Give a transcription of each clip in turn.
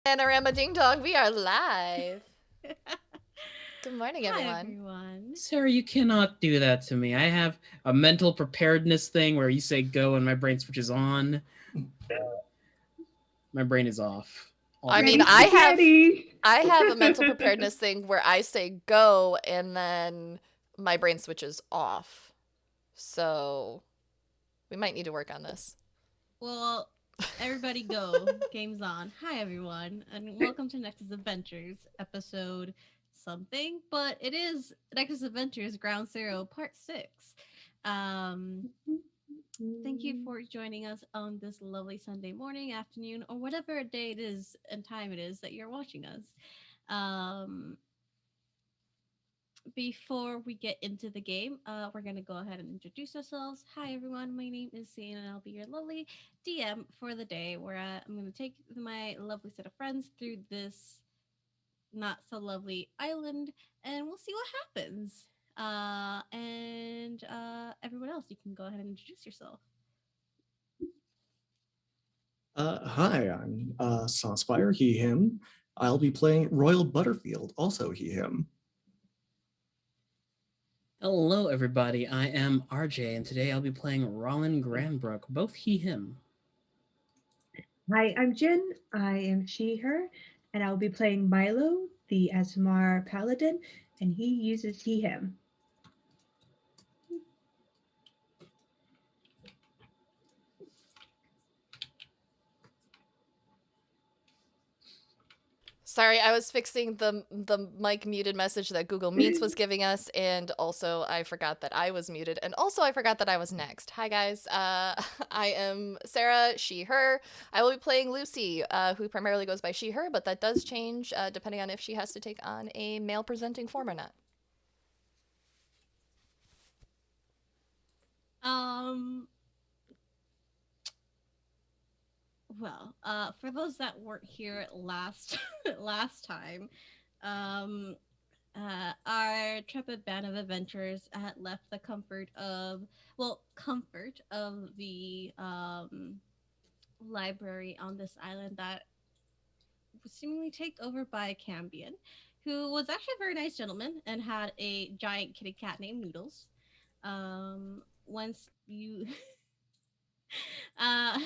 Panorama Ding Dong, we are live. Good morning, Hi, everyone. everyone. Sarah, you cannot do that to me. I have a mental preparedness thing where you say go and my brain switches on. My brain is off. I mean, Ready, spaghetti. I have a mental preparedness thing where I say go and then my brain switches off. So we might need to work on this. Well, everybody go. Game's on. Hi, everyone, and welcome to Nexus Adventures, episode something, but it is Nexus Adventures Ground Zero, Part 6. Um, thank you for joining us on this lovely Sunday morning, afternoon, or whatever day it is and time it is that you're watching us. Um, Before we get into the game, we're gonna go ahead and introduce ourselves. Hi, everyone. My name is Zane, and I'll be your lovely DM for the day. Where I'm gonna take my lovely set of friends through this not so lovely island, and we'll see what happens. And everyone else, you can go ahead and introduce yourself. Hi, I'm Saucepire, he, him. I'll be playing Royal Butterfield, also he, him. Hello, everybody. I am RJ, and today I'll be playing Rollin Granbrook, both he, him. Hi, I'm Jin. I am she, her, and I will be playing Milo, the Asmar Paladin, and he uses he, him. Sorry, I was fixing the mic muted message that Google Meets was giving us, and also I forgot that I was muted, and also I forgot that I was next. Hi guys, I am Sarah, she, her. I will be playing Lucy, who primarily goes by she, her, but that does change depending on if she has to take on a male presenting form or not. Um, for those that weren't here last last time, um, our intrepid band of adventurers had left the comfort of the library on this island that was seemingly taken over by Cambion, who was actually a very nice gentleman and had a giant kitty cat named Noodles. Once you uh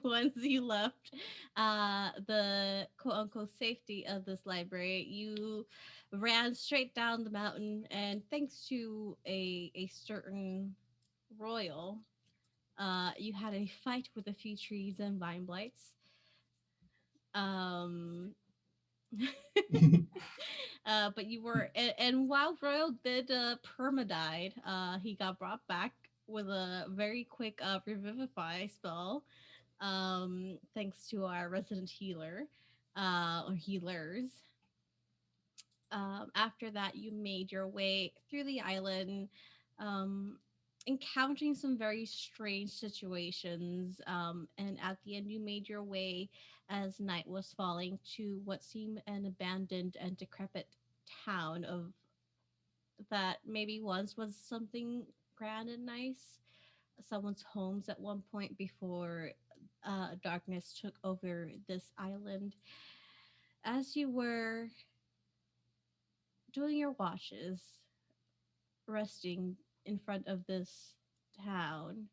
once you left the quote unquote safety of this library, you ran straight down the mountain, and thanks to a certain royal, you had a fight with a few trees and vine blights. Um, but you were, and while Royal did permadied, he got brought back with a very quick revivify spell, thanks to our resident healer, or healers. After that, you made your way through the island, um, encountering some very strange situations. And at the end, you made your way as night was falling to what seemed an abandoned and decrepit town of that maybe once was something grand and nice, someone's homes at one point before darkness took over this island. As you were doing your watches, resting in front of this town,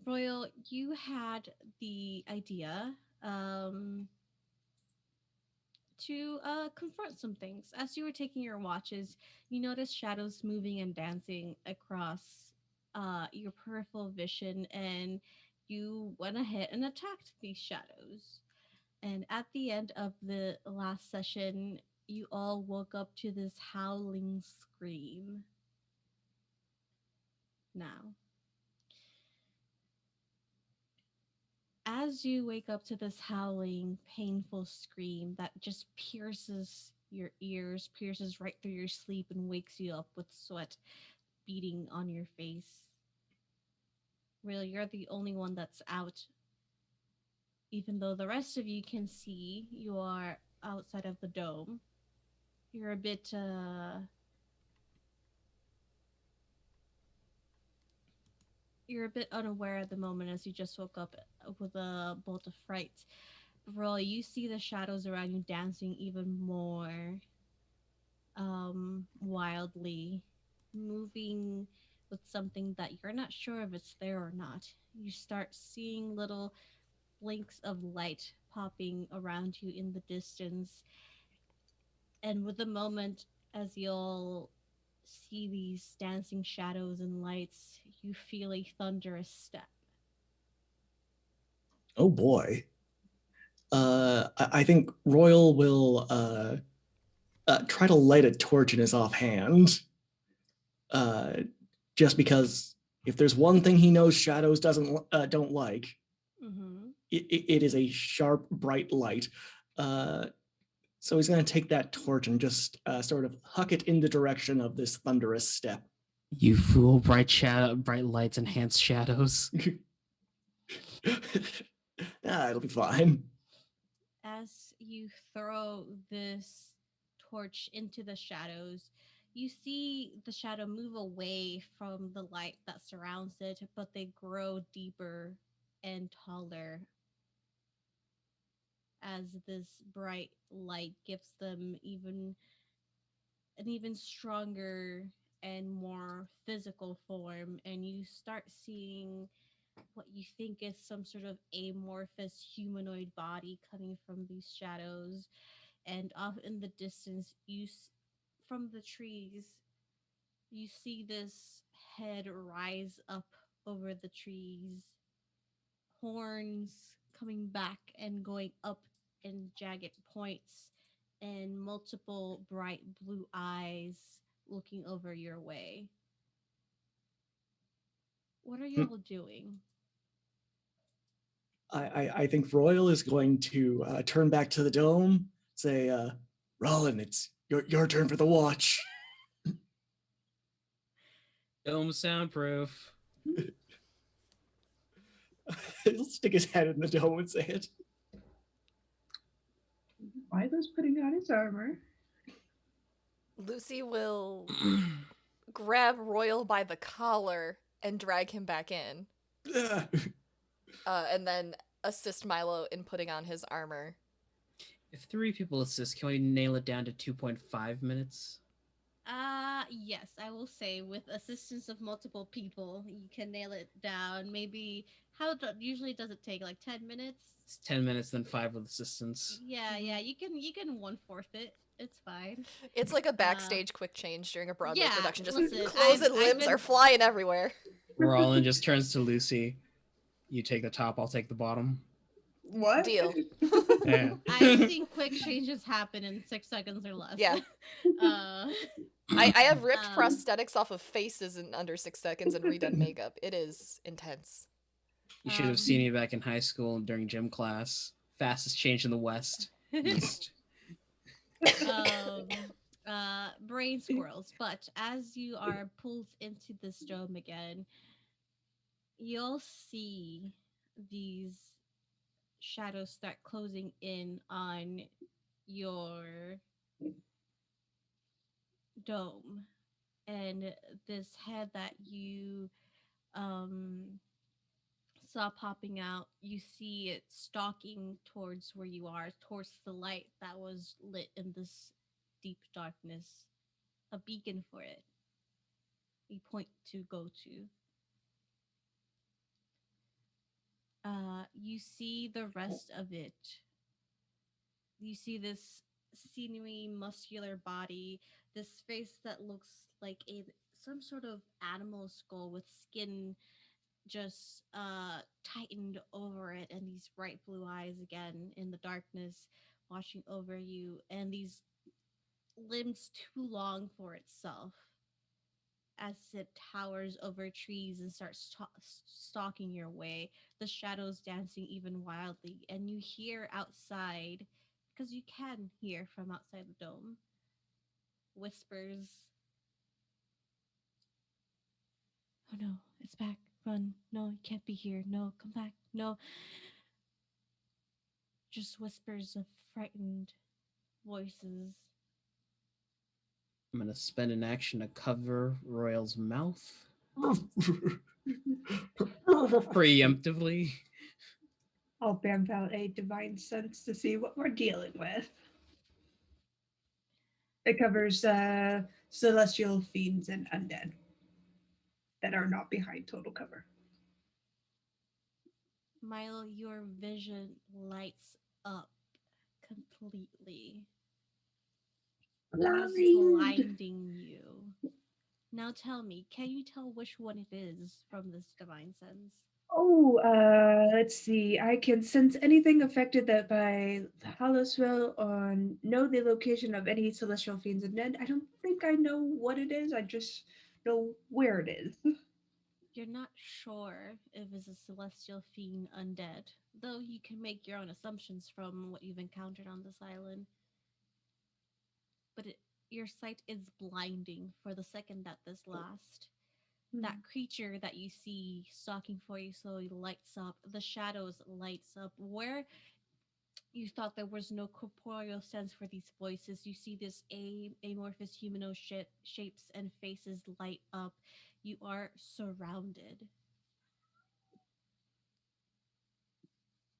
Royal, you had the idea to confront some things. As you were taking your watches, you noticed shadows moving and dancing across your peripheral vision, and you went ahead and attacked these shadows. And at the end of the last session, you all woke up to this howling scream. Now, as you wake up to this howling, painful scream that just pierces your ears, pierces right through your sleep, and wakes you up with sweat beating on your face. Really, you're the only one that's out, even though the rest of you can see you are outside of the dome. You're a bit you're a bit unaware at the moment as you just woke up with a bolt of fright. Roy, you see the shadows around you dancing even more wildly, moving with something that you're not sure if it's there or not. You start seeing little blinks of light popping around you in the distance, and with the moment as you'll see these dancing shadows and lights, you feel a thunderous step. Oh boy. I think Royal will try to light a torch in his offhand. Uh, just because if there's one thing he knows Shadows don't like, Mm-hmm. it is a sharp, bright light. So he's going to take that torch and just sort of huck it in the direction of this thunderous step. You fool! Bright lights enhance shadows. It'll be fine. As you throw this torch into the shadows, you see the shadow move away from the light that surrounds it, but they grow deeper and taller as this bright light gives them even stronger and more physical form, and you start seeing what you think is some sort of amorphous humanoid body coming from these shadows. And off in the distance, from the trees, you see this head rise up over the trees, horns coming back and going up in jagged points, and multiple bright blue eyes looking over your way. What are you all doing? I think Royal is going to turn back to the dome, say, Rollin, it's your turn for the watch. Dome soundproof. He'll stick his head in the dome and say it. Milo's putting on his armor. Lucy will grab Royal by the collar and drag him back in, and then assist Milo in putting on his armor. If 3 people assist, can we nail it down to 2.5 minutes? Yes, I will say with assistance of multiple people, you can nail it down. Maybe usually does it take like 10 minutes? It's 10 minutes, then 5 with assistance. Yeah, you can 1/4 it. It's fine. It's like a backstage quick change during a Broadway yeah, production. Just listen, clothes and I've limbs been- are flying everywhere. Rollin just turns to Lucy. You take the top, I'll take the bottom. What? Deal. Yeah. I've seen quick changes happen in 6 seconds or less. Yeah. uh, I have ripped Um, prosthetics off of faces in under 6 seconds and redone makeup. It is intense. You should have seen me back in high school during gym class. Fastest change in the West. East. Brain squirrels. But as you are pulled into this dome again, you'll see these shadows start closing in on your dome, and this head that you um saw popping out, you see it stalking towards where you are, towards the light that was lit in this deep darkness. A beacon for it, a point to go to. You see the rest of it. You see this sinewy, muscular body, this face that looks like some sort of animal skull with skin just tightened over it, and these bright blue eyes again in the darkness watching over you, and these limbs too long for itself as it towers over trees and starts stalking your way, the shadows dancing even wildly, and you hear outside, because you can hear from outside the dome, whispers. Oh no, it's back. Run. No, you can't be here. No, come back. No. Just whispers of frightened voices. I'm going to spend an action to cover Royal's mouth. Preemptively. I'll bamf out a divine sense to see what we're dealing with. It covers celestial fiends and undead that are not behind total cover. Milo, your vision lights up completely. What is Blind. blinding you? Now tell me, can you tell which one it is from this divine sense? Oh, let's see. I can sense anything affected that by the hollow spell or know the location of any celestial fiends and dead. I don't think I know what it is. I just know where it is. You're not sure if it's a celestial fiend undead, though you can make your own assumptions from what you've encountered on this island. But your sight is blinding for the second that this lasts. That creature that you see stalking for you slowly lights up. The shadows lights up. Where you thought there was no corporeal sense for these voices, you see this amorphous humanoid shapes and faces light up. You are surrounded.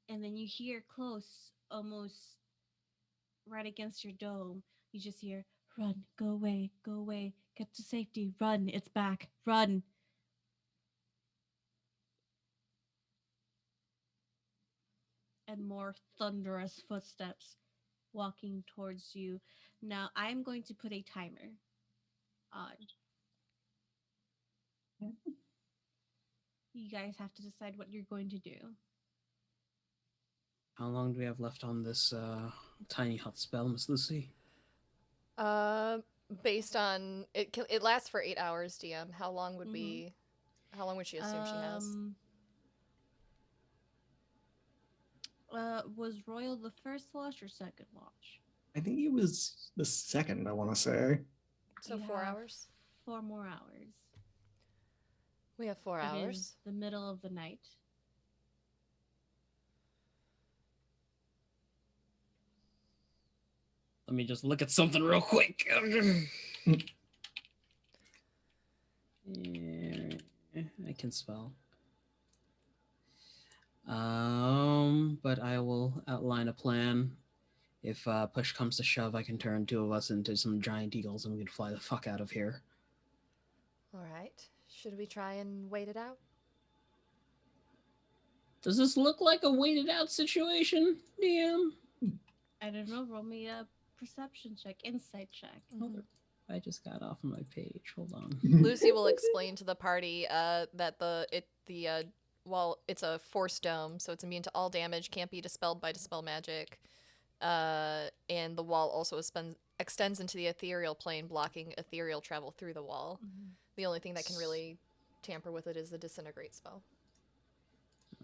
And then you hear close, almost right against your dome, you just hear, run, go away, get to safety, run, it's back, run. And more thunderous footsteps walking towards you. Now I'm going to put a timer on. You guys have to decide what you're going to do. How long do we have left on this tiny hot spell, Miss Lucy? Based on it lasts for 8 hours, DM. How long would we? How long would she assume she has? Was Royal the first watch or second watch? I think it was the second, I want to say. So You 4 have hours. 4 more hours. We have 4 It hours. is the middle of the night. Let me just look at something real quick. I can spell. But I will outline a plan. If push comes to shove, I can turn 2 of us into some giant eagles and we can fly the fuck out of here. All right. Should we try and wait it out? Does this look like a waited out situation, DM? I don't know, roll me a perception check, insight check. I just got off my page. Hold on. Lucy will explain to the party that well, it's a force dome, so it's immune to all damage, can't be dispelled by dispel magic, and the wall also extends into the ethereal plane, blocking ethereal travel through the wall. The only thing that can really tamper with it is the disintegrate spell.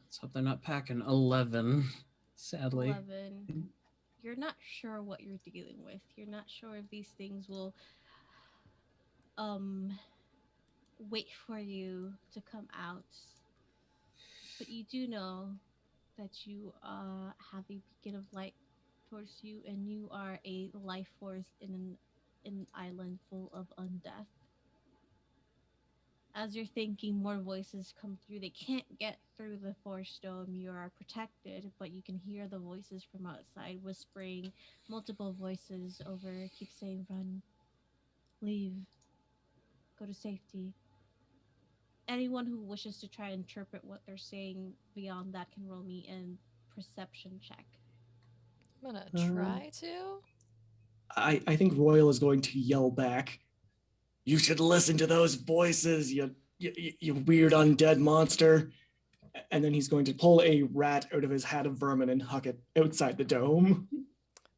Let's hope they're not packing 11, sadly. 11. You're not sure what you're dealing with. You're not sure if these things will wait for you to come out. But you do know that you have a beacon of light towards you, and you are a life force in an island full of undeath. As you're thinking, more voices come through. They can't get through the force dome. You are protected, but you can hear the voices from outside whispering, multiple voices over, keep saying, run, leave, go to safety. Anyone who wishes to try and interpret what they're saying beyond that can roll me in perception check. I'm gonna try to. I think Royal is going to yell back, "You should listen to those voices, you weird undead monster." And then he's going to pull a rat out of his hat of vermin and huck it outside the dome.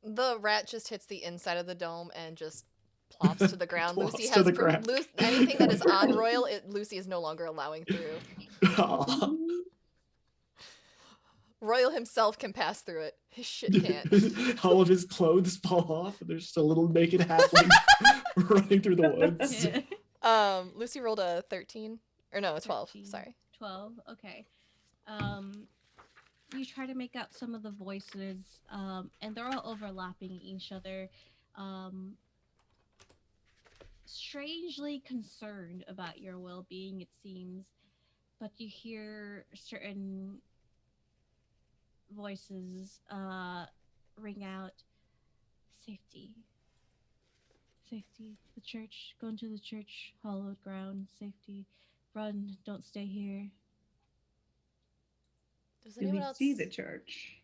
The rat just hits the inside of the dome and just plops to the ground. Plops Lucy to has the ground. anything that is on Royal, Lucy is no longer allowing through. Aw. Royal himself can pass through it. His shit can't. All of his clothes fall off, and there's just a little naked halfling running through the woods. Lucy rolled a 13. Or no, a 12. 13, Sorry. 12, okay. You try to make out some of the voices, and they're all overlapping each other. Strangely concerned about your well-being, it seems, but you hear certain voices ring out. Safety, safety. The church. Go into the church. Hallowed ground. Safety. Run. Don't stay here. Does Do anyone we see the else? church?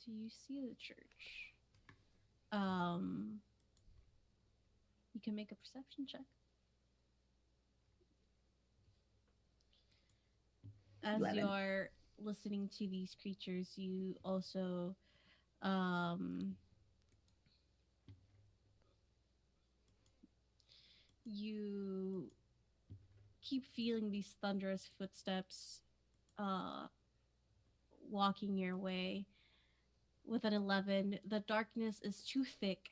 Do you see the church? Um, you can make a perception check. As 11. you're listening to these creatures, you also um you keep feeling these thunderous footsteps uh walking your way. With an 11, the darkness is too thick.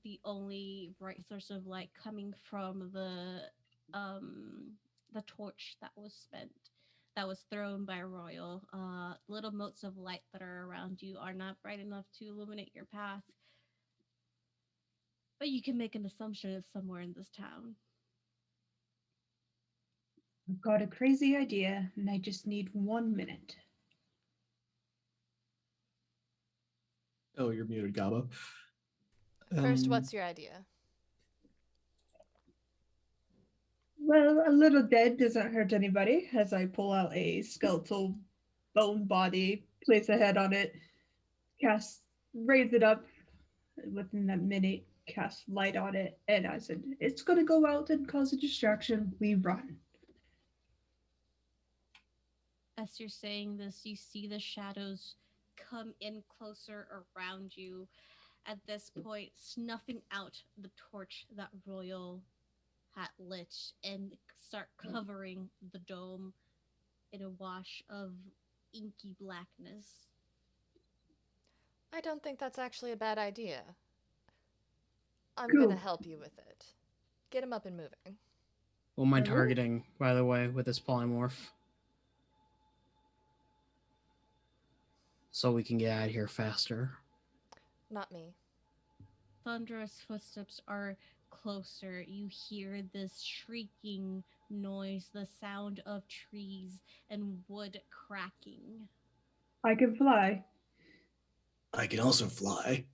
The only bright source of light coming from um the torch that was spent, that was thrown by Royal. Little motes of light that are around you are not bright enough to illuminate your path, but you can make an assumption it's somewhere in this town. I've got a crazy idea, and I just need 1 minute. Oh, you're muted, Gabo. First, what's your idea? Well, a little dead doesn't hurt anybody, as I pull out a skeletal bone body, place a head on it, cast, raise it up within that minute, cast light on it, and I said, it's gonna go out and cause a distraction. We run. As you're saying this, you see the shadows come in closer around you, at this point snuffing out the torch that Royal had lit and start covering the dome in a wash of inky blackness. I don't think that's actually a bad idea. I'm gonna Good. help you with it. Get him up and moving. What am I Very well. targeting, by the way, with this polymorph? So we can get out of here faster. Not me. Thunderous footsteps are closer. You hear this shrieking noise, the sound of trees and wood cracking. I can fly. I can also fly.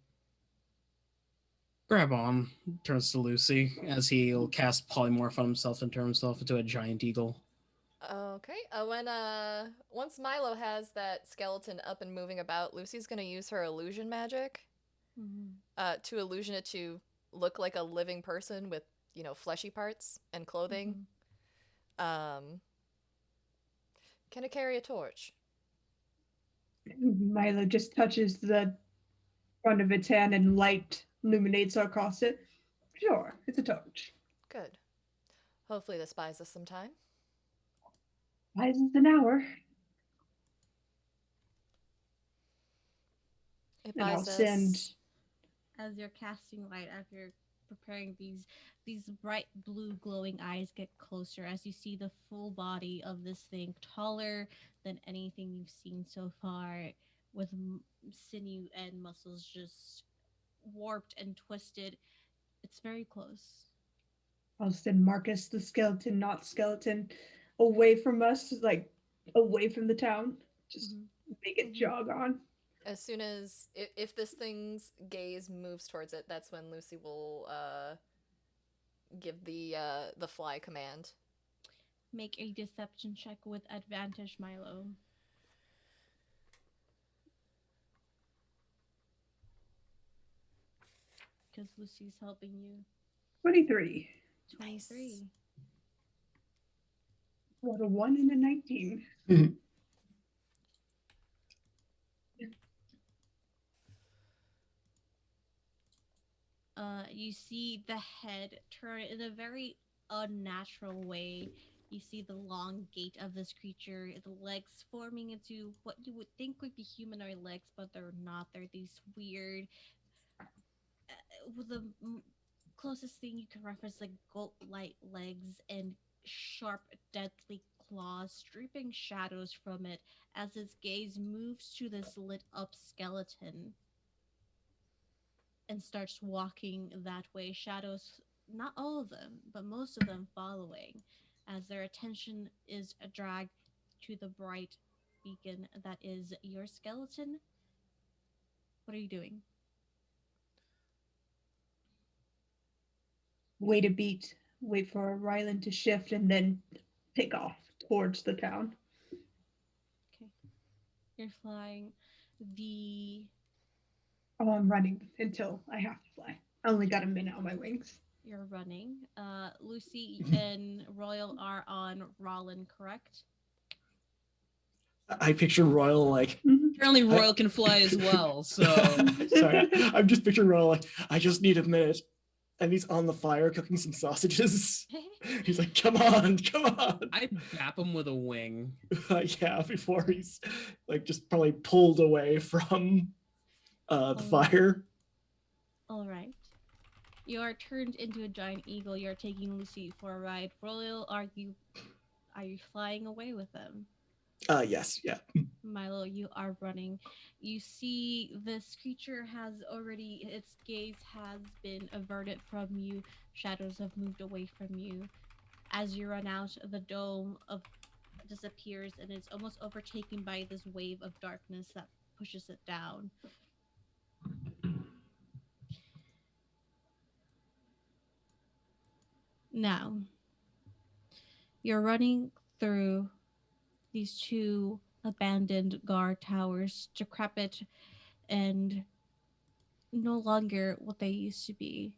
Grab on, turns to Lucy as he'll cast polymorph on himself and turn himself into a giant eagle. Okay. When once Milo has that skeleton up and moving about, Lucy's gonna use her illusion magic Mhm. to illusion it to look like a living person with, fleshy parts and clothing. Mhm. Um, can it carry a torch? Milo just touches the front of its hand and light illuminates across it. Sure, it's a torch. Good. Hopefully this buys us some time. Buys us an hour, It and I'll buys us. send. As you're casting light, as you're preparing, these bright blue glowing eyes get closer as you see the full body of this thing, taller than anything you've seen so far, with sinew and muscles just warped and twisted. It's very close. I'll send Marcus the skeleton, not skeleton, away from us, like away from the town. Just Mm-hmm. make it Mm-hmm. jog on. As soon as if this thing's gaze moves towards it, that's when Lucy will give the fly command. Make a deception check with advantage, Milo, because Lucy's helping you. 23. Nice. 23. What a 1 and a 19. You see the head turn in a very unnatural way. You see the long gait of this creature, the legs forming into what you would think would be humanoid legs, but they're not. They're these weird, with the closest thing you can reference, like goat-like legs and sharp, deadly claws, stripping shadows from it as its gaze moves to this lit-up skeleton and starts walking that way. Shadows, not all of them, but most of them following, as their attention is dragged to the bright beacon that is your skeleton. What are you doing? Wait a beat. Wait for Rylan to shift and then take off towards the town. Okay. You're flying. The Oh, I'm running until I have to fly. I only got a minute on my wings. You're running. Lucy and Royal are on Rollin, correct? I picture Royal like. Apparently, Royal can fly as well. So sorry, I'm just picturing Royal like, I just need a minute, and he's on the fire cooking some sausages. He's like, come on. I bap him with a wing. Yeah, before he's like just probably pulled away from the fire. All right. You are turned into a giant eagle. You're taking Lucy for a ride. Royal, are you flying away with them? Yes, yeah. Milo, you are running. You see this creature has already, its gaze has been averted from you. Shadows have moved away from you. As you run out, the dome of disappears and it's almost overtaken by this wave of darkness that pushes it down. Now, you're running through these two abandoned guard towers, decrepit and no longer what they used to be.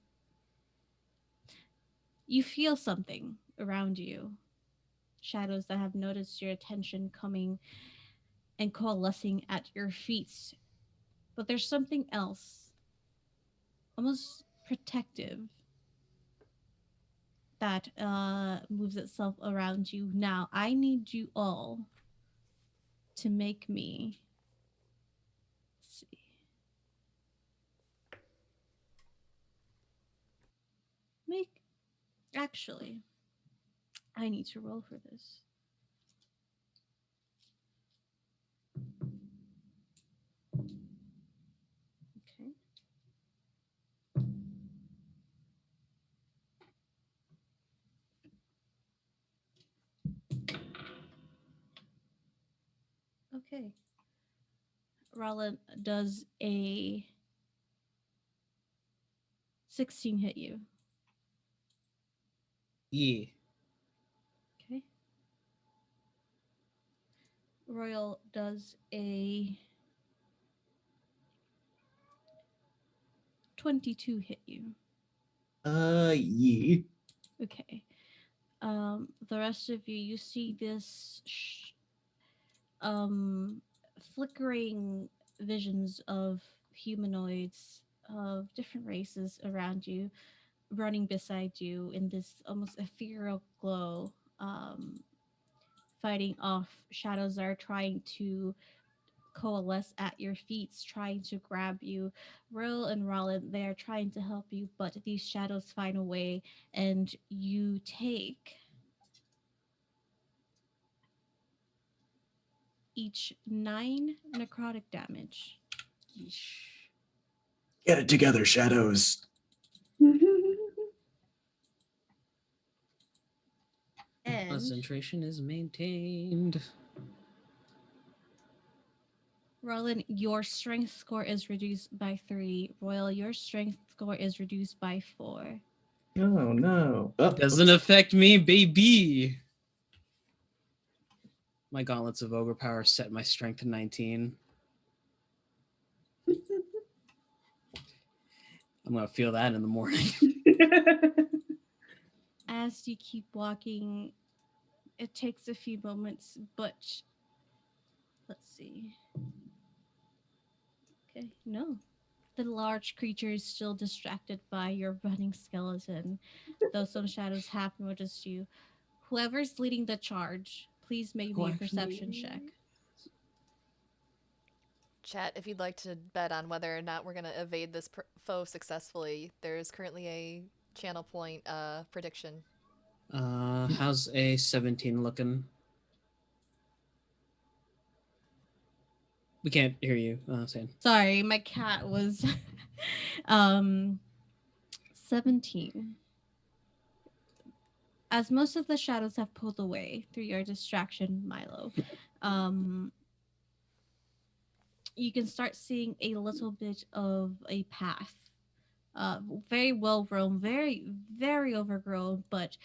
You feel something around you. Shadows that have noticed your attention coming and coalescing at your feet. But there's something else, almost protective, that moves itself around you. Now, I need you all to make me. Let's see. Actually, I need to roll for this. Okay. Okay. Roland, does a 16 hit you? Yeah. Okay. Royal, does a 22 hit you? Yeah. Okay. The rest of you, you see this flickering visions of humanoids of different races around you, running beside you in this almost ethereal glow, fighting off shadows that are trying to coalesce at your feet, trying to grab you. Rill and Rollin, they are trying to help you, but these shadows find a way, and you take each 9 necrotic damage. Get it together, Shadows. And Concentration is maintained. Roland, your strength score is reduced by 3. Royal, your strength score is reduced by 4. Oh, no. Oh, Doesn't affect me, baby. My gauntlets of ogre power set my strength to 19. I'm going to feel that in the morning. As you keep walking, it takes a few moments, but let's see. Okay, no. The large creature is still distracted by your running skeleton, though some shadows have noticed you. Whoever's leading the charge, please make me a perception check. Chat, if you'd like to bet on whether or not we're going to evade this foe successfully, there is currently a channel point prediction. How's a 17 looking? We can't hear you, Sam. Sorry, my cat was 17. as most of the shadows have pulled away through your distraction, Milo, um, you can start seeing a little bit of a path. Very well grown, very overgrown, but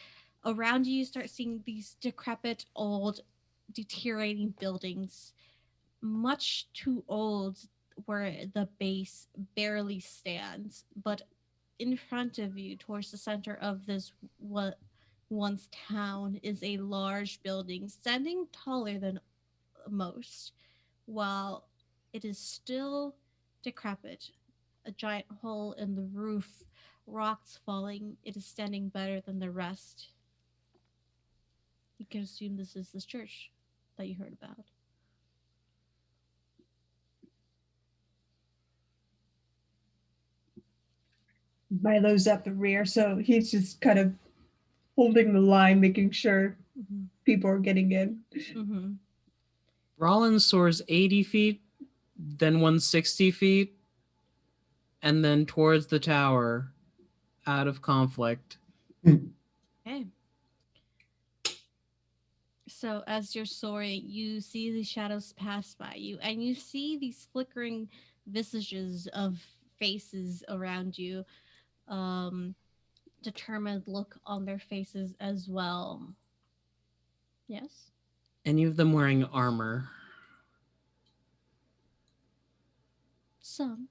around you start seeing these decrepit, old, deteriorating buildings, much too old where the base barely stands. But in front of you, towards the center of this what once town, is a large building standing taller than most, while it is still decrepit. A giant hole in the roof, rocks falling. It is standing better than the rest. You can assume this is this church that you heard about. Milo's at the rear, so he's just kind of holding the line, making sure Mm-hmm. people are getting in. Mm-hmm. Rollins soars 80 feet, then 160 feet, and then towards the tower, out of conflict. Okay. So as you're soaring, you see the shadows pass by you, and you see these flickering visages of faces around you. Determined look on their faces as well. Yes. Any of them wearing armor? Some.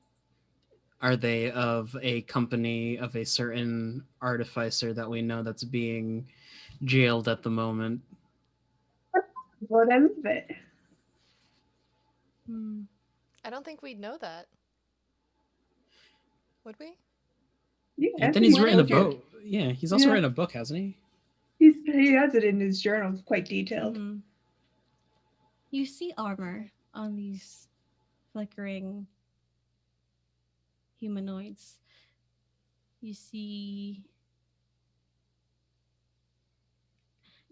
Are they of a company of a certain artificer that we know that's being jailed at the moment? What is it? Hmm. I don't think we'd know that. Would we? Yeah, Anthony's he What written a told info? you. book. Yeah, he's also Yeah, written a book, hasn't he? he has it in his journal, quite detailed. Mm-hmm. You see armor on these flickering humanoids. You see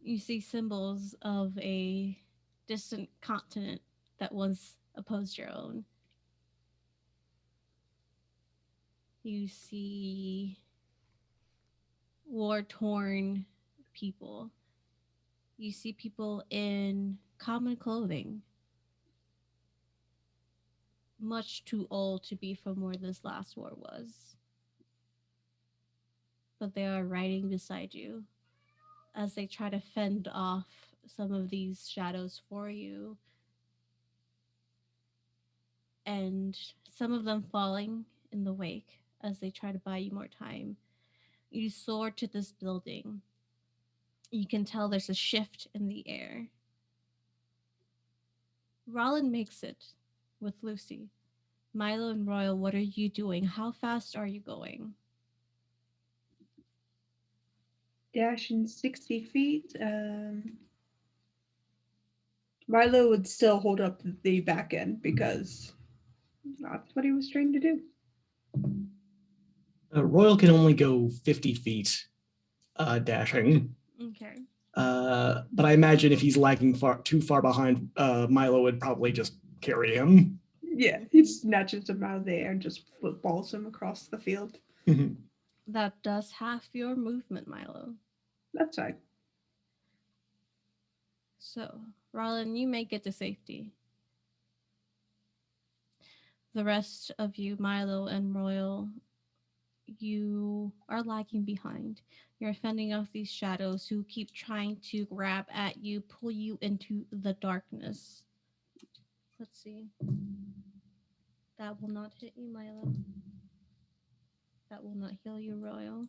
you see symbols of a distant continent that once opposed your own. You see war torn people. You see people in common clothing, much too old to be from where this last war was. But they are riding beside you as they try to fend off some of these shadows for you, and some of them falling in the wake as they try to buy you more time. You soar to this building. You can tell there's a shift in the air. Rollin makes it with Lucy. Milo and Royal, what are you doing? How fast are you going? Dashing 60 feet. Milo would still hold up the back end because that's what he was trained to do. Royal can only go 50 feet dashing. Okay. But I imagine if he's lagging too far behind, Milo would probably just carry him. Yeah, he snatches him out of the air and just footballs him across the field. That does half your movement, Milo. That's fine. So, Rollin, you make it to safety. The rest of you, Milo and Royal, you are lagging behind. You're fending off these shadows who keep trying to grab at you, pull you into the darkness. Let's see. That will not hit you, Milo. That will not heal you, Royal.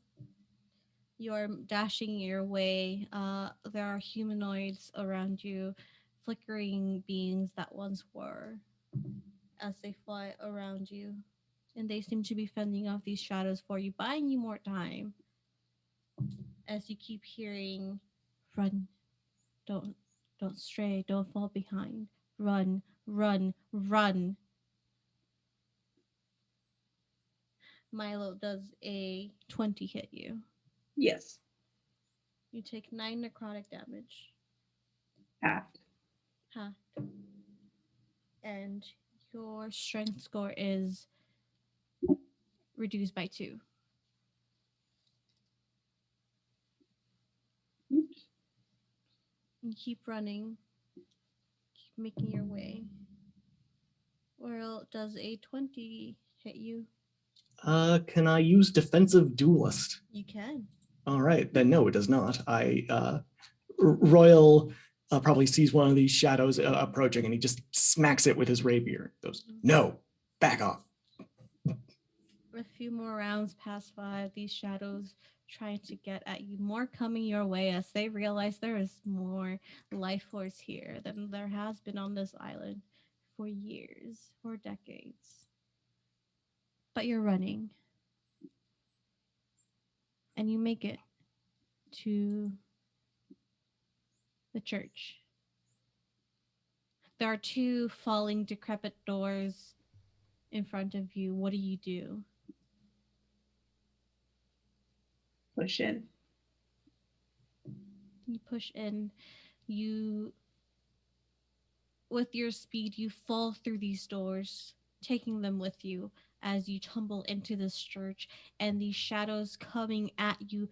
You're dashing your way. There are humanoids around you, flickering beings that once were, as they fly around you. And they seem to be fending off these shadows for you, buying you more time. As you keep hearing, run, don't, don't stray, don't fall behind. Run, run, run. Milo, does a 20 hit you? Yes, You take 9 necrotic damage. half. Huh. And your strength score is reduced by 2. You keep running, keep making your way. Well, does a 20 hit you? Can I use defensive duelist? You can. All right, then no, it does not. Royal probably sees one of these shadows approaching, and he just smacks it with his rapier. Goes, no, back off. A few more rounds pass by. These shadows trying to get at you, more coming your way as they realize there is more life force here than there has been on this island for years, for decades. But you're running, and you make it to the church. There are two falling, decrepit doors in front of you. What do you do? Push in. You push in. You, with your speed, you fall through these doors, taking them with you as you tumble into this church, and these shadows coming at you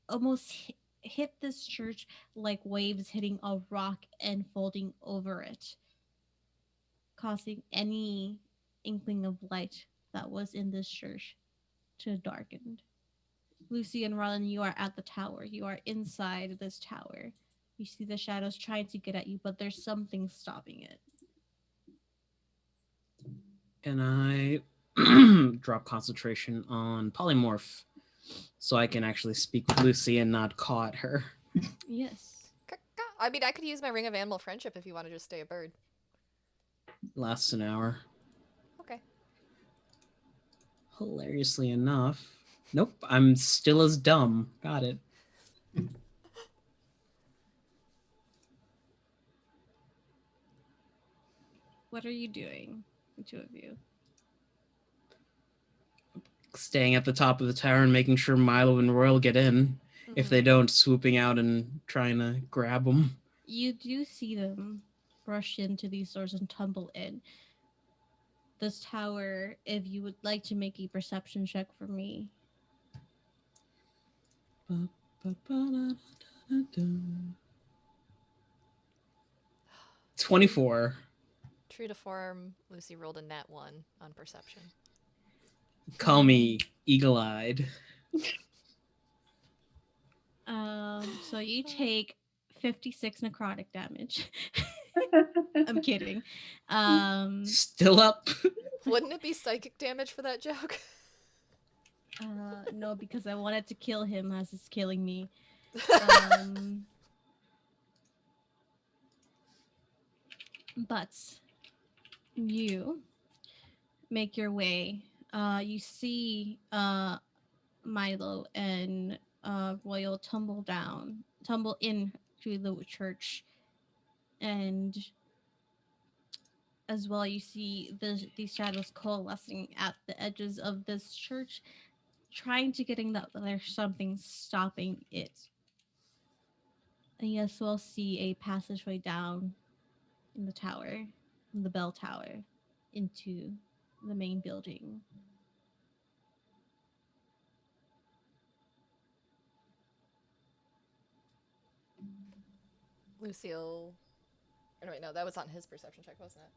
almost hit this church like waves hitting a rock and folding over it, causing any inkling of light that was in this church to darken. Lucy and Roland, you are at the tower. You are inside this tower. You see the shadows trying to get at you, but there's something stopping it. And I drop concentration on polymorph so I can actually speak with Lucy and not caw at her. Yes. I mean, I could use my ring of animal friendship if you want to just stay a bird. Lasts an hour. Okay. Hilariously enough. Nope, I'm still as dumb. Got it. What are you doing, the two of you? Staying at the top of the tower and making sure Milo and Royal get in. If they don't, swooping out and trying to grab them. You do see them rush into these doors and tumble in. This tower, if you would like to make a perception check for me. 24. True to form, Lucy rolled a nat 1 on perception. Call me eagle-eyed. So you take 56 necrotic damage. I'm kidding. Still up. Wouldn't it be psychic damage for that joke? No, because I wanted to kill him as it's killing me. But you make your way. You see Milo and Royal tumble in to the church, and as well you see these shadows coalescing at the edges of this church, trying to getting that there's something stopping it. And you as well see a passageway down in the tower, in the bell tower, into the main building. Lucille. Oh, wait, no, that was on his perception check, wasn't it?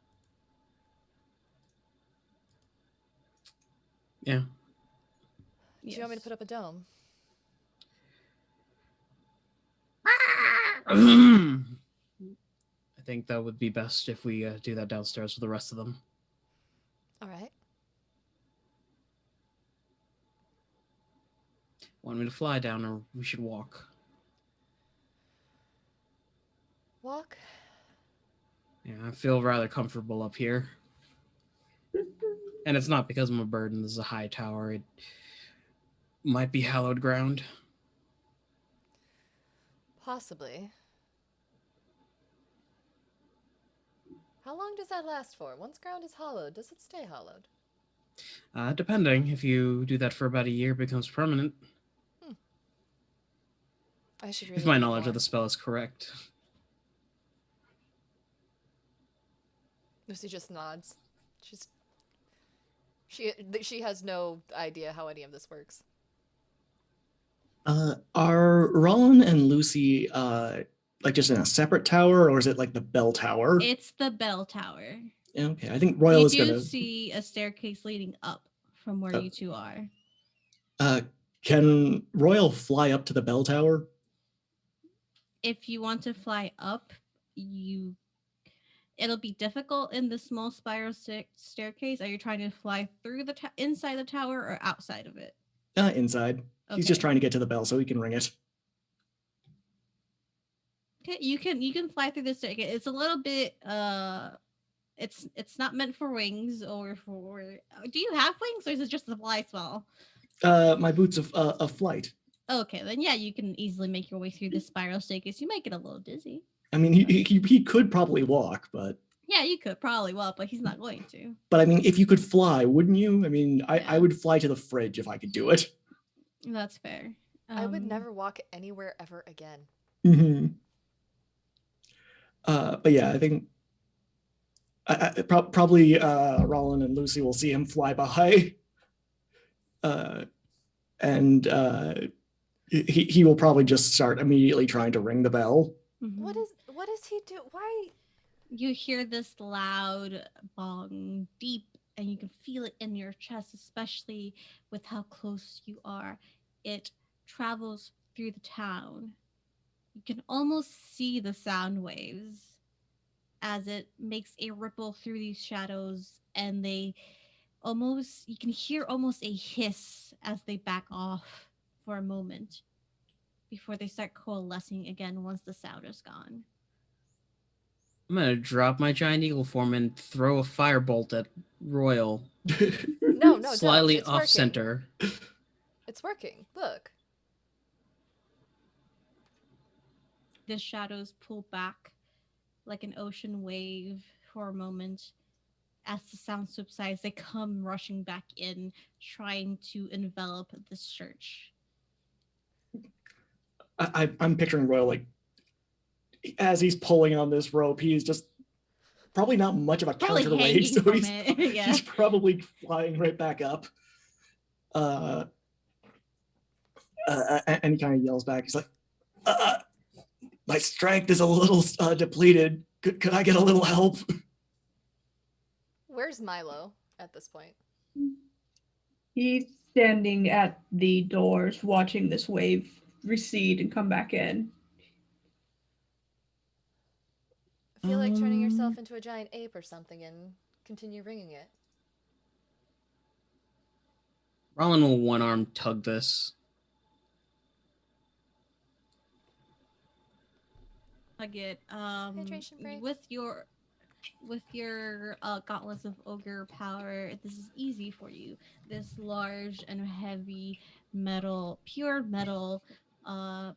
Yeah. Do you want me to put up a dome? I think that would be best if we do that downstairs with the rest of them. All right. Want me to fly down or we should walk? Walk. Yeah, I feel rather comfortable up here. And it's not because I'm a bird and this is a high tower. It might be hallowed ground. Possibly. How long does that last for? Once ground is hollowed, does it stay hollowed? Depending. If you do that for about a year, it becomes permanent. I should really if my read knowledge more. of the spell is correct. Lucy just nods. She has no idea how any of this works. Are Roland and Lucy like just in a separate tower, or is it like the bell tower? It's the bell tower. Okay, I think Royal You is do gonna. see a staircase leading up from where you two are. Can Royal fly up to the bell tower? If you want to fly up, it'll be difficult in the small spiral staircase. Are you trying to fly through the inside the tower or outside of it? Inside. He's just Okay. trying to get to the bell so he can ring it. Okay, you can fly through the staircase. It's a little bit it's not meant for wings or for. Do you have wings or is it just a fly spell? My boots of flight. Okay, then yeah, you can easily make your way through the spiral staircase. You might get a little dizzy. I mean, he could probably walk, but Yeah, you could probably walk, but he's not going to. but I mean, if you could fly, wouldn't you? I mean, Yeah. I would fly to the fridge if I could do it. That's fair. I would never walk anywhere ever again. Mm-hmm. But yeah, I think probably Roland and Lucy will see him fly by, and he will probably just start immediately trying to ring the bell. Mm-hmm. What is he do? Why? You hear this loud bong, deep, and you can feel it in your chest, especially with how close you are. It travels through the town. You can almost see the sound waves as it makes a ripple through these shadows, and you can hear almost a hiss as they back off for a moment before they start coalescing again once the sound is gone. I'm gonna drop my giant eagle form and throw a firebolt at Royal. No, Slightly don't. It's off working. center. It's working. Look. The shadows pull back like an ocean wave for a moment. As the sound subsides, they come rushing back in, trying to envelop this church. I'm picturing Royal like as he's pulling on this rope, he's just probably not much of a Probably counterweight, hanging so from he's, it. Yeah. he's probably flying right back up. And he kind of yells back. He's like, "My strength is a little depleted. Could I get a little help?" Where's Milo at this point? He's standing at the doors watching this wave recede and come back in. I feel like turning yourself into a giant ape or something and continue ringing it. Roland will one arm tug this. Hug it. Hydration break. With your gauntlets of ogre power, this is easy for you. This large and heavy pure metal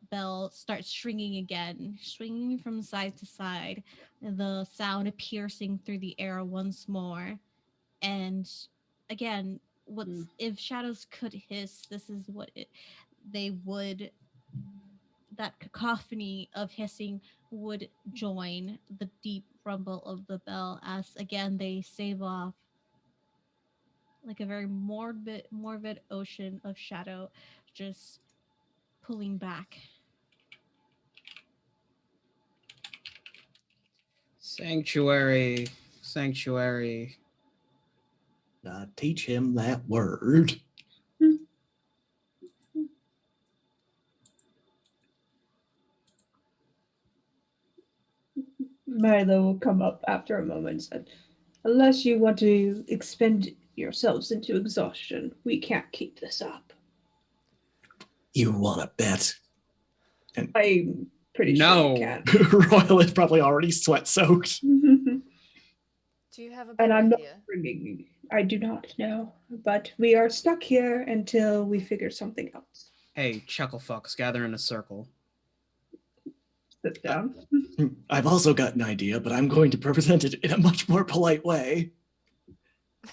bell starts swinging again, swinging from side to side, the sound piercing through the air once more. And again, if shadows could hiss, this is what they would. That cacophony of hissing would join the deep rumble of the bell as again they save off like a very morbid ocean of shadow just pulling back. Sanctuary. Teach him that word. Milo will come up after a moment and said, "Unless you want to expend yourselves into exhaustion, we can't keep this up." You want to bet? And I'm pretty No. sure we Royal is probably already sweat soaked. can. Do you have a better And I'm not idea? bringing. I do not know, but we are stuck here until we figure something else. Hey, chucklefucks, gather in a circle. Sit down. I've also got an idea, but I'm going to present it in a much more polite way.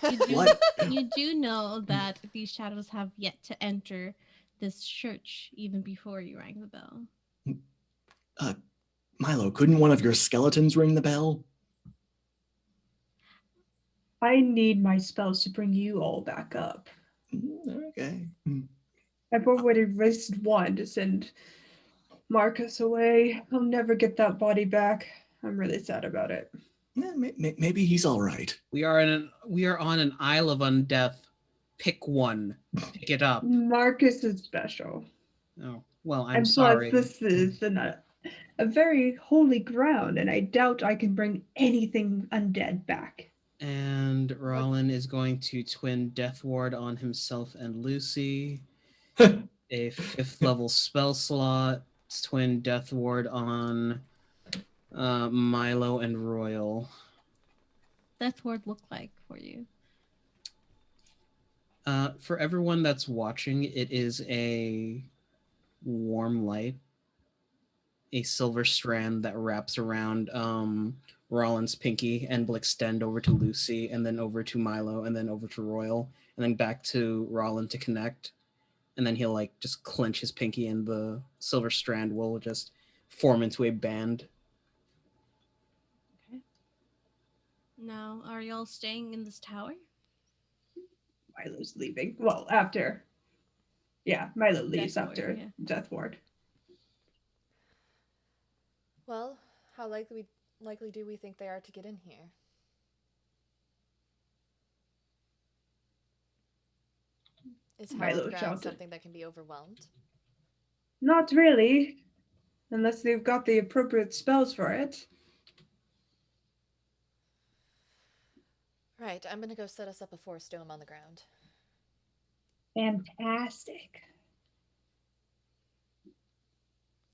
You do know that these shadows have yet to enter this church even before you rang the bell. Milo, couldn't one of your skeletons ring the bell? I need my spells to bring you all back up. Okay. I've already raised one to send Marcus away. I'll never get that body back. I'm really sad about it. Maybe he's all right. We are on an Isle of Undeath. Pick one. Pick it up. Marcus is special. Oh, well, I'm And sorry. plus, this is a very holy ground, and I doubt I can bring anything undead back. And Rollin is going to twin Death Ward on himself and Lucy. A 5th level spell slot. Twin Death Ward on Milo and Royal. Death Ward look like for you? For everyone that's watching, it is a warm light, a silver strand that wraps around Rollin's pinky and will extend over to Lucy, and then over to Milo, and then over to Royal, and then back to Rollin to connect. And then he'll like just clench his pinky, and the silver strand will just form into a band. Okay. Now, are y'all staying in this tower? Milo's leaving. Well, after. Yeah, Milo leaves Death Ward, after yeah. Death Ward. Well, how likely do we think they are to get in here? Is Milo hallowed ground shouted. something that can be overwhelmed? Not really. Unless they've got the appropriate spells for it. Right, I'm gonna go set us up a forest dome on the ground. Fantastic.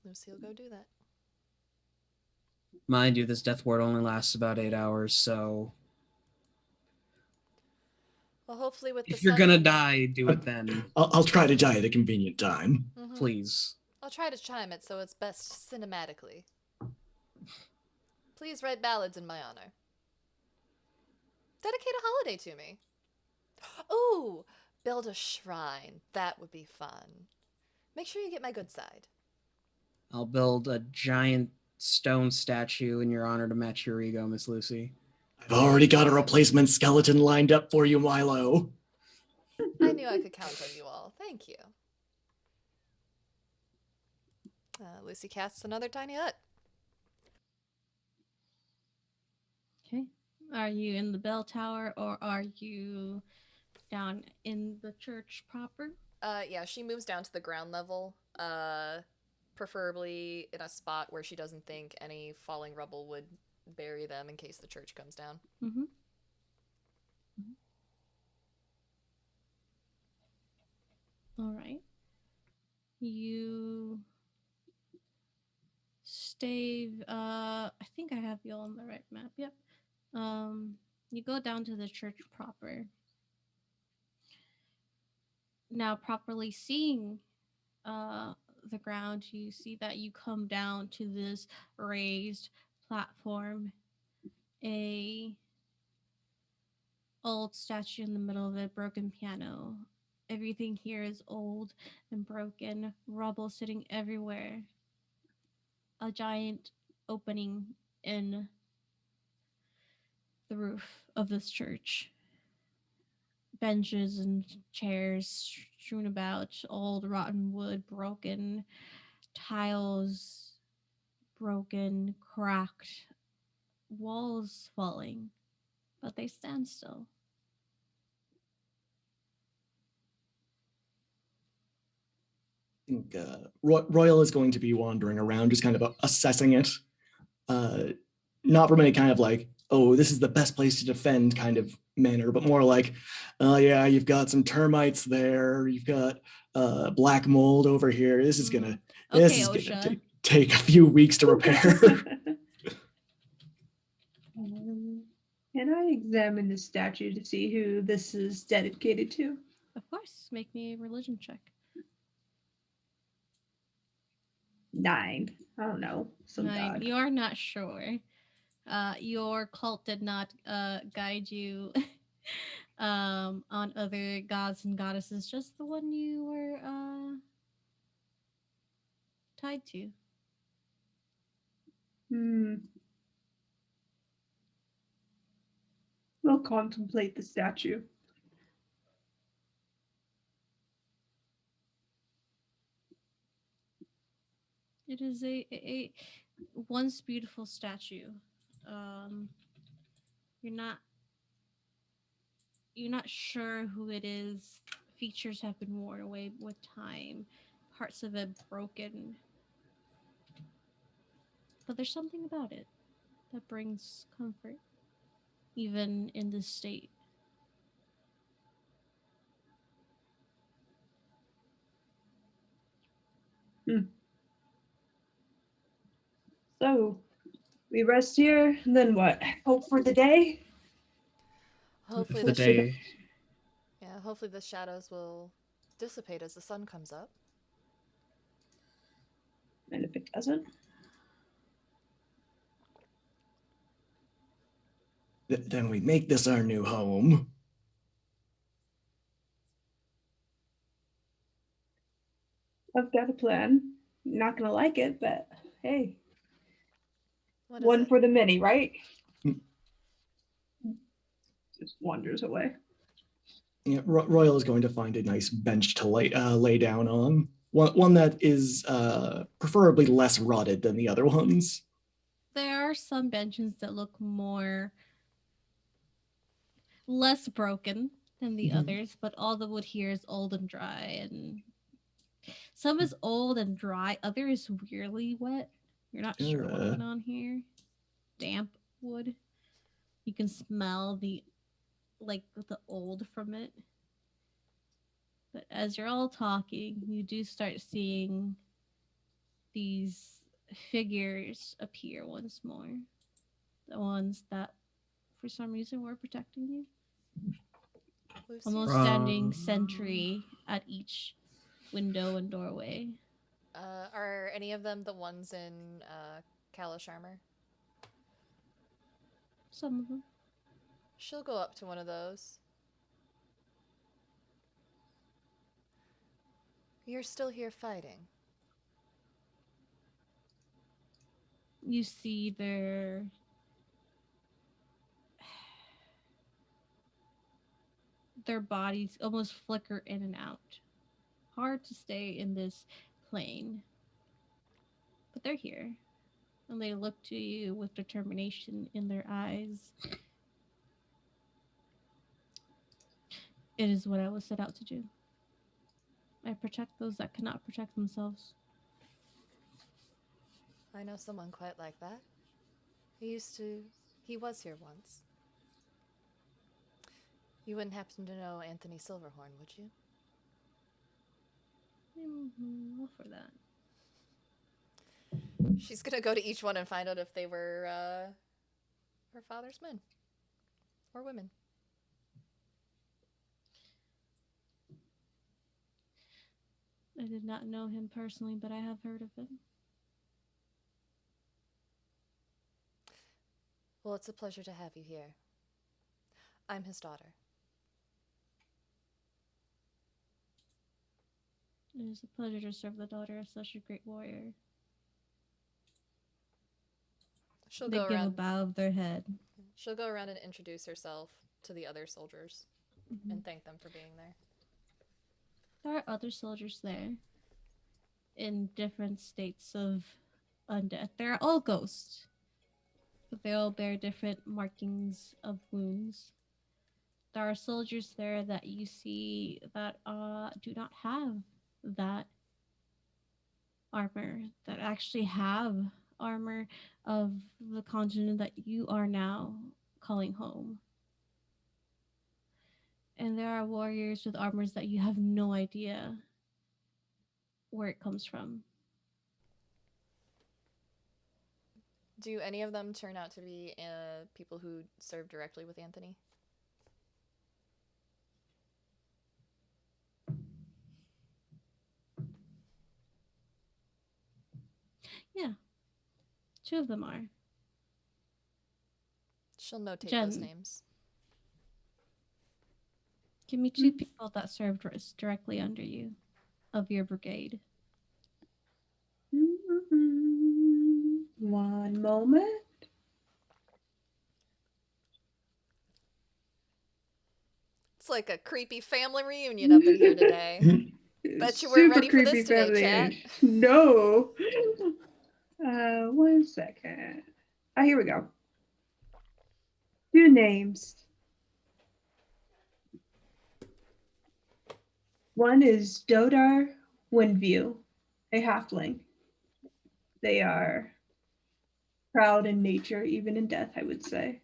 Lucy will go do that. Mind you, this Death Ward only lasts about 8 hours, so Well, hopefully with if the you're sun... gonna die, do it then. I'll try to die at a convenient time. Mhm. Please. I'll try to chime it so it's best cinematically. Please write ballads in my honor. Dedicate a holiday to me. Ooh, build a shrine. That would be fun. Make sure you get my good side. I'll build a giant stone statue in your honor to match your ego, Miss Lucy. I've already got a replacement skeleton lined up for you, Milo. I knew I could count on you all. Thank you. Lucy casts another tiny hut. Okay. Are you in the bell tower or are you down in the church proper? Yeah, she moves down to the ground level, preferably in a spot where she doesn't think any falling rubble would bury them in case the church comes down. Mm-hmm. All right. You stay. I think I have you all on the right map. Yep. You go down to the church proper. Now, properly seeing the ground, you see that you come down to this raised platform. A old statue in the middle of it, broken piano. Everything here is old and broken, rubble sitting everywhere. A giant opening in the roof of this church. Benches and chairs strewn about, old rotten wood, broken tiles, broken, cracked, walls falling, but they stand still. I think Royal is going to be wandering around, just kind of assessing it. Not from any kind of like, oh, this is the best place to defend kind of manner, but more like, oh yeah, you've got some termites there, you've got black mold over here. This is gonna take a few weeks to repair. Can I examine the statue to see who this is dedicated to? Of course, make me a religion check. 9. I don't know. Some 9. god. You are not sure. Your cult did not guide you on other gods and goddesses, just the one you were tied to. We'll contemplate the statue. It is a once beautiful statue. Um, you're not you're not sure who it is. Features have been worn away with time, parts of it broken, but there's something about it that brings comfort, even in this state. So we rest here, and then what? Hope for the day? Hopefully The What the should day yeah, hopefully the shadows will dissipate as the sun comes up. and if it doesn't? Then we make this our new home. I've got a plan. Not gonna like it, but hey, What is one it? for the many, right? Mm. Just wanders away. Yeah, Royal is going to find a nice bench to lay down on. One that is preferably less rotted than the other ones. There are some benches that look more less broken than the Mhm. others, but all the wood here is old and dry, and some is old and dry, other is weirdly wet. You're not sure what went on here. Damp wood. You can smell the old from it. But as you're all talking, you do start seeing these figures appear once more. The ones that for some reason were protecting you. We've seen Almost standing sentry at each window and doorway. Are any of them the ones in Kalish armor? Some of them. She'll go up to one of those. You're still here fighting. You see their bodies almost flicker in and out. Hard to stay in this plane. But they're here. And they look to you with determination in their eyes. It is what I was set out to do. I protect those that cannot protect themselves. I know someone quite like that. He was here once. You wouldn't happen to know Anthony Silverhorn, would you? All for that. She's gonna go to each one and find out if they were her father's men or women. I did not know him personally, but I have heard of him. Well, it's a pleasure to have you here. I'm his daughter. It is a pleasure to serve the daughter of such a great warrior. She'll They go give a around. bow of their head. She'll go around and introduce herself to the other soldiers Mhm. and thank them for being there. There are other soldiers there in different states of undeath. They're all ghosts, but they all bear different markings of wounds. There are soldiers there that you see that do not have that armor, that actually have armor of the continent that you are now calling home. And there are warriors with armors that you have no idea where it comes from. Do any of them turn out to be people who serve directly with Anthony? Yeah, two of them are. She'll notate those Jen. names. Give me two people that served directly under you of your brigade. One moment. It's like a creepy family reunion up in here today. Bet you weren't Super ready for creepy this today, family. chat. No. One second. Ah, here we go. Two names. One is Dodar Windview, a halfling. They are proud in nature, even in death, I would say.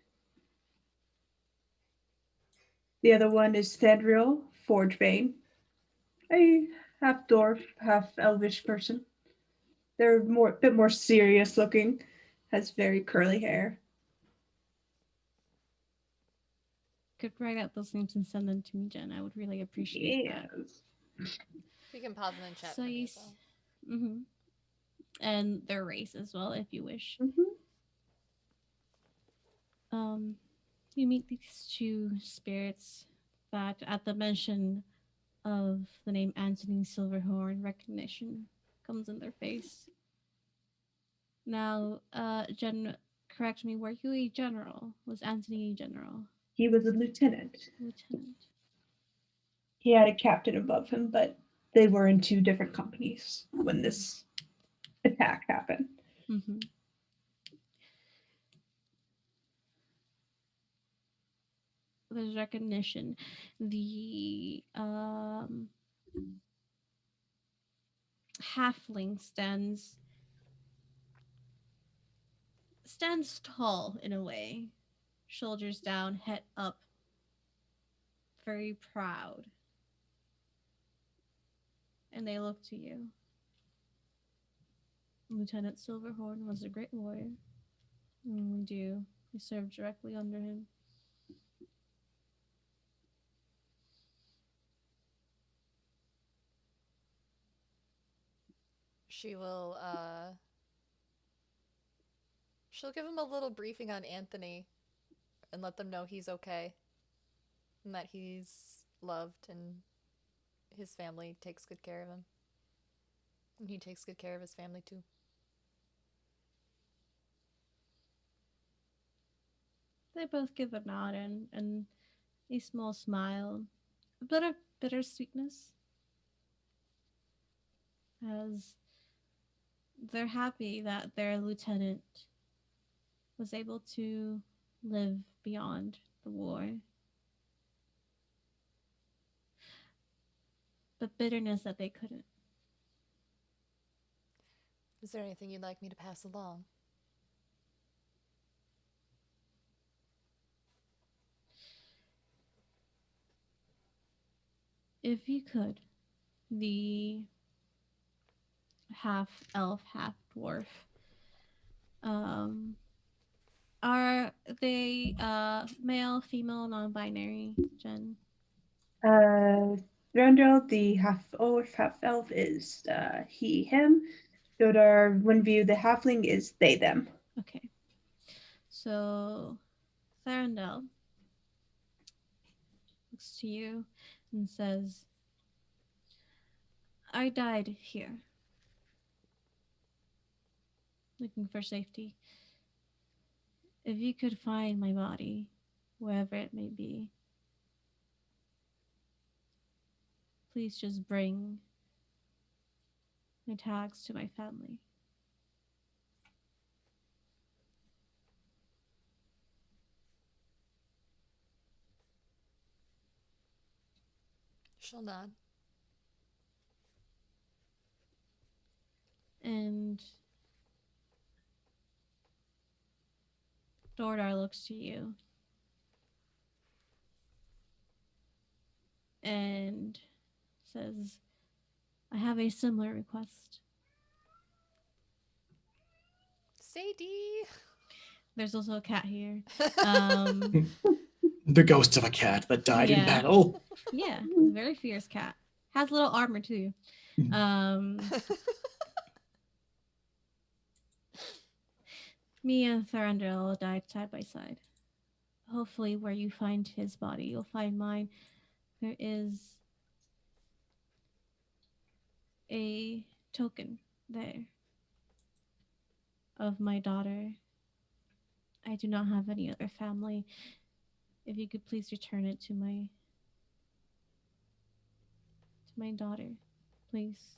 The other one is Thedriel Forgebane, a half dwarf, half elvish person. They're a bit more serious looking, has very curly hair. Could write out those names and send them to me, Jen. I would really appreciate that. Yes. We can pop them in chat So for me you, as well. mm-hmm. And their race as well, if you wish. Mm-hmm. You meet these two spirits that, at the mention of the name Anthony Silverhorn, recognition comes in their face. Now, Jen, correct me, were you a general? Was Anthony a general? He was a lieutenant. Lieutenant. He had a captain above him, but they were in two different companies when this attack happened. Mm-hmm. There's recognition. The halfling stands tall in a way, shoulders down, head up, very proud. And they look to you. Lieutenant Silverhorn was a great warrior. And we served directly under him. She will she'll give him a little briefing on Anthony and let them know he's okay and that he's loved and his family takes good care of him. And he takes good care of his family too. They both give a nod and a small smile, a bit of bittersweetness, as they're happy that their lieutenant was able to live beyond the war. But bitterness that they couldn't. Is there anything you'd like me to pass along? If you could, the half elf, half dwarf, um, are they male, female, non-binary, Jen? Randall, the half orc, half elf, is he, him. Dodar Windview, the halfling, is they, them. Okay. So Tharandel looks to you and says, I died here, looking for safety. If you could find my body, wherever it may be, please just bring my tags to my family. She'll nod. And Dordar looks to you and says, I have a similar request. Sadie! There's also a cat here. The ghost of a cat that died in Yeah. battle. Yeah, it's a very fierce cat. Has little armor too. Me and Thranduil died side by side. Hopefully, where you find his body, you'll find mine. There is a token there of my daughter. I do not have any other family. If you could please return it to my daughter, please.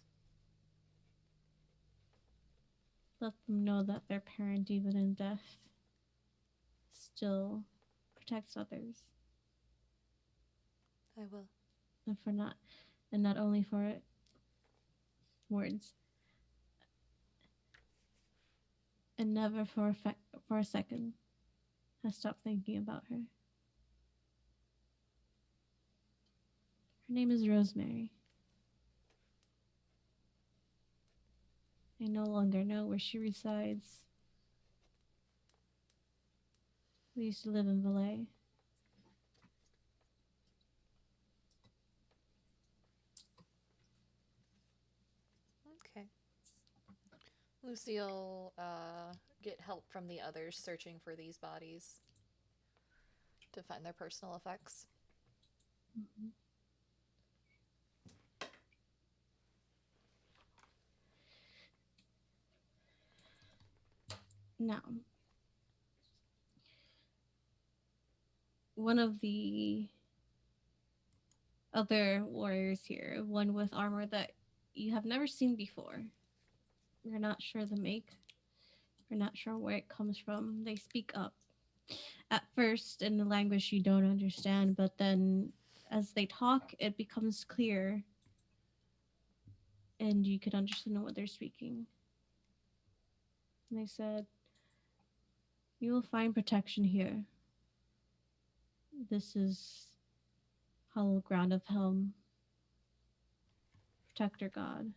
Let them know that their parent, even in death, still protects others. I will. And for not and not only for words. And never for a second has stopped thinking about her. Her name is Rosemary. I no longer know where she resides. We used to live in Valais. Okay. Lucy'll get help from the others searching for these bodies to find their personal effects. Mm-hmm. Now, one of the other warriors here, one with armor that you have never seen before. You're not sure the make. You're not sure where it comes from. They speak up. At first, in a language you don't understand, but then as they talk, it becomes clear and you could understand what they're speaking. And they said, "You will find protection here. This is hollow ground of Helm, protector god."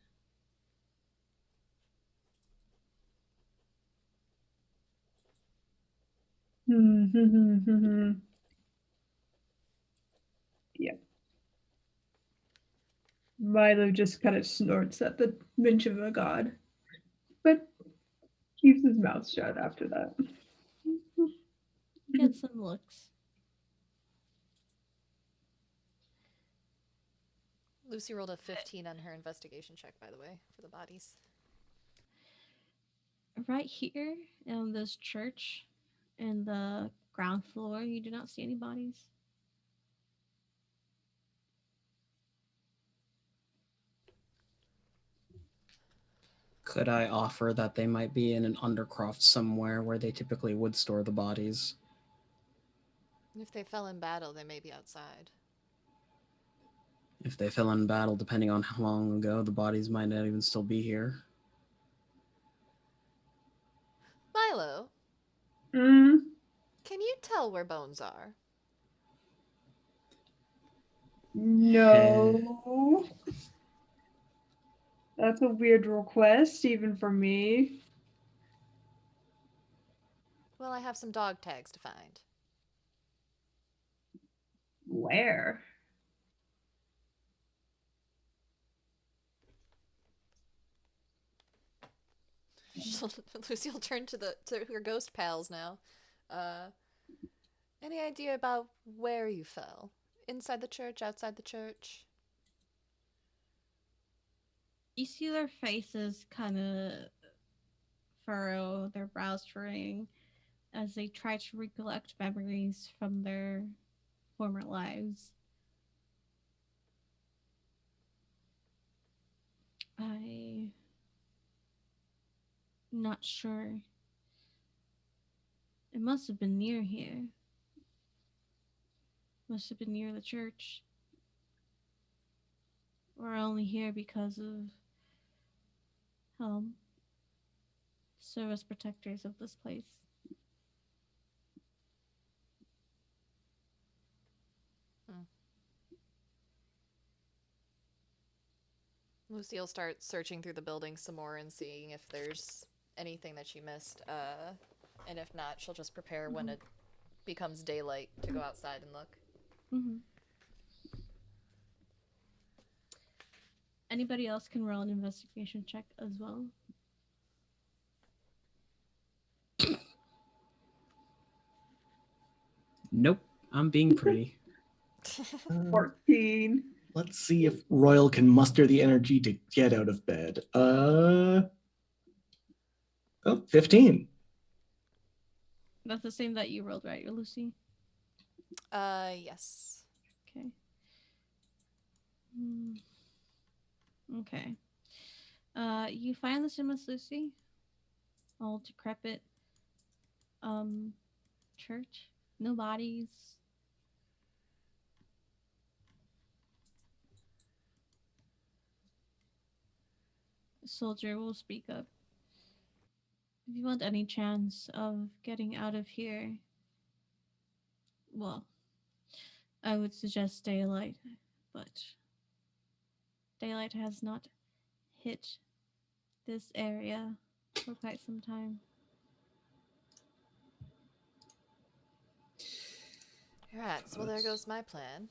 Yeah. Milo just kind of snorts at the mention of a god, but keeps his mouth shut after that. Get some looks. Lucy rolled a 15 on her investigation check, by the way, for the bodies. Right here in this church, in the ground floor, you do not see any bodies. Could I offer that they might be in an undercroft somewhere where they typically would store the bodies? If they fell in battle, they may be outside. If they fell in battle, depending on how long ago, the bodies might not even still be here. Milo, Mm, can you tell where bones are? no. That's a weird request, even for me. Well, I have some dog tags to find. Where? Lucy will turn to her ghost pals now. Any idea about where you fell? Inside the church, outside the church? You see their faces kind of furrow, their brows furrowing as they try to recollect memories from their former lives. I'm not sure. It must have been near here. Must have been near the church. We're only here because of Helm, service protectors of this place. Lucy will start searching through the building some more and seeing if there's anything that she missed. And if not, she'll just prepare when it becomes daylight to go outside and look. Mm-hmm. Anybody else can roll an investigation check as well. Nope, I'm being pretty. 14. Let's see if Royal can muster the energy to get out of bed. 15. That's the same that you rolled, right, Lucy? Yes. Okay. Okay. You find the same as Lucy. all decrepit church. No bodies. A soldier will speak up. If you want any chance of getting out of here, well, I would suggest daylight, but daylight has not hit this area for quite some time. Alright, well, there goes my plan.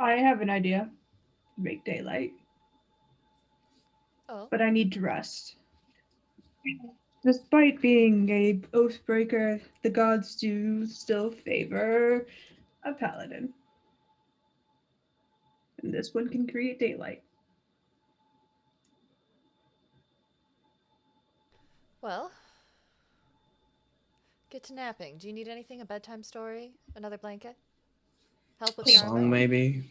I have an idea to make daylight, Oh, but I need to rest. Despite being a oathbreaker, the gods do still favor a paladin. And this one can create daylight. well, get to napping. Do you need anything? A bedtime story? Another blanket? Help with A the Think armor? song, so. maybe.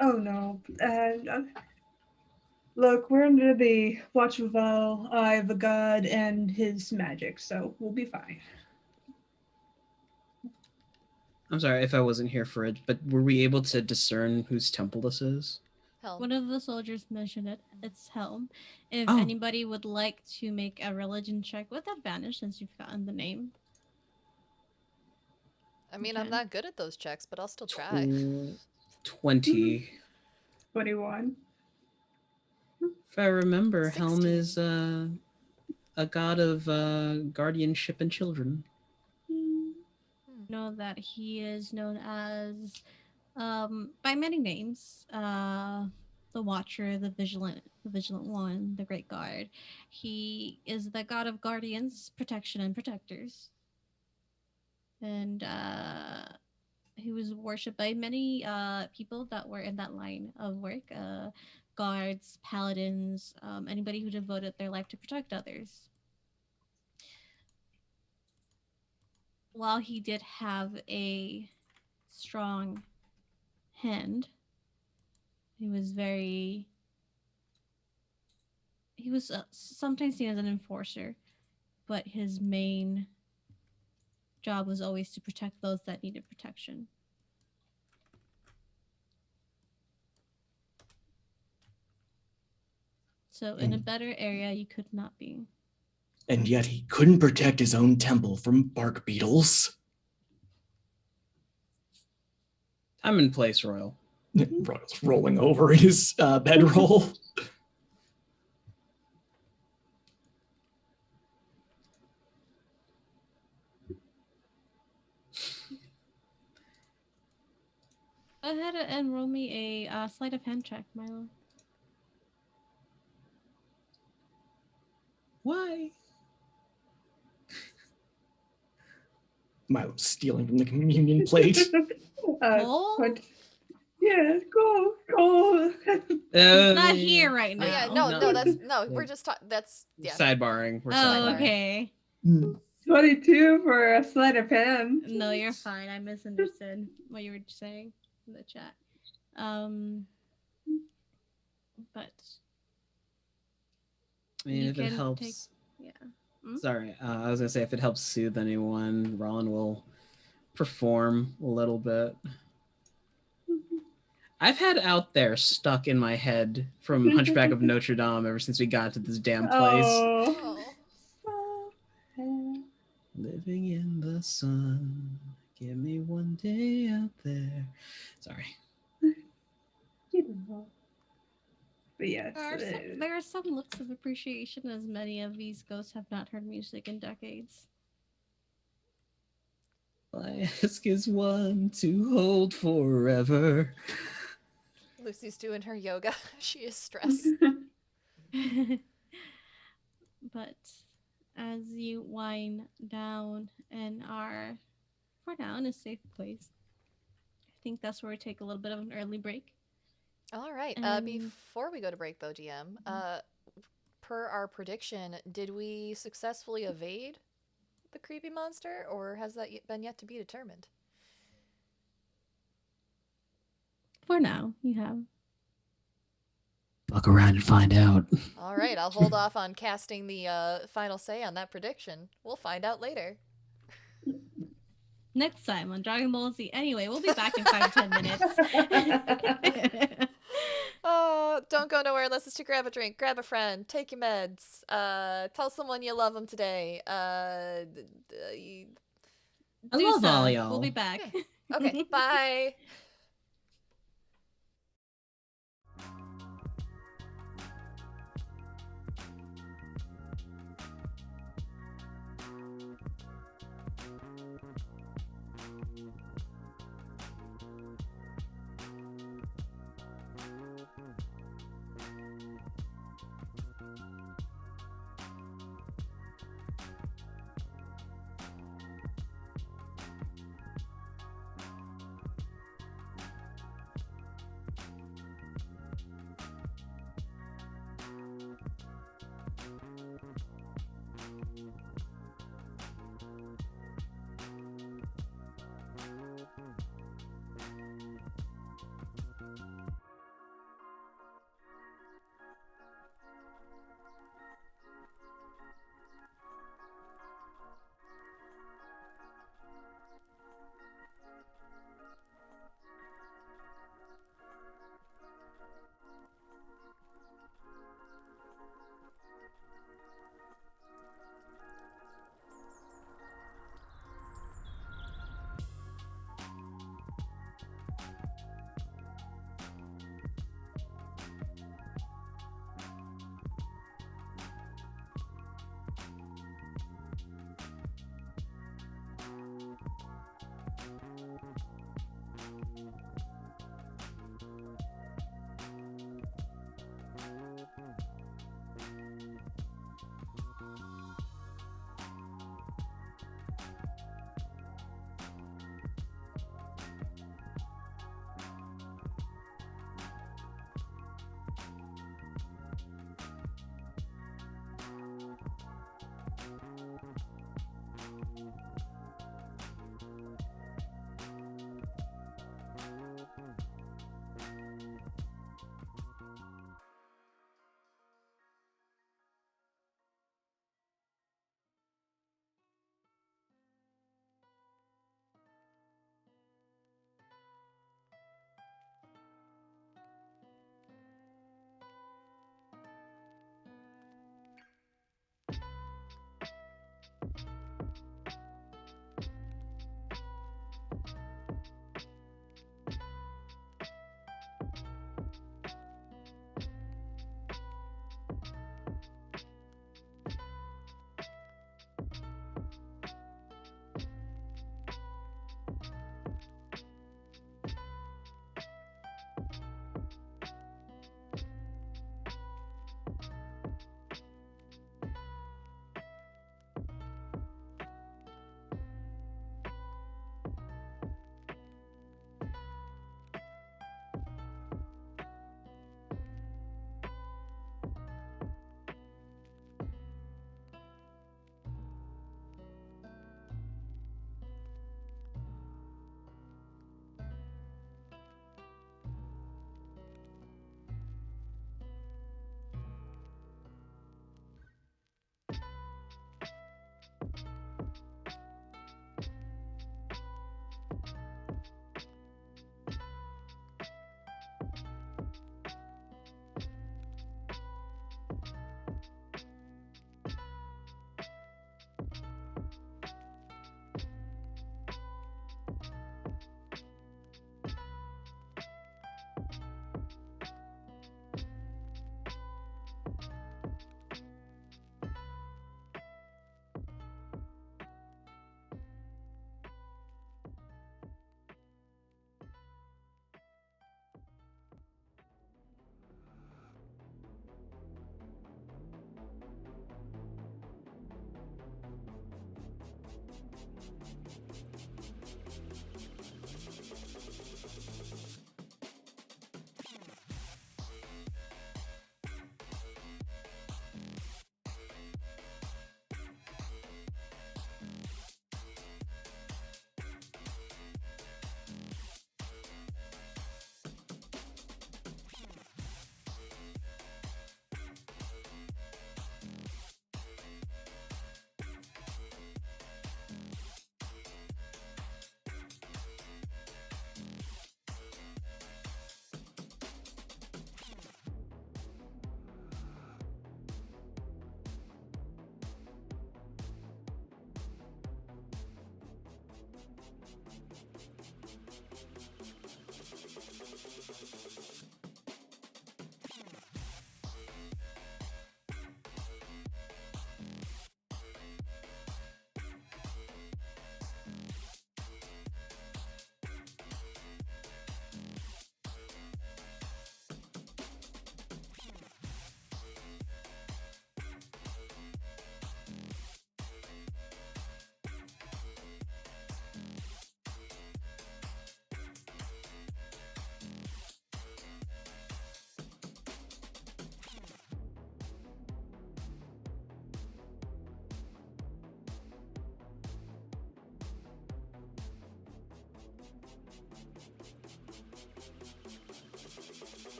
Oh no. Look, we're under the watchful eye of a god and his magic, so we'll be fine. I'm sorry if I wasn't here for it, but were we able to discern whose temple this is? Helm. One of the soldiers mentioned it. It's Helm. If Oh. anybody would like to make a religion check with advantage, since you've gotten the name, I mean, Okay. I'm not good at those checks, but I'll still try. 20. 21. If I remember, 16. Helm is a god of guardianship and children. know that he is known as by many names. The Watcher, the Vigilant One, the Great Guard. He is the god of guardians, protection, and protectors. And he was worshipped by many people that were in that line of work. Guards, paladins, anybody who devoted their life to protect others. While he did have a strong hand, he was sometimes seen as an enforcer, but his main job was always to protect those that needed protection. So in a better area you could not be. And yet he couldn't protect his own temple from bark beetles. I'm in place, Royal. Royal's rolling over in his bedroll. Go ahead and roll me a sleight of hand check, Milo. Why? Milo's stealing from the communion plate. Cole? Yeah, go. He's not here right Oh now. yeah, No. no, we're just talking. That's yeah. Sidebarring. We're Oh, sidebarring. okay. 22 for a sleight of hand. No, you're fine. I misunderstood what you were saying in the chat. But I mean, you if it can helps. yeah. Sorry, I was gonna say if it helps soothe anyone, Rollin will perform a little bit. I've had Out There stuck in my head from Hunchback of Notre Dame ever since we got to this damn place. Oh. Living in the sun, give me one day out there. Sorry. But yes. There are some looks of appreciation, as many of these ghosts have not heard music in decades. All I ask is one to hold forever. Lucy's doing her yoga. She is stressed. But as you wind down and are, for now, in a safe place, I think that's where we take a little bit of an early break. All right. Before we go to break, though, DM, per our prediction, did we successfully evade the creepy monster, or has that been yet to be determined? For now, you have. Look around and find out. All right, I'll hold off on casting the final say on that prediction. We'll find out later. Next time on Dragon Ball Z. Anyway, we'll be back in 5 to 10 minutes. Don't go nowhere unless it's to grab a drink, grab a friend, take your meds, tell someone you love them today. I love so. all y'all. We'll be back. Okay, bye.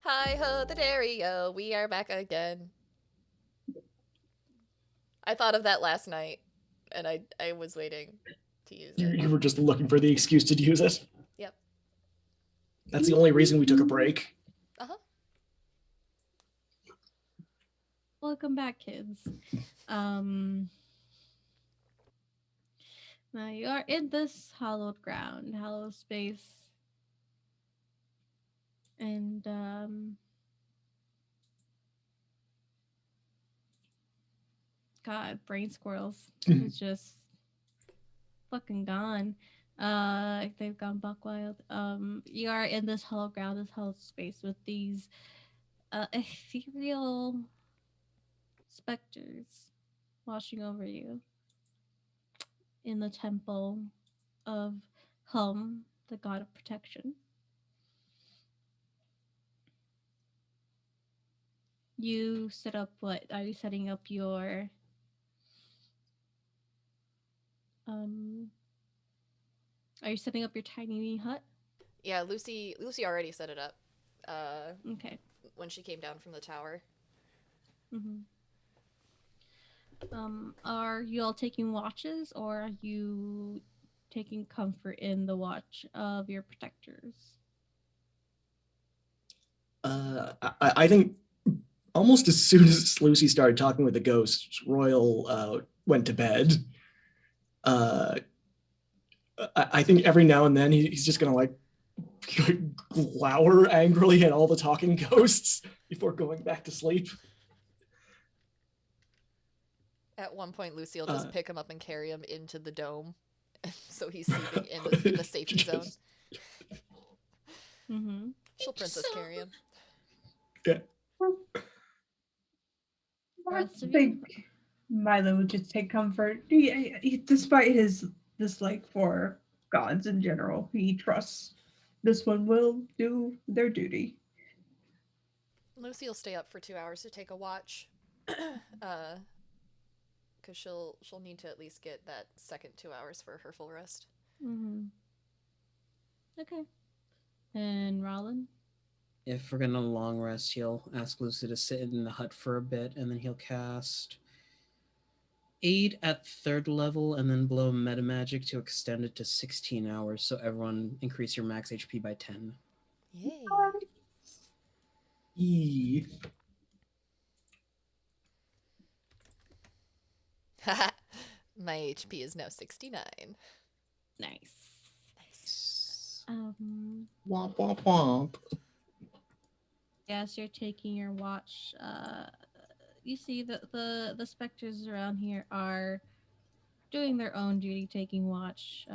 Hi ho, the dairy-o, we are back again. I thought of that last night, and I was waiting to use You, it. you were just looking for the excuse to use it. Yep. That's the only reason we took a break. Uh-huh. Welcome back, kids. Um, Now you are in this hallowed ground, hallowed space, and God, brain squirrels is just fucking gone. They've gone buck wild. You are in this hollow ground, this hollow space with these ethereal specters watching over you in the temple of Hum, the god of protection. You set up what? Are you setting up your um are you setting up your tiny hut? Yeah, Lucy already set it up. Okay. When she came down from the tower. Mm-hmm. Are you all taking watches, or are you taking comfort in the watch of your protectors? I think almost as soon as Lucy started talking with the ghosts, Royal went to bed. Uh, I think every now and then he's just gonna like glower angrily at all the talking ghosts before going back to sleep. At one point, Lucy will Uh, just pick him up and carry him into the dome, so he's sleeping in the safety zone. Mm-hmm. She'll princess carry him. Yeah. I Rest of you? think Milo would just take comfort. Despite his dislike for gods in general, he trusts this one will do their duty. Lucy will stay up for 2 hours to take a watch, because she'll need to at least get that second 2 hours for her full rest. Mm-hmm. Okay. And Rollin? If we're gonna long rest, he'll ask Lucy to sit in the hut for a bit, and then he'll cast Aid at third level, and then blow meta magic to extend it to 16 hours. So everyone increase your max HP by 10. Yay! E. My HP is now 69. Nice. Nice. Womp womp womp. As you're taking your watch, you see that the specters around here are doing their own duty, taking watch.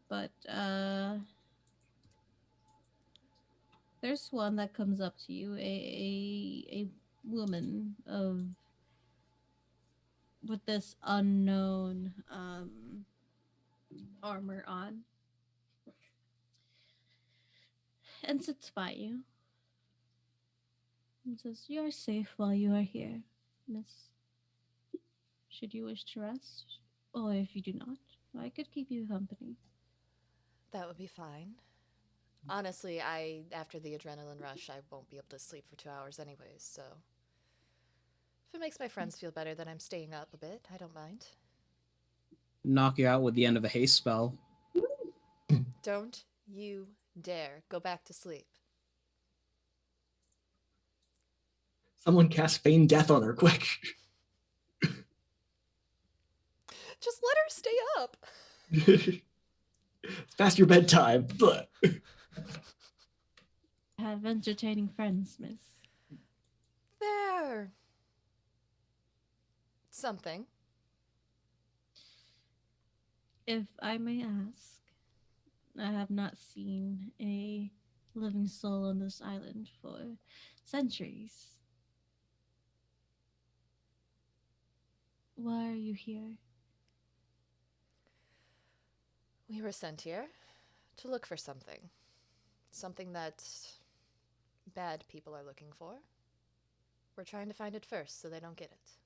But there's one that comes up to you, a woman of with this unknown armor on, and sits by you and says, "You are safe while you are here, Miss. Should you wish to rest, or if you do not, I could keep you company." That would be fine. Honestly, after the adrenaline rush, I won't be able to sleep for 2 hours anyways, so if it makes my friends feel better that I'm staying up a bit, I don't mind. Knock you out with the end of a haste spell. Don't you dare go back to sleep. Someone cast feign death on her quick. Just let her stay up. It's past your bedtime. Have entertaining friends, Miss. There. Something. If I may ask, I have not seen a living soul on this island for centuries. Why are you here? We were sent here to look for something. Something that bad people are looking for. We're trying to find it first so they don't get it.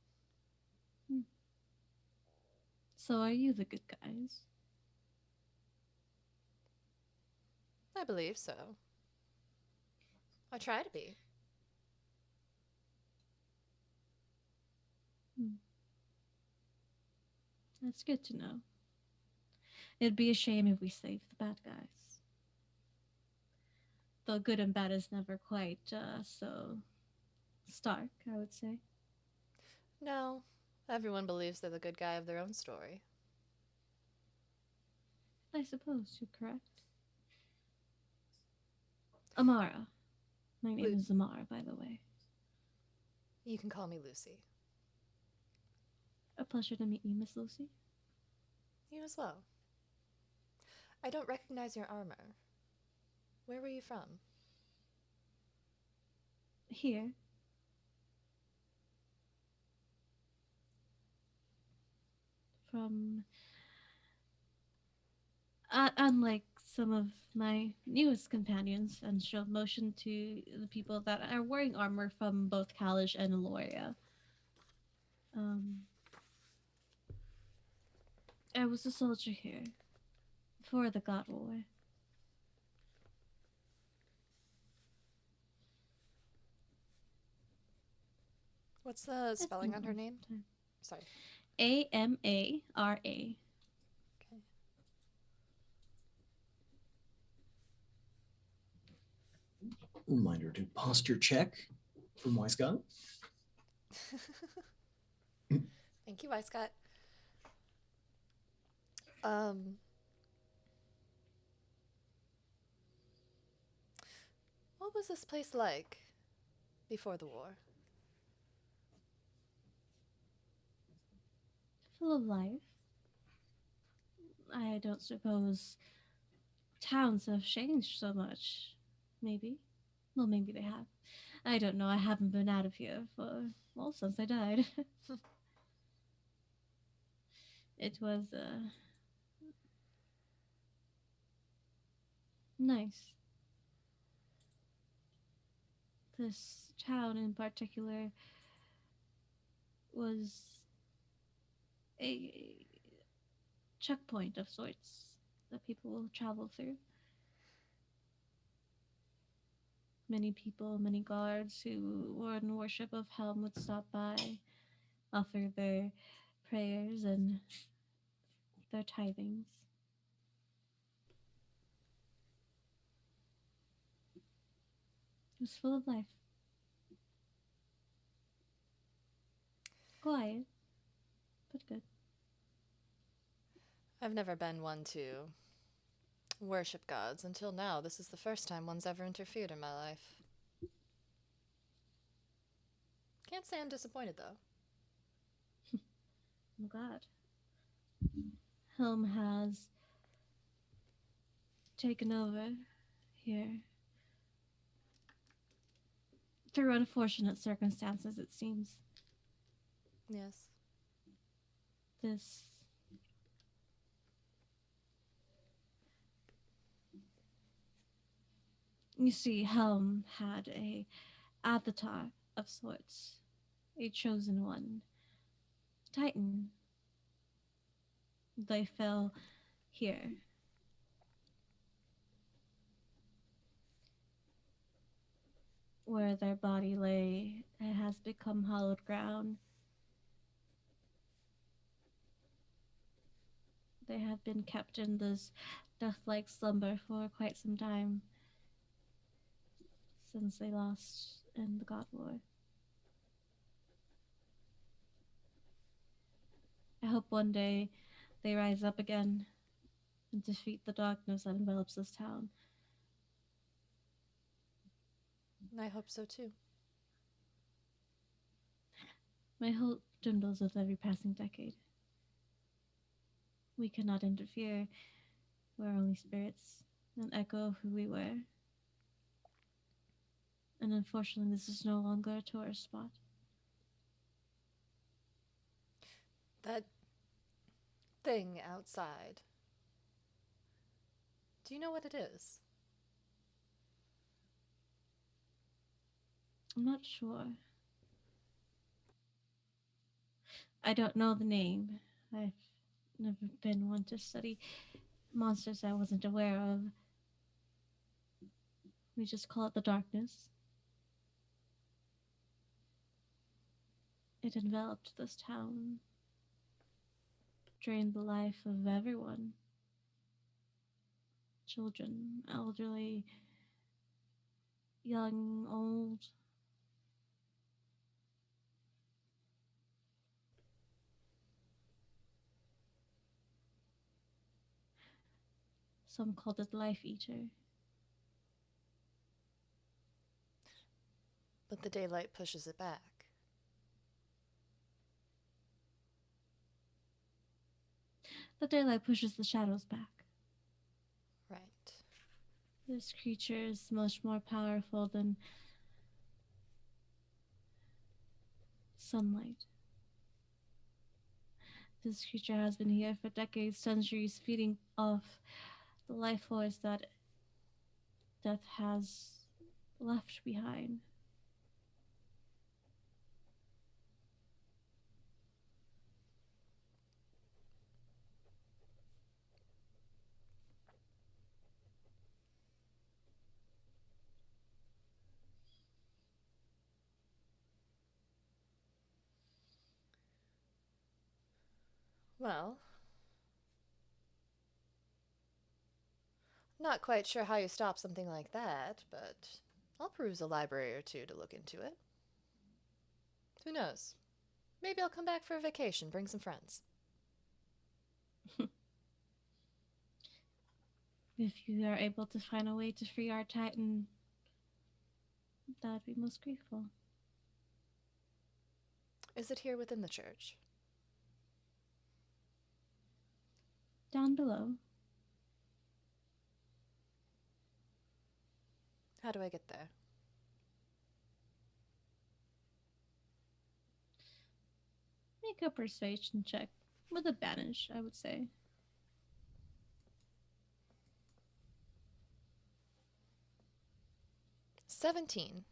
So are you the good guys? I believe so. I try to be. Hmm. That's good to know. It'd be a shame if we saved the bad guys. Though good and bad is never quite so stark, I would say. No, everyone believes they're the good guy of their own story. I suppose you're correct. Amara. My name Lu- is Amara, by the way. you can call me Lucy. A pleasure to meet you, Miss Lucy. You as well. I don't recognize your armor. Where were you from? Here. From unlike some of my newest companions, and show motion to the people that are wearing armor from both Kalish and Eloria. Um, I was a soldier here for the God War. What's the It's been spelling on a her long name? time. Sorry. Amara. Okay. Reminder to posture check from Wyscott. Thank you, Scott. Um, what was this place like before the war? Full of life. I don't suppose towns have changed so much. Maybe. Well, maybe they have. I don't know. I haven't been out of here for, well, since I died. It was nice. This town in particular was a checkpoint of sorts that people will travel through. Many people, many guards who were in worship of Helm would stop by, offer their prayers and their tithings. It was full of life. Quiet, but good. I've never been one to worship gods until now. This is the first time one's ever interfered in my life. Can't say I'm disappointed though. I'm glad. Helm has taken over here through unfortunate circumstances, it seems. Yes. This you see, Helm had a avatar of sorts, a chosen one, Titan. They fell here, where their body lay. It has become hallowed ground. They have been kept in this death-like slumber for quite some time since they lost in the God War. I hope one day they rise up again and defeat the darkness that envelops this town. I hope so too. My hope dwindles with every passing decade. We cannot interfere. We're only spirits, an echo of who we were. And unfortunately, this is no longer a tourist spot. That thing outside. Do you know what it is? I'm not sure. I don't know the name. I've never been one to study monsters I wasn't aware of. We just call it the darkness. It enveloped this town, drained the life of everyone. Children, elderly, young, old. Some called it Life Eater. But the daylight pushes it back. The daylight pushes the shadows back. Right. This creature is much more powerful than sunlight. This creature has been here for decades, centuries, feeding off the life force that death has left behind. Well, not quite sure how you stop something like that, but I'll peruse a library or two to look into it. Who knows? Maybe I'll come back for a vacation, bring some friends. If you are able to find a way to free our Titan, that'd be most grateful. Is it here within the church? Down below. How do I get there? Make a persuasion check with advantage, I would say. $17.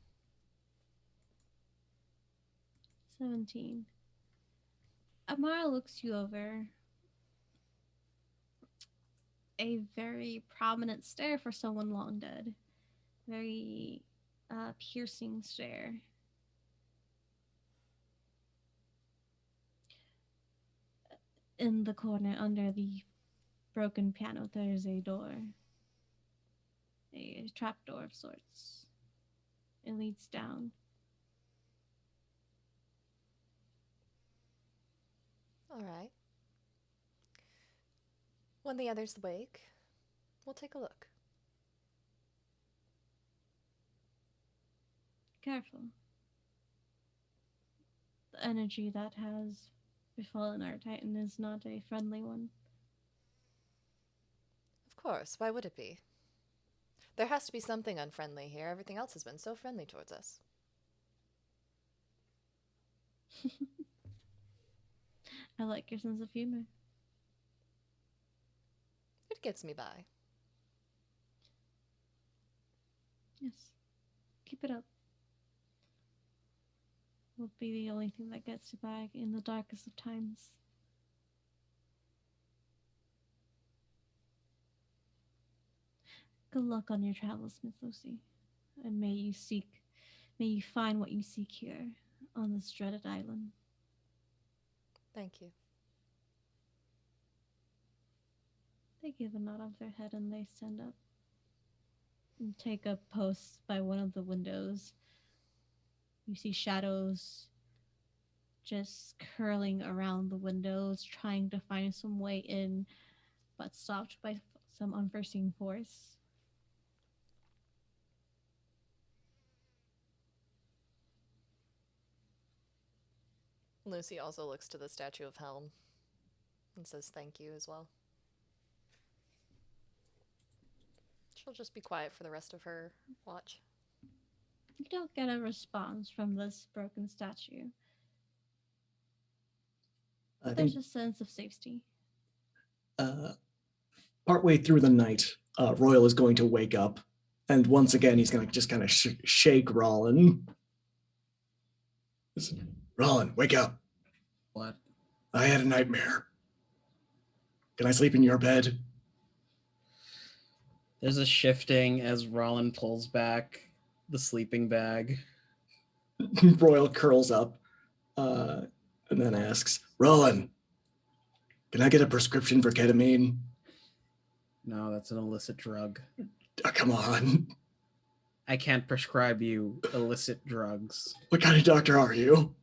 17. Amara looks you over. A very prominent stare for someone long dead. Very piercing stare. In the corner under the broken piano, there is a door. A trapdoor of sorts. It leads down. All right. When the others wake, we'll take a look. Careful. The energy that has befallen our Titan is not a friendly one. Of course, why would it be? There has to be something unfriendly here. Everything else has been so friendly towards us. I like your sense of humor. It gets me by. Yes. Keep it up. Will be the only thing that gets you by in the darkest of times. Good luck on your travels, Miss Lucy. And may you find what you seek here on this dreaded island. Thank you. They give a nod of their head and they stand up and take a post by one of the windows. You see shadows just curling around the windows, trying to find some way in, but stopped by some unforeseen force. Lucy also looks to the statue of Helm and says thank you as well. She'll just be quiet for the rest of her watch. You don't get a response from this broken statue. I There's think a sense of safety. Partway through the night, Royal is going to wake up, and once again he's going to just kind of shake Rollin. Rollin, wake up! What? I had a nightmare. Can I sleep in your bed? There's a shifting as Rollin pulls back the sleeping bag. Royal curls up. uh, and then asks, Roland, can I get a prescription for ketamine? No, that's an illicit drug. Oh, come on. I can't prescribe you illicit drugs. What kind of doctor are you?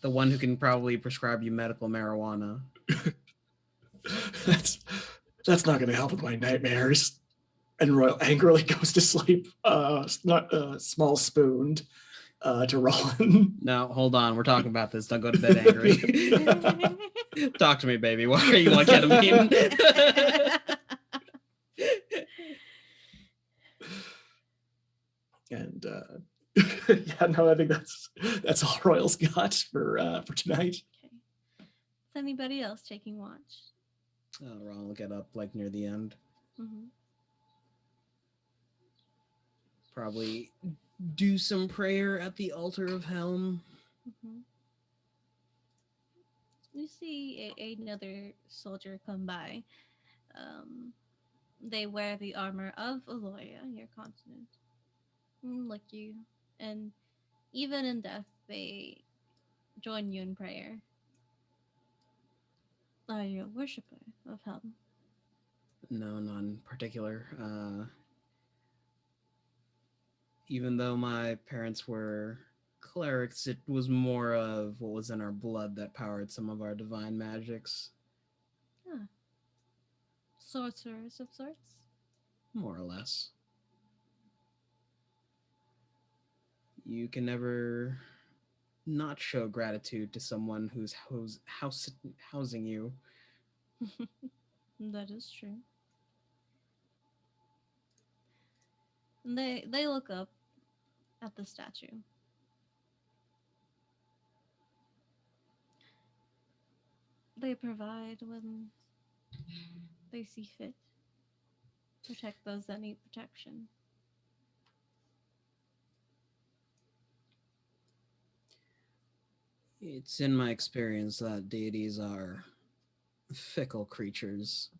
The one who can probably prescribe you medical marijuana. that's not going to help with my nightmares. And Royal angrily goes to sleep, not small spooned, to Roland. No, hold on. We're talking about this. Don't go to bed angry. Talk to me, baby. Why are you on ketamine? And yeah, no, I think that's all Royal's got for tonight. Okay. Is anybody else taking watch? Ron will get up like near the end. Mm-hmm. Probably do some prayer at the altar of Helm. Mm-hmm. You see another soldier come by. They wear the armor of Aloya, your continent. Like you. And even in death, they join you in prayer. Are you a worshipper of Helm? No, none particular. Even though my parents were clerics, it was more of what was in our blood that powered some of our divine magics. Huh. Sorcerers of sorts? More or less. You can never not show gratitude to someone who's housing you. That is true. And they look up at the statue. They provide when they see fit. Protect those that need protection. It's in my experience that deities are fickle creatures.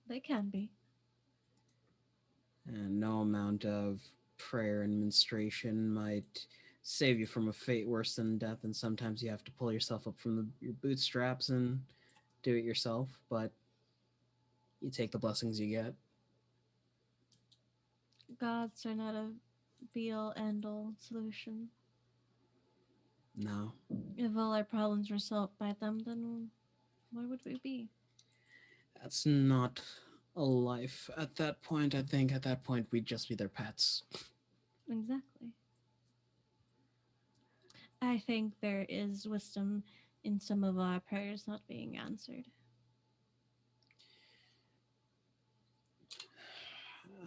They can be. And no amount of prayer and menstruation might save you from a fate worse than death, and sometimes you have to pull yourself up from your bootstraps and do it yourself, but you take the blessings you get. Gods are not a be all end all solution. No. If all our problems were solved by them, then where would we be? That's not a life. At that point, I think at that point we'd just be their pets. Exactly. I think there is wisdom in some of our prayers not being answered.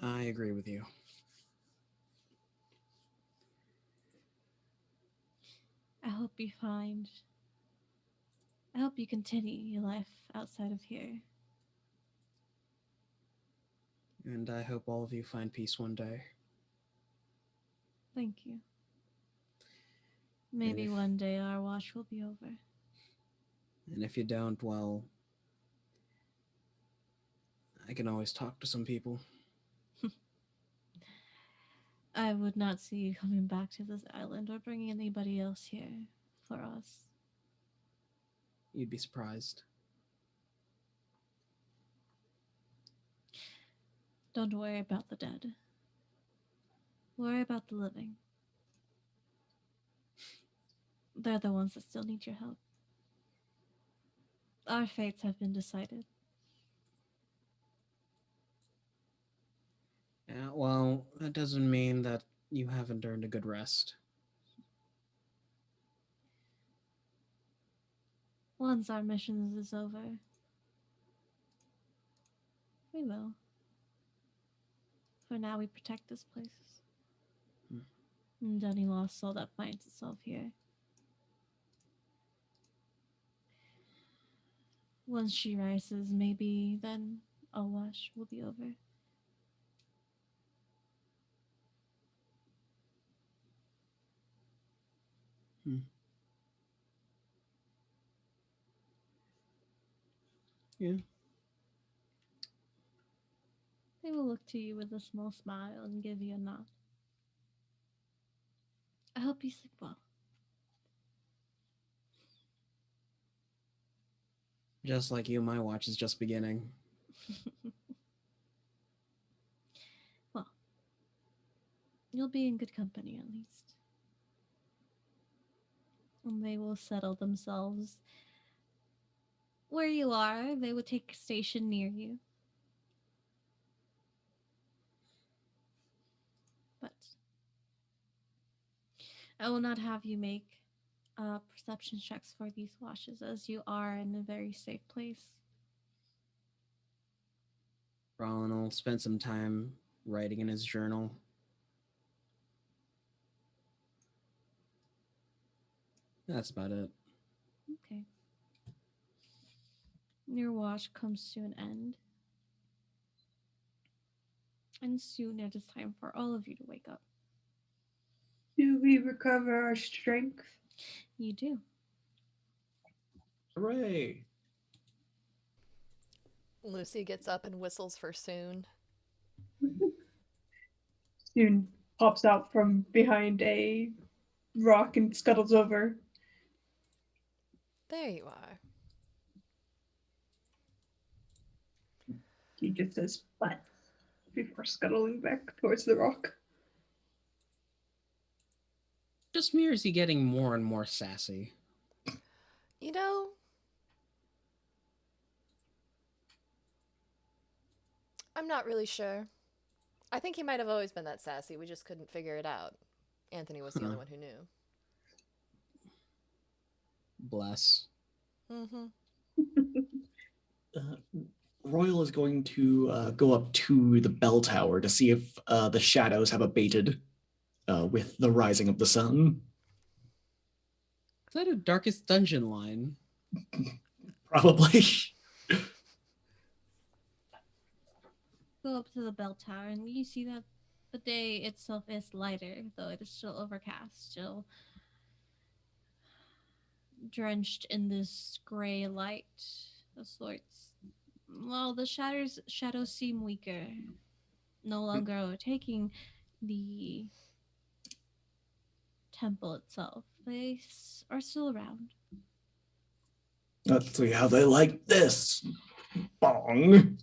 I agree with you. I hope you find. I hope you continue your life outside of here. And I hope all of you find peace one day. Thank you. Maybe one day our watch will be over. And if you don't, well, I can always talk to some people. I would not see you coming back to this island or bringing anybody else here for us. You'd be surprised. Don't worry about the dead. Worry about the living. They're the ones that still need your help. Our fates have been decided. Yeah, well, that doesn't mean that you haven't earned a good rest. Once our mission is over, we will. For now, we protect this place. And any lost soul that finds itself here. Once she rises, maybe then all wash will be over. Yeah. They will look to you with a small smile and give you a nod. I hope you sleep well. Just like you, my watch is just beginning. Well, you'll be in good company at least. And they will settle themselves where you are. They will take a station near you. But I will not have you make perception checks for these washes, as you are in a very safe place. Rollin will spend some time writing in his journal. That's about it. Okay. Your watch comes to an end. And soon it is time for all of you to wake up. Do we recover our strength? You do. Hooray! Lucy gets up and whistles for Soon. Soon pops out from behind a rock and scuttles over. There you are. He just says, "What?" before scuttling back towards the rock. Just me, or is he getting more and more sassy? You know, I'm not really sure. I think he might have always been that sassy. We just couldn't figure it out. Anthony was the only one who knew. Bless. Mm-hmm. Royal is going to go up to the bell tower to see if the shadows have abated with the rising of the sun. Is that a Darkest Dungeon line? Probably. Go up to the bell tower and you see that the day itself is lighter, though it is still overcast, still drenched in this gray light of sorts. While the shadows seem weaker, no longer overtaking the temple itself. They are still around. Let's see how they like this. Bong.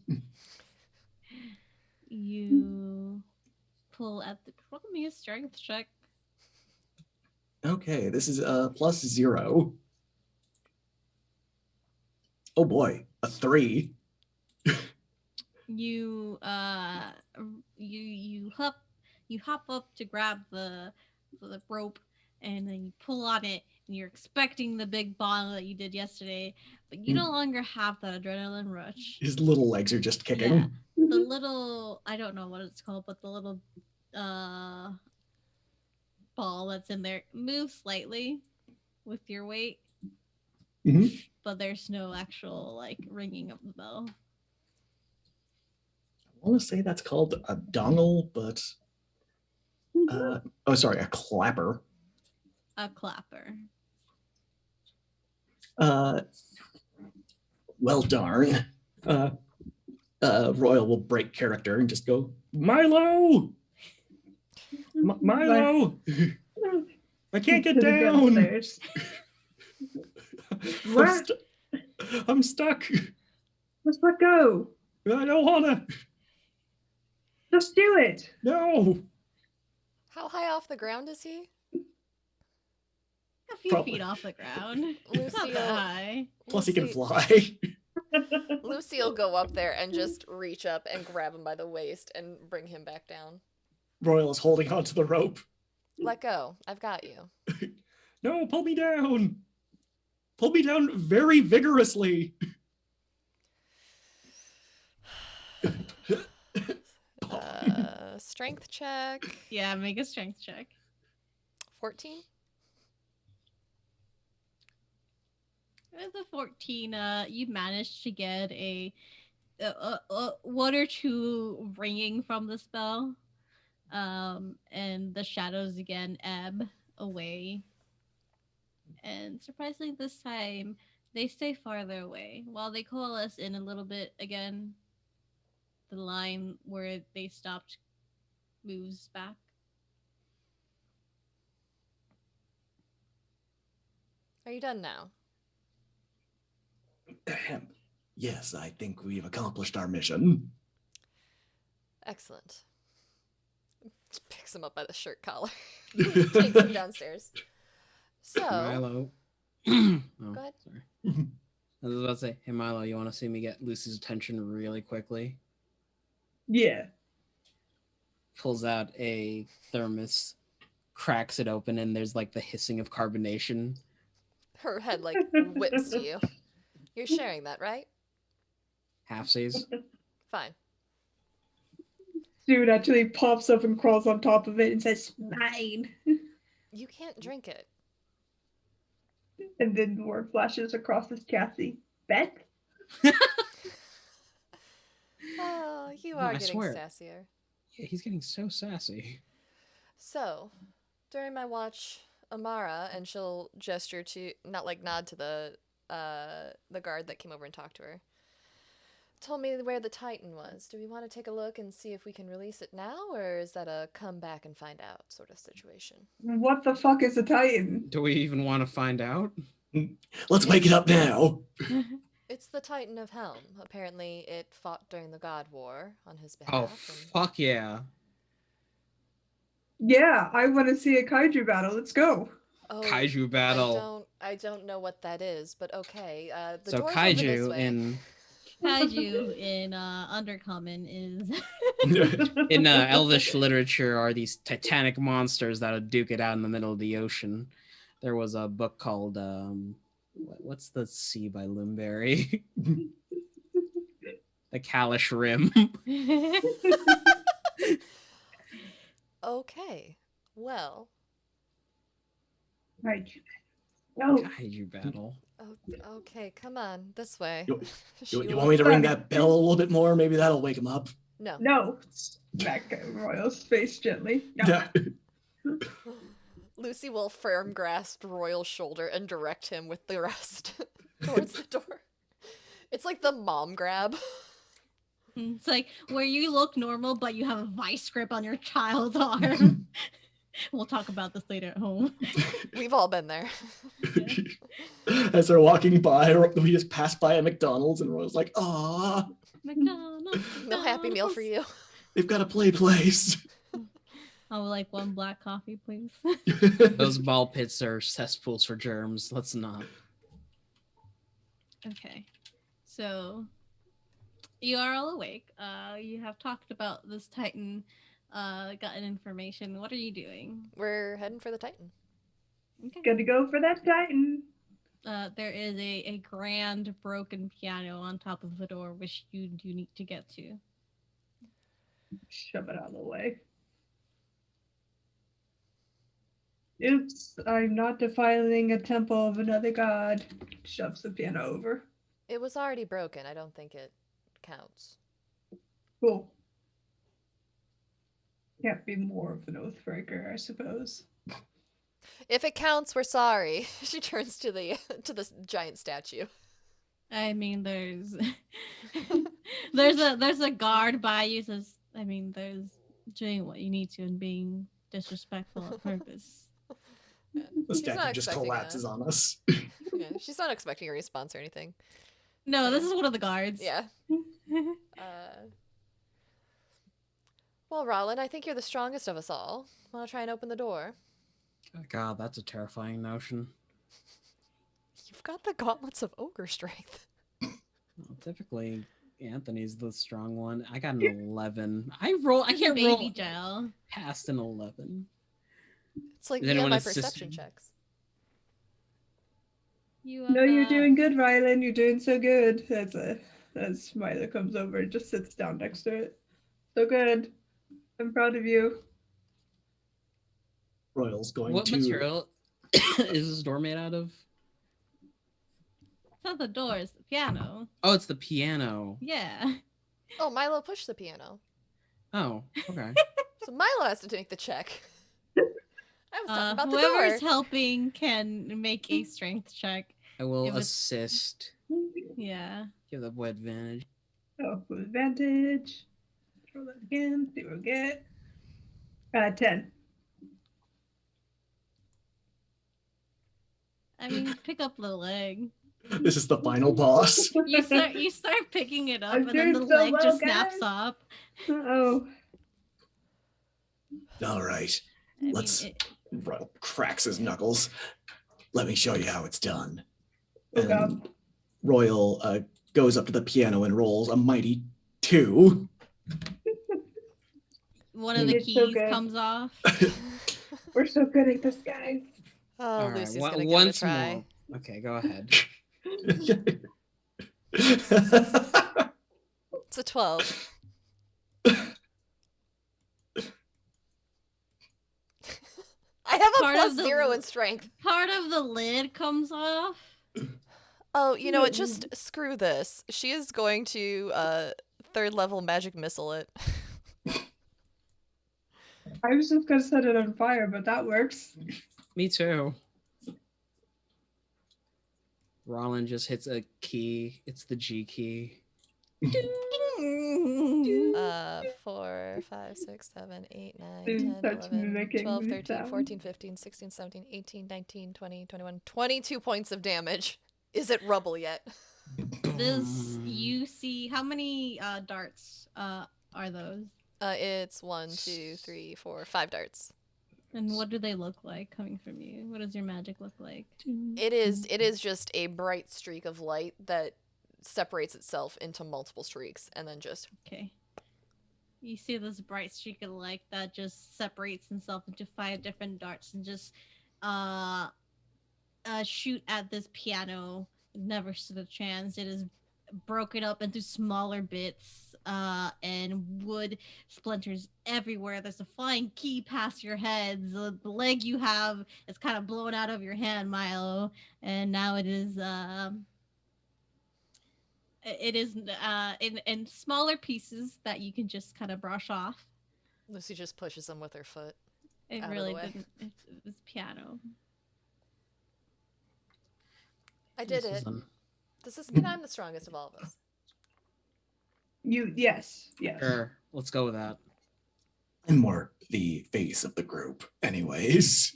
You pull at the. Roll me a strength check. Okay, this is +0. Oh boy, a 3. You you hop up to grab the rope, and then you pull on it, and you're expecting the big ball that you did yesterday, but you no longer have that adrenaline rush. His little legs are just kicking. Yeah. The little, I don't know what it's called, but the little ball that's in there moves slightly with your weight, but there's no actual like ringing of the bell. I want to say that's called a dongle, but oh, sorry, a clapper. A clapper. Well, darn. Royal will break character and just go, Milo! Milo! I can't get down! What? I'm stuck. Let's let go. I don't wanna. Just do it. No. How high off the ground is he? A few feet off the ground. Not that Lucille. high. Plus he can fly. Lucy'll go up there and just reach up and grab him by the waist and bring him back down. Royal is holding onto the rope. Let go. I've got you. No, pull me down. Pull me down very vigorously. Strength check. Yeah, make a strength check. 14. With a 14, you managed to get a one or two ringing from the spell, and the shadows again ebb away. And surprisingly, this time they stay farther away. While they coalesce in a little bit again, the line where they stopped moves back. Are you done now? Ahem. Yes, I think we've accomplished our mission. Excellent. Just picks him up by the shirt collar. Takes him downstairs. So, Milo. go ahead. Sorry. I was about to say, hey Milo, you want to see me get Lucy's attention really quickly? Yeah. Pulls out a thermos, cracks it open, and there's like the hissing of carbonation. Her head like whips to you. You're sharing that, right? Halfsies. Fine. Dude actually pops up and crawls on top of it and says, "Mine." You can't drink it. And then more flashes across his chassis. Bet? Oh, you No, are I getting swear. sassier. Yeah, he's getting so sassy. So, during my watch, Amara, and she'll gesture to, not like nod to the guard that came over and talked to her, told me where the Titan was. Do we want to take a look and see if we can release it now, or is that a come back and find out sort of situation? What the fuck is a Titan? Do we even want to find out? Let's wake it up now. It's the Titan of Helm. Apparently, it fought during the God War on his behalf. Oh, and- fuck yeah. Yeah, I want to see a kaiju battle. Let's go. Oh, Kaiju battle. I don't know what that is, but okay. The So door's over this kaiju way. in Kaiju in Undercommon is Elvish literature are these titanic monsters that'll duke it out in the middle of the ocean. There was a book called what's the Sea by Loomberry? The Kalish Rim. Okay. Well, Kaiju. No. Kaiju battle. okay, come on, this way. You, She you will- want me to ring that bell a little bit more? Maybe that'll wake him up. No. No. Smack Royal's face gently. No. Lucy will firm grasp Royal's shoulder and direct him with the rest towards the door. It's like the mom grab. it's like where you look normal, but you have a vice grip on your child's arm. We'll talk about this later at home. We've all been there. As they're walking by, we just pass by a McDonald's, and Roy's like, "Ah, McDonald's. No Happy Meal for you. they've got a play place." I would like one black coffee, please. Those ball pits are cesspools for germs. Let's not. Okay. So you are all awake. You have talked about this Titan, gotten information. What are you doing? We're heading for the Titan. Okay. Gonna go for that Titan. There is a grand broken piano on top of the door, which you do need to get to. Shove it out of the way. Oops, I'm not defiling a temple of another god. Shoves the piano over. It was already broken. I don't think it counts. Cool. Can't be more of an oathbreaker, I suppose. If it counts, we're sorry. She turns to the giant statue. I mean, there's there's a guard by you. Says, I mean, there's doing what you need to and being disrespectful on purpose. The She's not statue just expecting collapses on us. Yeah, she's not expecting a response or anything. No, this is one of the guards. Yeah. Well, Rollin, I think you're the strongest of us all. Want to try and open the door? God, that's a terrifying notion. You've got the gauntlets of ogre strength. Well, typically, Anthony's the strong one. I got an 11. I It's can't baby roll gel. past an 11. It's like Is me on anyone my assisting? perception checks. You No, you're doing good, Rylan. You're doing so good. As Mila comes over and just sits down next to it. So good. I'm proud of you. Royal's going What to. material is this door made out of? It's not the door, it's the piano. Oh, it's the piano. Yeah. Oh, Milo pushed the piano. Oh, okay. So Milo has to make the check. I was talking about the Whoever's door. helping can make a strength check. I will It was- assist. Yeah. Give the boy advantage. Oh, with advantage. Roll that again. See what we get. 10. I mean, pick up the leg. This is the final boss. You start picking it up, I'm and then the doing so leg well, just snaps guys. up. Oh, All right. I mean, Let's Royal cracks his knuckles. Let me show you how it's done. oh And god. Royal goes up to the piano and rolls a mighty 2. one of the It's so keys good. comes off. We're so good at this, guys. Oh, All right, Lucy's gonna give it a once try. more. Okay, go ahead. It's a 12. I have a Part plus of the- 0 in strength. Part of the lid comes off. Oh, you know what? Just screw this. She is going to 3rd level magic missile it. I was just gonna set it on fire, but that works. Me too. Roland just hits a key. It's the G key. 4, 5, 6, 7, 8, 9, Dude 10, starts 11, mimicking 12, the 13, sound. 14, 15, 16, 17, 18, 19, 20, 21, 22 points of damage. Is it rubble yet? This you see how many darts are those? It's 1, 2, 3, 4, 5 darts. And what do they look like coming from you? What does your magic look like? It is just a bright streak of light that separates itself into multiple streaks and then just Okay. You see this bright streak of light that just separates itself into 5 different darts and just shoot at this piano. It never stood a chance. It is broken up into smaller bits and wood splinters everywhere. There's a flying key past your heads. The leg you have is kind of blown out of your hand, Milo, and now it is in smaller pieces that you can just kind of brush off. Lucy just pushes them with her foot. It Out of the really way. didn't. It's piano. I did This it. is Does this mean I'm the strongest of all of us? Yes. Sure, let's go with that. I'm more the face of the group, anyways.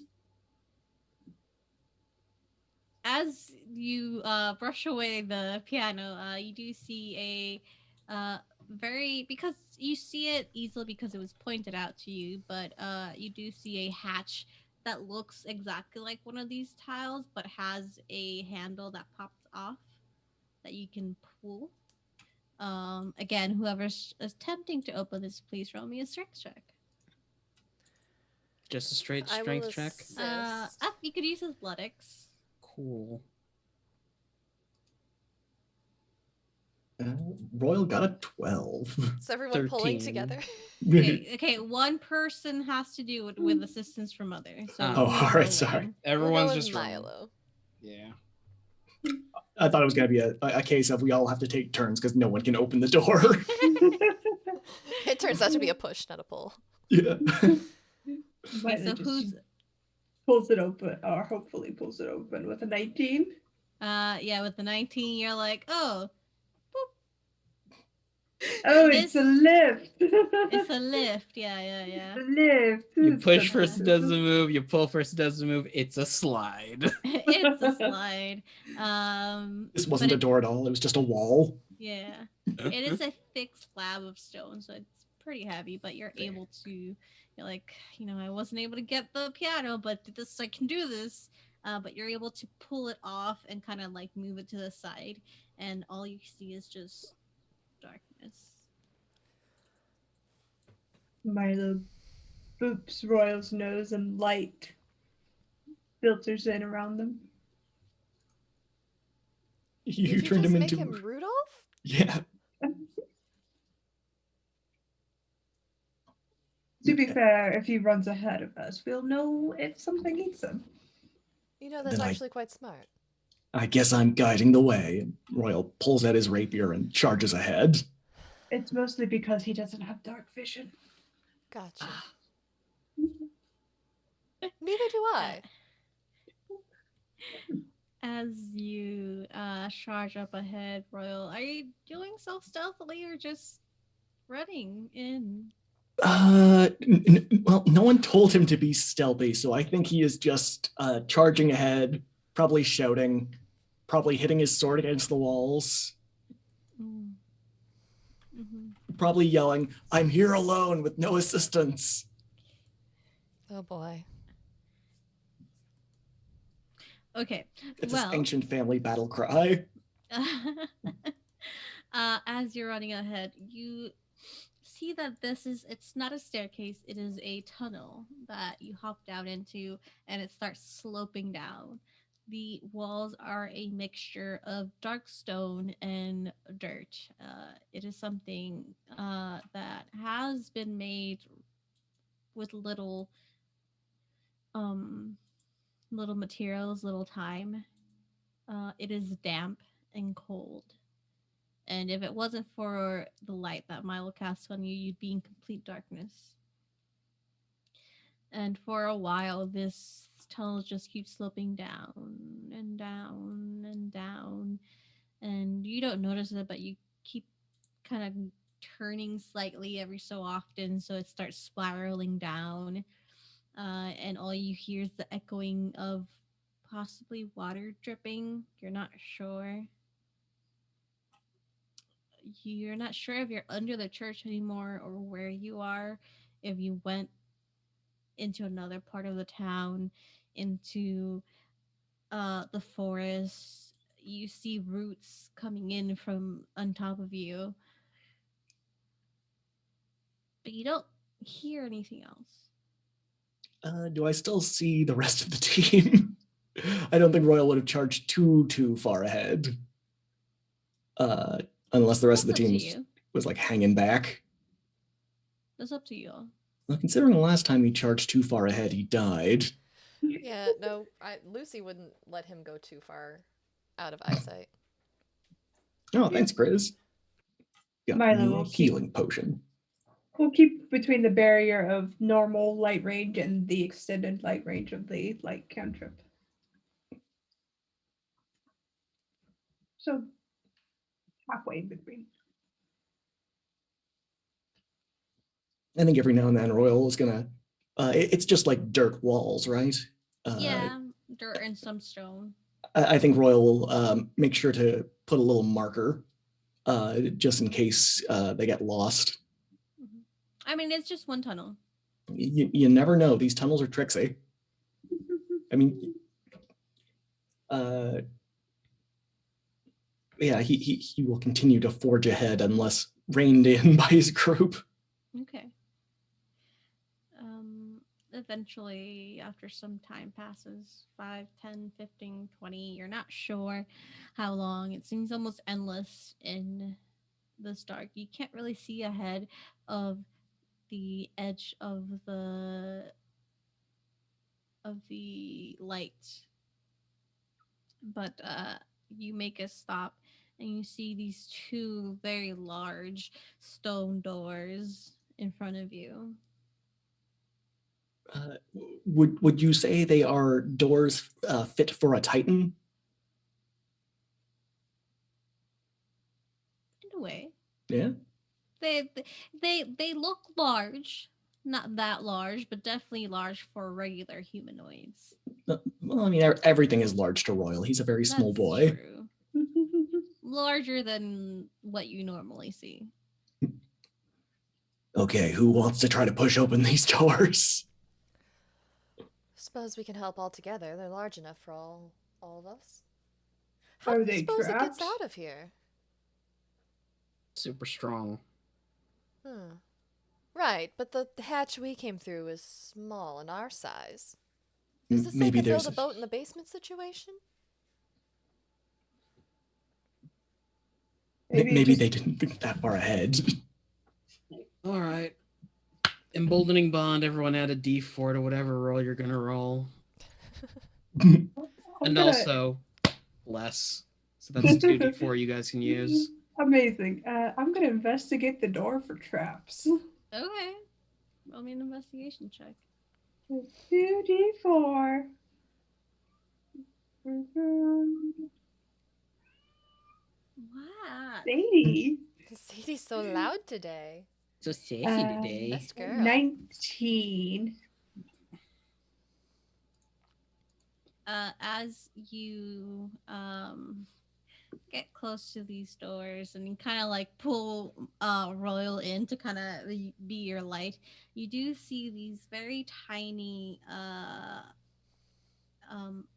As you brush away the piano, you do see a because you see it easily because it was pointed out to you, but you do see a hatch that looks exactly like one of these tiles, but has a handle that pops off that you can pull. Again, whoever's attempting to open this, please roll me a strength check. Just a straight I will strength check. assist. You could use athletics. Cool. Royal got a 12. Is everyone pulling 13. together? Okay, one person has to do it with assistance from others. So Oh, who's all right, rolling? sorry. Everyone's We'll go just with rolling. Milo. Yeah. I thought it was going to be a case of we all have to take turns because no one can open the door. It turns out to be a push, not a pull. Yeah. Okay, so who's pulls it open, or hopefully pulls it open with a 19? yeah, with the 19, you're like, oh, Oh, it's a lift. it's a lift. Yeah. The lift. You push It's first, it doesn't move. You pull first, it doesn't move. It's a slide. It's a slide. This wasn't a door at all. It was just a wall. Yeah, it is a thick slab of stone, so it's pretty heavy. But you're able to, you're like, I wasn't able to get the piano, but this I can do this. But you're able to pull it off and kind of like move it to the side, and all you see is just darkness. Milo boops Royal's nose and light filters in around them. You Did turned just him make into him Rudolph? Yeah. To be fair, if he runs ahead of us, we'll know if something eats him. That's Then actually quite smart. I guess I'm guiding the way. Royal pulls out his rapier and charges ahead. It's mostly because he doesn't have dark vision. Gotcha. Neither do I. As you charge up ahead, Royal, are you doing so stealthily or just running in? Well, no one told him to be stealthy, so I think he is just charging ahead, probably shouting, probably hitting his sword against the walls, probably yelling, "I'm here alone with no assistance." Oh boy. Okay. It's Well, this ancient family battle cry. as you're running ahead, you see that it's not a staircase, it is a tunnel that you hop down into, and it starts sloping down. The walls are a mixture of dark stone and dirt. It is something that has been made with um little materials, little time. It is damp and cold. And if it wasn't for the light that Milo casts on you, you'd be in complete darkness. And for a while, this tunnel just keeps sloping down and down and down. And you don't notice it, but you keep kind of turning slightly every so often, so it starts spiraling down. And all you hear is the echoing of possibly water dripping. You're not sure. You're not sure if you're under the church anymore or where you are, if you went into another part of the town, into the forest. You see roots coming in from on top of you, but you don't hear anything else. Do I still see the rest of the team? I don't think Royal would have charged too far ahead. Unless the rest of the That's up to team you. was like hanging back. That's up to you all. Well, considering the last time he charged too far ahead, he died. Yeah, no, Lucy wouldn't let him go too far out of eyesight. Oh, thanks, Grizz. Got Milo me a will healing potion. We'll keep between the barrier of normal light range and the extended light range of the light cantrip. So halfway in between. I think every now and then Royal is gonna. It's just like dirt walls, right? Yeah, dirt and some stone. I think Royal will make sure to put a little marker just in case they get lost. I mean, it's just one tunnel. You never know. These tunnels are tricksy. I mean, yeah, he will continue to forge ahead unless reined in by his group. Okay. Eventually, after some time passes, 5, 10, 15, 20, you're not sure how long. It seems almost endless in this dark. You can't really see ahead of the edge of the light. But you make a stop and you see these two very large stone doors in front of you. Would you say they are doors fit for a Titan? In a way, Yeah. they look large, not that large, but definitely large for regular humanoids. Well, I mean, everything is large to Royal. He's a very small That's boy. true. Larger than what you normally see. Okay, who wants to try to push open these doors? Suppose we can help all together. They're large enough for all of us. How Are do you they suppose it gets trapped? out of here? Super strong. Right, but the hatch we came through is small and our size. Is this Maybe like a there's build a boat in the basement situation? maybe they didn't think that far ahead. All right. Emboldening bond. Everyone add a D4 to whatever roll you're gonna roll, and also less. So that's 2D4 you guys can use. Amazing. I'm gonna investigate the door for traps. Okay. Roll me an investigation check. 2d4. Wow. 80. Sadie's so loud today. So sassy today. Best girl. 19. as you get close to these doors and you kind of like pull Royal in to kind of be your light, you do see these very tiny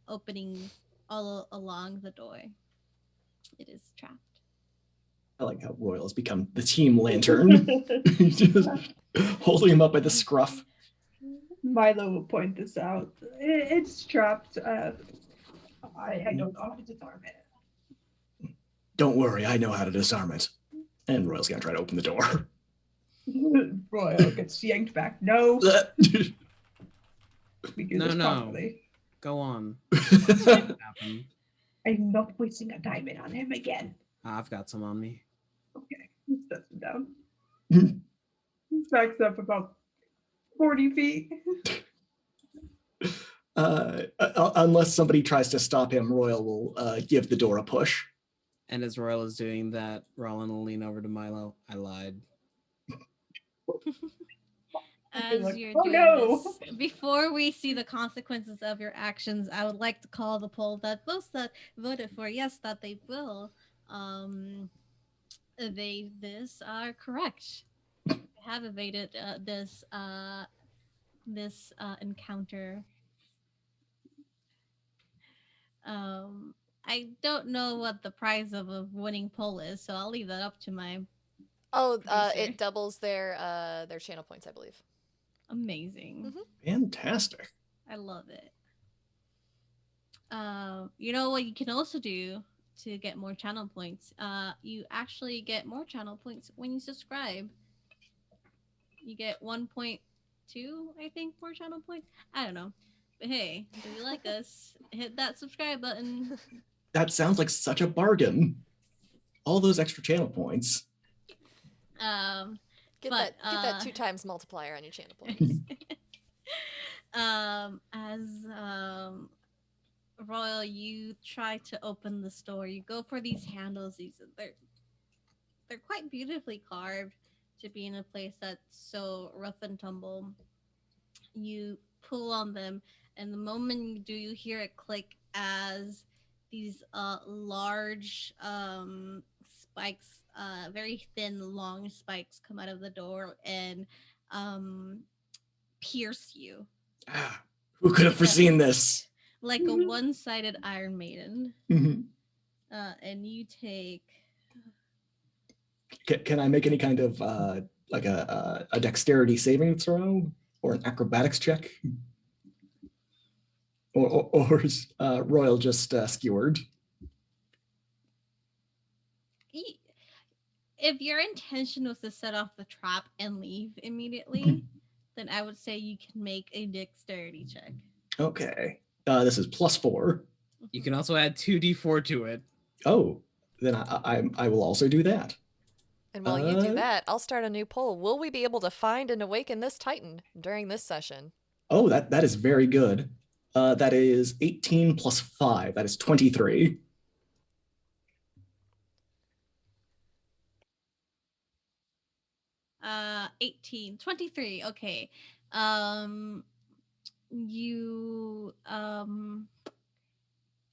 openings all along the door. It is trapped. I like how Royal has become the team lantern. Just holding him up by the scruff. Milo will point this out. It's trapped. I don't know how to disarm it. Don't worry, I know how to disarm it. And Royal's gonna try to open the door. Royal gets yanked back. No, we do this properly. Go on. Happen. I'm not wasting a diamond on him again. I've got some on me. Okay, sets him down. Backs up about 40 feet. Unless somebody tries to stop him, Royal will give the door a push. And as Royal is doing that, Roland will lean over to Milo. I lied. As like, you're "Oh, doing no." this, before we see the consequences of your actions, I would like to call the poll that those that voted for yes, that they will evade this are correct. They have evaded this encounter. I don't know what the prize of a winning poll is, so I'll leave that up to my Oh, producer. it doubles their channel points, I believe. Amazing. Fantastic. I love it. You know what you can also do to get more channel points? You actually get more channel points when you subscribe. You get 1.2, I think, more channel points. I don't know. But hey, if you like us, hit that subscribe button. That sounds like such a bargain. All those extra channel points. Get that 2 times multiplier on your channel points. Royal, you try to open the store. You go for these handles. They're quite beautifully carved to be in a place that's so rough and tumble. You pull on them, and the moment you do, you hear it click as these large spikes, very thin, long spikes, come out of the door and pierce you. Who could have foreseen this? Like a one-sided Iron Maiden. Mm-hmm. And you take. Can I make any kind of like a dexterity saving throw or an acrobatics check? Or is Royal just skewered? If your intention was to set off the trap and leave immediately, then I would say you can make a dexterity check. Okay. This is +4. You can also add 2d4 to it. Oh, then I will also do that. And while you do that, I'll start a new poll. Will we be able to find and awaken this Titan during this session? Oh, that is very good. That is 18 plus 5. That is 23. Uh, 18, 23. Okay.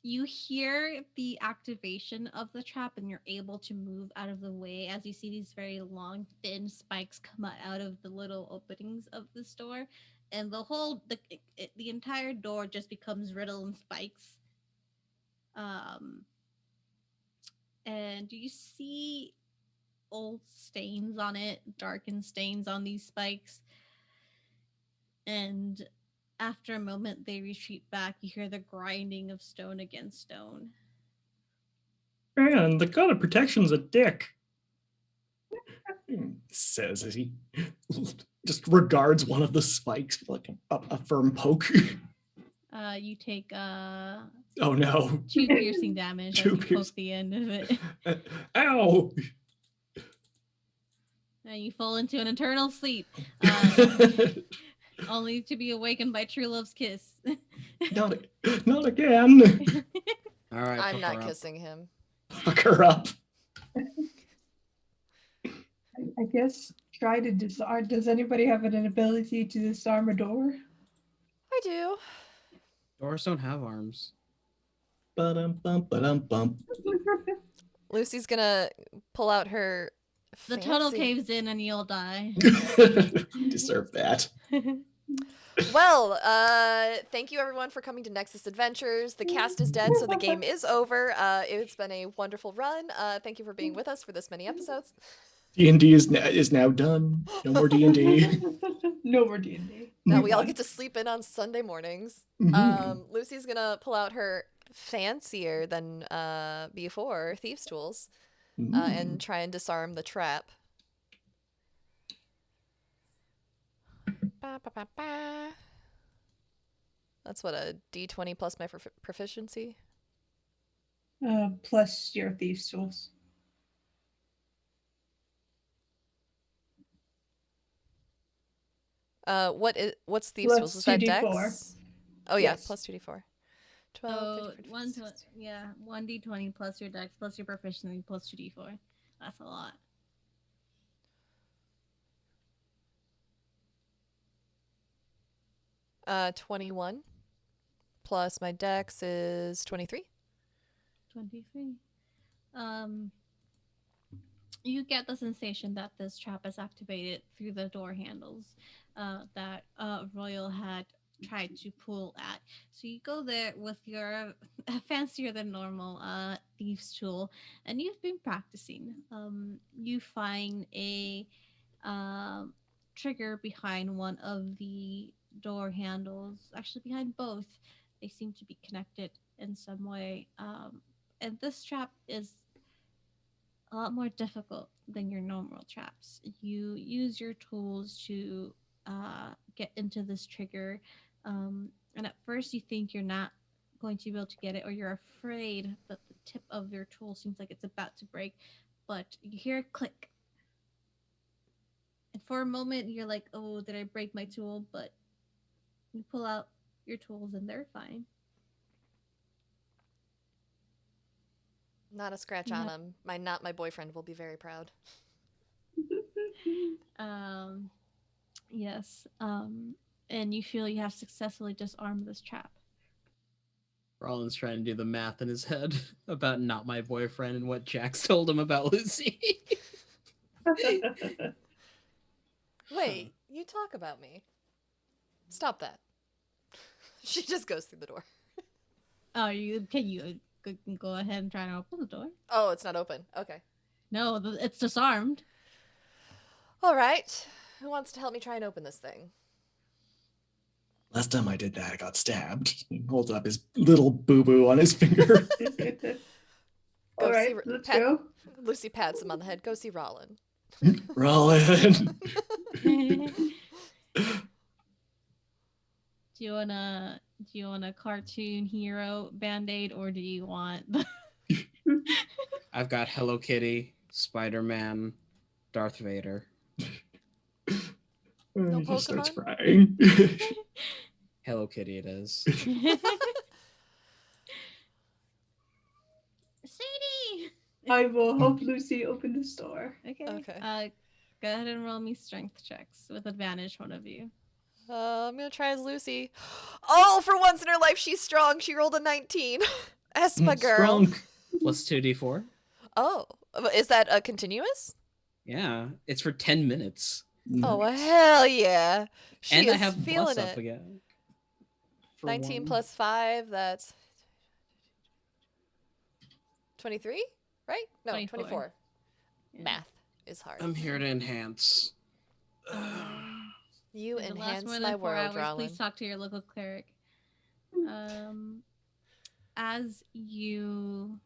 You hear the activation of the trap and you're able to move out of the way as you see these very long, thin spikes come out of the little openings of this door. And the entire door just becomes riddled in spikes. And you see old stains on it, darkened stains on these spikes. And after a moment, they retreat back. You hear the grinding of stone against stone. Man, the god of protection's a dick. Says as he just regards one of the spikes like a firm poke. You take oh no, 2 piercing damage as you poke the end of it. Ow! And you fall into an eternal sleep, only to be awakened by true love's kiss. Not again. All right, I'm not kissing him. Fuck her up. I guess try to disarm. Does anybody have an ability to disarm a door? I do. Doors don't have arms. Ba-dum, bum, bum. Lucy's gonna pull out her The tunnel fancy. caves in and you'll die. You deserve that. Well, thank you everyone for coming to Nexus Adventures. The cast is dead, so the game is over. It's been a wonderful run. Thank you for being with us for this many episodes. D&D is now done. No more D&D. No more D&D. Now Move we all on. get to sleep in on Sunday mornings. Mhm. Lucy's gonna pull out her fancier than before thieves' tools and try and disarm the trap. Ba, ba, ba, ba. That's what, a D20 plus my proficiency? Plus your thieves' tools. What's thieves' tools? Plus Is that 2d4. dex? Oh yeah, Yes. plus 2d4. 12, So 13, 14, 1 to 16. yeah, 1d20 plus your dex plus your proficiency plus 2d4. That's a lot. 21 plus my dex is 23. 23. Um, you get the sensation that this trap is activated through the door handles that Royal had tried to pull at. So you go there with your fancier than normal thieves tool, and you've been practicing. You find a um, trigger behind one of the door handles, actually behind both. They seem to be connected in some way. And this trap is a lot more difficult than your normal traps. You use your tools to get into this trigger, and at first you think you're not going to be able to get it, or you're afraid that the tip of your tool seems like it's about to break, but you hear a click. And for a moment, you're like, oh, did I break my tool? But you pull out your tools and they're fine. Not a scratch on him. Not my boyfriend will be very proud. Um, yes. And you feel you have successfully disarmed this trap. Rollins trying to do the math in his head about not my boyfriend and what Jax told him about Lucy. Wait, you talk about me. Stop that. She just goes through the door. Oh, you go ahead and try to open the door? Oh, it's not open. Okay. No, it's disarmed. All right. Who wants to help me try and open this thing? Last time I did that, I got stabbed. He holds up his little boo-boo on his finger. All right, see, let's go. Lucy pats him on the head. Go see Rollin. Rollin. Do you want a cartoon hero band-aid, or do you want the I've got Hello Kitty, Spider-Man, Darth Vader. No He just starts Pokemon? crying. Hello Kitty it is. Sadie? I will help Lucy open this door. Okay. Go ahead and roll me strength checks with advantage, one of you. I'm gonna try as Lucy. Oh, for once in her life, she's strong. She rolled a 19. That's my girl. Strong. Plus 2d4. Oh, is that a continuous? Yeah, it's for 10 minutes. Oh, Nice. hell yeah. She And is I have feeling plus up it. again. For 19 one. plus 5, that's 23, right? No, 24. 24. Yeah. Math is hard. I'm here to enhance. You If it lasts enhance more my than 4 world, hours, Rollin. please talk to your local cleric. As you,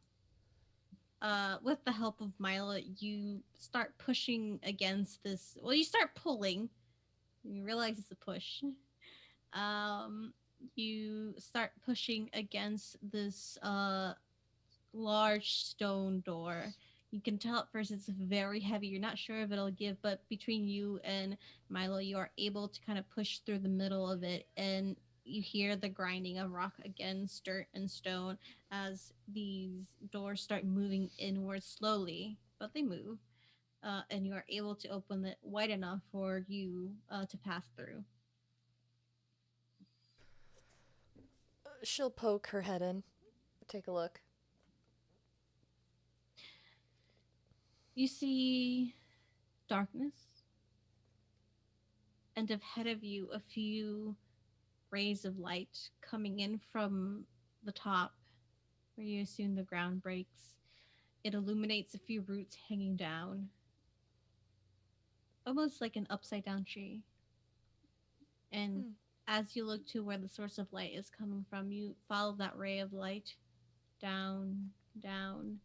with the help of Mila, you start pushing against this. Well, you start pulling. You realize it's a push. You start pushing against this large stone door. You can tell at first it's very heavy. You're not sure if it'll give, but between you and Milo, you are able to kind of push through the middle of it, and you hear the grinding of rock against dirt and stone as these doors start moving inward slowly, but they move. And you are able to open it wide enough for you to pass through. She'll poke her head in. Take a look. You see darkness, and ahead of you, a few rays of light coming in from the top, where you assume the ground breaks. It illuminates a few roots hanging down, almost like an upside down tree. And Hmm. as you look to where the source of light is coming from, you follow that ray of light down, down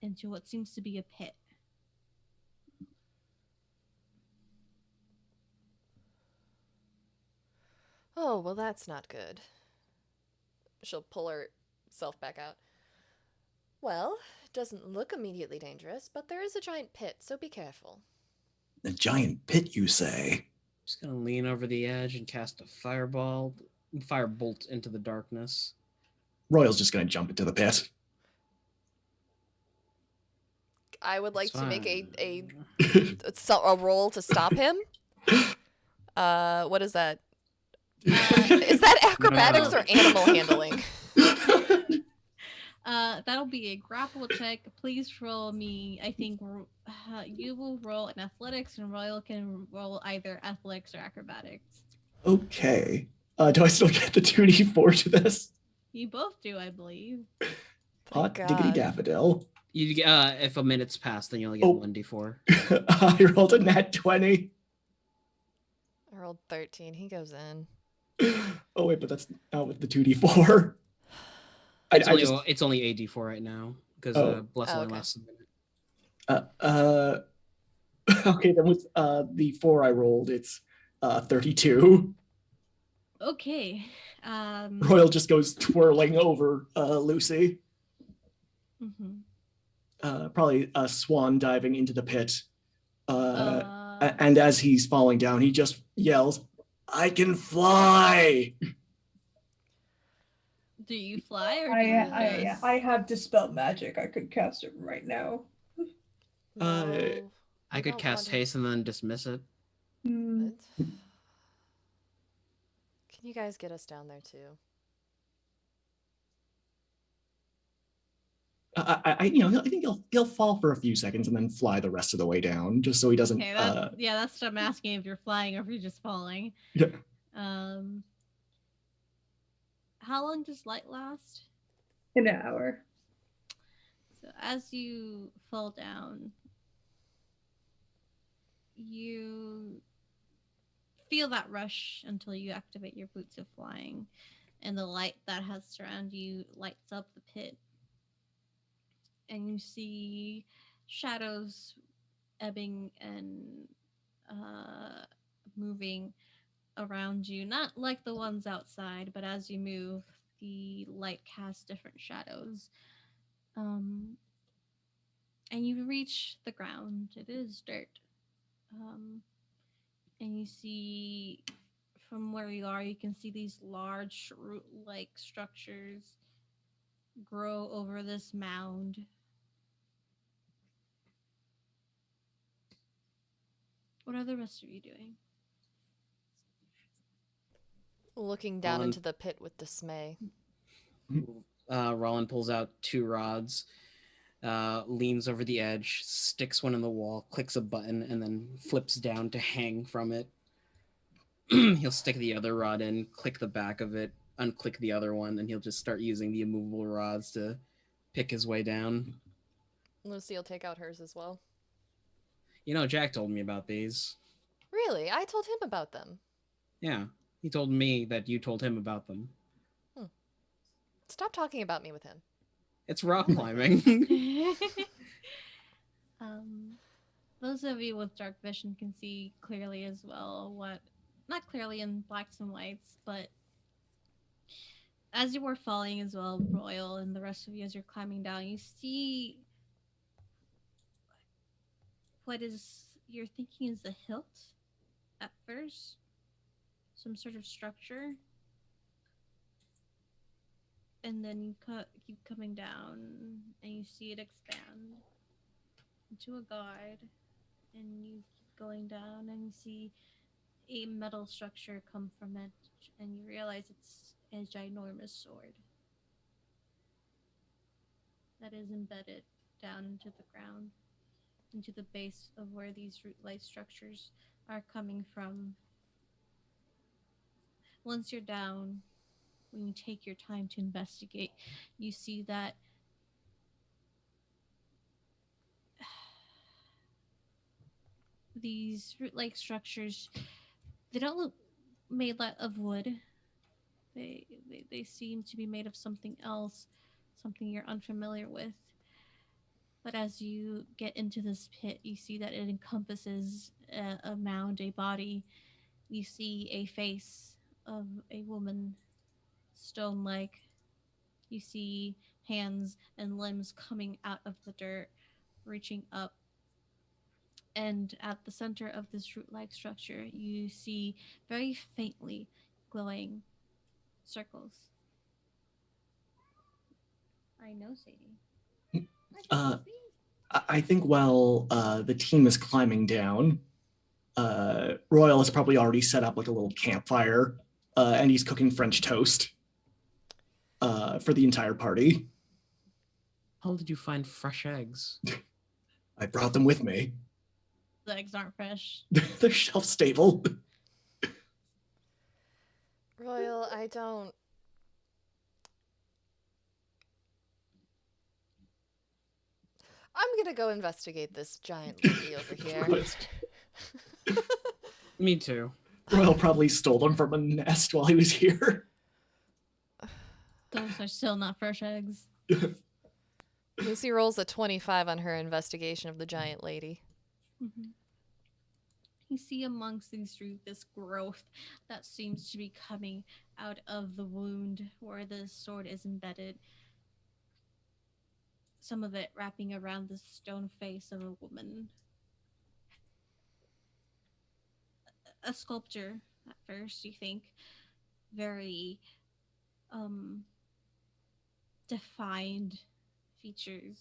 into what seems to be a pit. Oh, well, that's not good. She'll pull herself back out. Well, it doesn't look immediately dangerous, but there is a giant pit, so be careful. A giant pit, you say? Just gonna lean over the edge and cast a firebolt into the darkness. Royal's just going to jump into the pit. I would like It's to make fine. a roll to stop him. What is that? Uh, Is that acrobatics No. or animal handling? That'll be a grapple check. Please roll me. I think you will roll in athletics, and Royal can roll either athletics or acrobatics. Okay. Do I still get the 2d4 to this? You both do, I believe. Hot Thank diggity God. daffodil. You if a minute's passed, then you only get Oh. 1d4. I rolled a nat 20. I rolled 13. He goes in. Oh, wait, but that's not with the 2d4. It's only a d4 right now because Oh. bless Oh, only okay. lasts a minute. Okay, then with the 4 I rolled, it's 32. Okay. Royal just goes twirling over Lucy. Probably swan diving into the pit. And as he's falling down, he just yells, "I can fly!" Do you fly or do you just... I have dispel magic. I could cast it right now. No, I could don't cast want to- haste and then dismiss it. Hmm. Can you guys get us down there too? I think he'll fall for a few seconds and then fly the rest of the way down, just so he doesn't. Okay, that's what I'm asking, if you're flying or if you're just falling. Yeah. How long does light last? In an hour. So as you fall down, you feel that rush until you activate your boots of flying, and the light that has surrounded you lights up the pit, and you see shadows ebbing and moving around you, not like the ones outside, but as you move, the light casts different shadows. And you reach the ground. It is dirt. And you see, from where you are, you can see these large root-like structures grow over this mound. What are the rest of you doing? Looking down Roland- into the pit with dismay. Roland pulls out 2 rods, leans over the edge, sticks one in the wall, clicks a button, and then flips down to hang from it. He'll stick the other rod in, click the back of it, unclick the other one, and he'll just start using the immovable rods to pick his way down. Lucy will take out hers as well. Jack told me about these. Really? I told him about them. Yeah, he told me that you told him about them. Stop talking about me with him. It's rock climbing. Those of you with dark vision can see clearly as well what, not clearly in blacks and whites, but as you were falling as well, Royal, and the rest of you as you're climbing down, you see what is you're thinking is a hilt at first, some sort of structure, and then you keep coming down, and you see it expand into a guard, and you keep going down, and you see a metal structure come from it, and you realize it's a ginormous sword that is embedded down into the ground, into the base of where these root-like structures are coming from. Once you're down, when you take your time to investigate, you see that these root-like structures, they don't look made of wood. They seem to be made of something else, something you're unfamiliar with. But as you get into this pit, you see that it encompasses a mound, a body. You see a face of a woman, stone like. You see hands and limbs coming out of the dirt, reaching up. And at the center of this root like structure, you see very faintly glowing circles. I know, Sadie. Uh, I think while the team is climbing down, Royal has probably already set up like a little campfire, and he's cooking French toast for the entire party. How did you find fresh eggs? I brought them with me. The eggs aren't fresh. They're shelf stable. Royal, I don't. I'm gonna go investigate this giant lady over here. Me too. Royal probably stole them from a nest while he was here. Those are still not fresh eggs. Lucy rolls a 25 on her investigation of the giant lady. Mm-hmm. You see amongst these roots this growth that seems to be coming out of the wound where the sword is embedded. Some of it wrapping around the stone face of a woman. A sculpture at first, you think. Very defined features.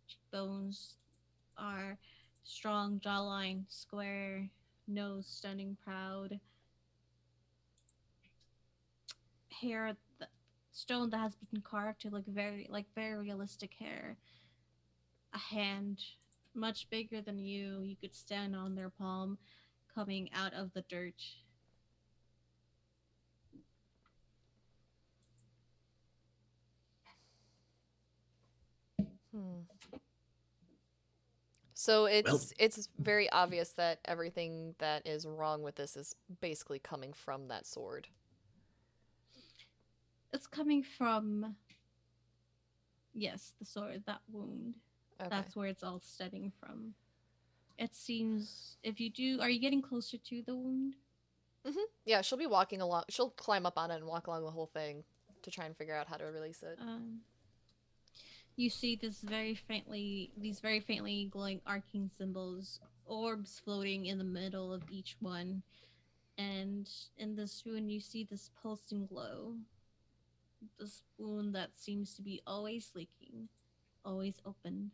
Cheekbones are strong, jawline square, nose stunning proud. Hair stone that has been carved to look very realistic hair. A hand much bigger than you could stand on their palm coming out of the dirt. So Well, it's very obvious that everything that is wrong with this is basically coming from that sword. It's coming from, yes, the sword, that wound. Okay. That's where it's all stemming from. It seems, if you do, are you getting closer to the wound? Yeah, she'll be walking along. She'll climb up on it and walk along the whole thing to try and figure out how to release it. You see these very faintly glowing arcing symbols, orbs floating in the middle of each one. And in this wound, you see this pulsing glow. This wound that seems to be always leaking, always open,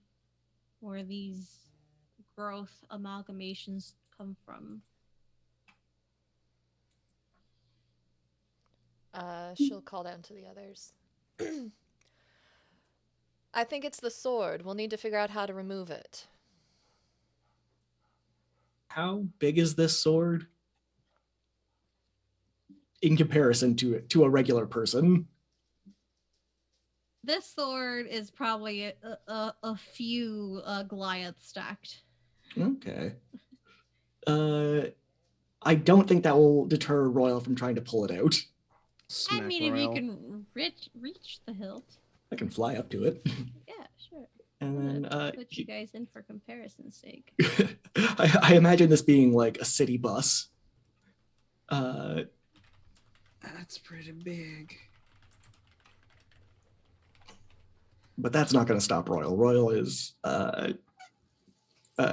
where these growth amalgamations come from. She'll call down to the others. I think it's the sword. We'll need to figure out how to remove it. how big is this sword in comparison to a regular person? This sword is probably a few Goliaths stacked. Okay. I don't think that will deter Royal from trying to pull it out. Smack I mean, Royal. if you can reach the hilt. I can fly up to it. Yeah, sure. And then Put you guys in for comparison's sake. I imagine this being like a city bus. That's pretty big. But that's not going to stop Royal. Royal is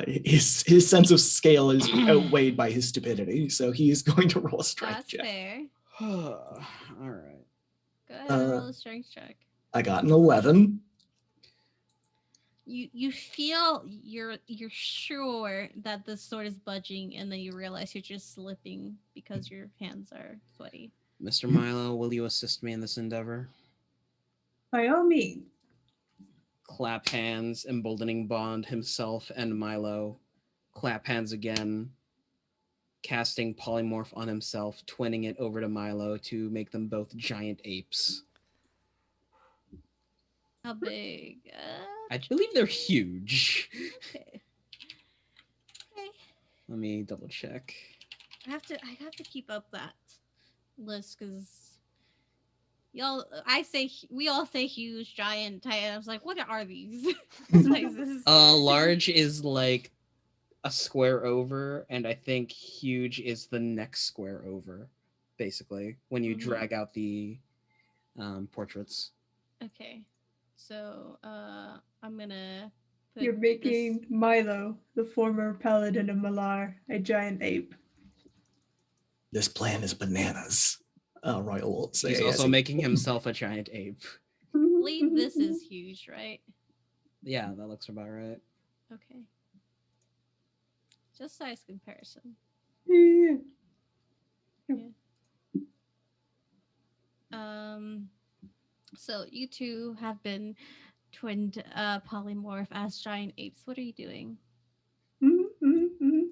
his sense of scale is outweighed by his stupidity, so he's going to roll a strength That's check. fair. All right. Go ahead and roll a strength check. I got an 11. You feel you're sure that the sword is budging, and then you realize you're just slipping because your hands are sweaty. Mr. Milo, will you assist me in this endeavor? By all means. Clap hands, emboldening Bond himself and Milo. Clap hands again, casting polymorph on himself, twinning it over to Milo to make them both giant apes. How big? I believe they're huge. Okay. Okay. Let me double check. I have to keep up that list because we all say huge, giant, titan. I was like, what are these sizes? Large is like a square over, and I think huge is the next square over, basically, when you drag out the portraits. Okay. So, I'm gonna put You're making Milo, the former paladin of Malar, a giant ape. This plan is bananas. Royal will say. He's also making himself a giant ape. I believe this is huge, right? Yeah, that looks about right. Okay. Just size comparison. Yeah. So you two have been twinned polymorph as giant apes. What are you doing?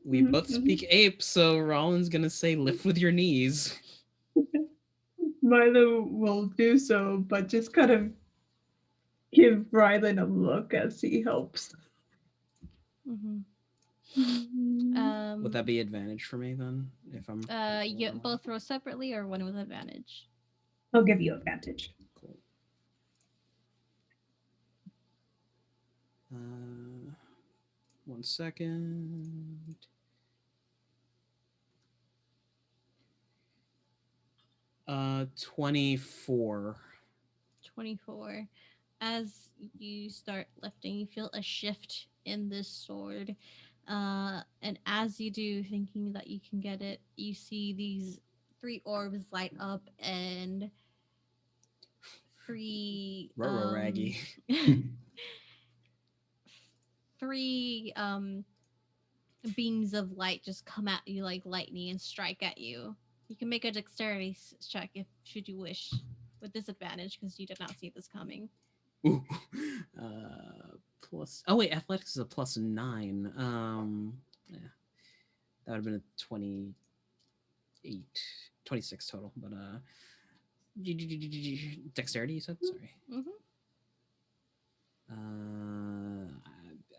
We both speak ape, so Rollins gonna say lift with your knees. Milo will do so, but just kind of give Rylan a look as he helps. Would that be advantage for me then? If I'm yeah, both roll separately or one with advantage? I'll give you advantage. Cool. 1 second. Uh, 24. 24. As you start lifting, you feel a shift in this sword. And as you do, thinking that you can get it, you see these 3 orbs light up and 3 Raggy. 3 beams of light just come at you like lightning and strike at you. You can make a dexterity check if should you wish, with disadvantage because you did not see this coming. Ooh. Plus. Oh wait, athletics is a plus 9. Yeah, that would have been a 28, 26 total. But dexterity, you said. Sorry.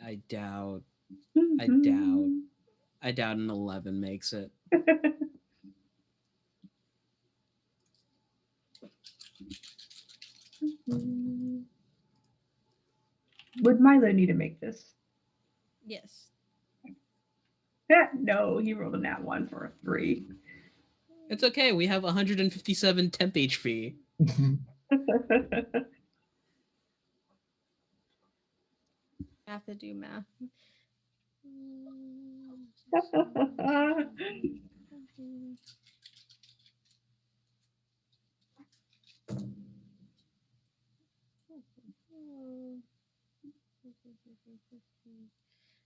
I doubt. I doubt an 11 makes it. Would Milo need to make this? Yes. No, he rolled a nat 1 for a 3. It's okay. We have 157 temp HP. I have to do math.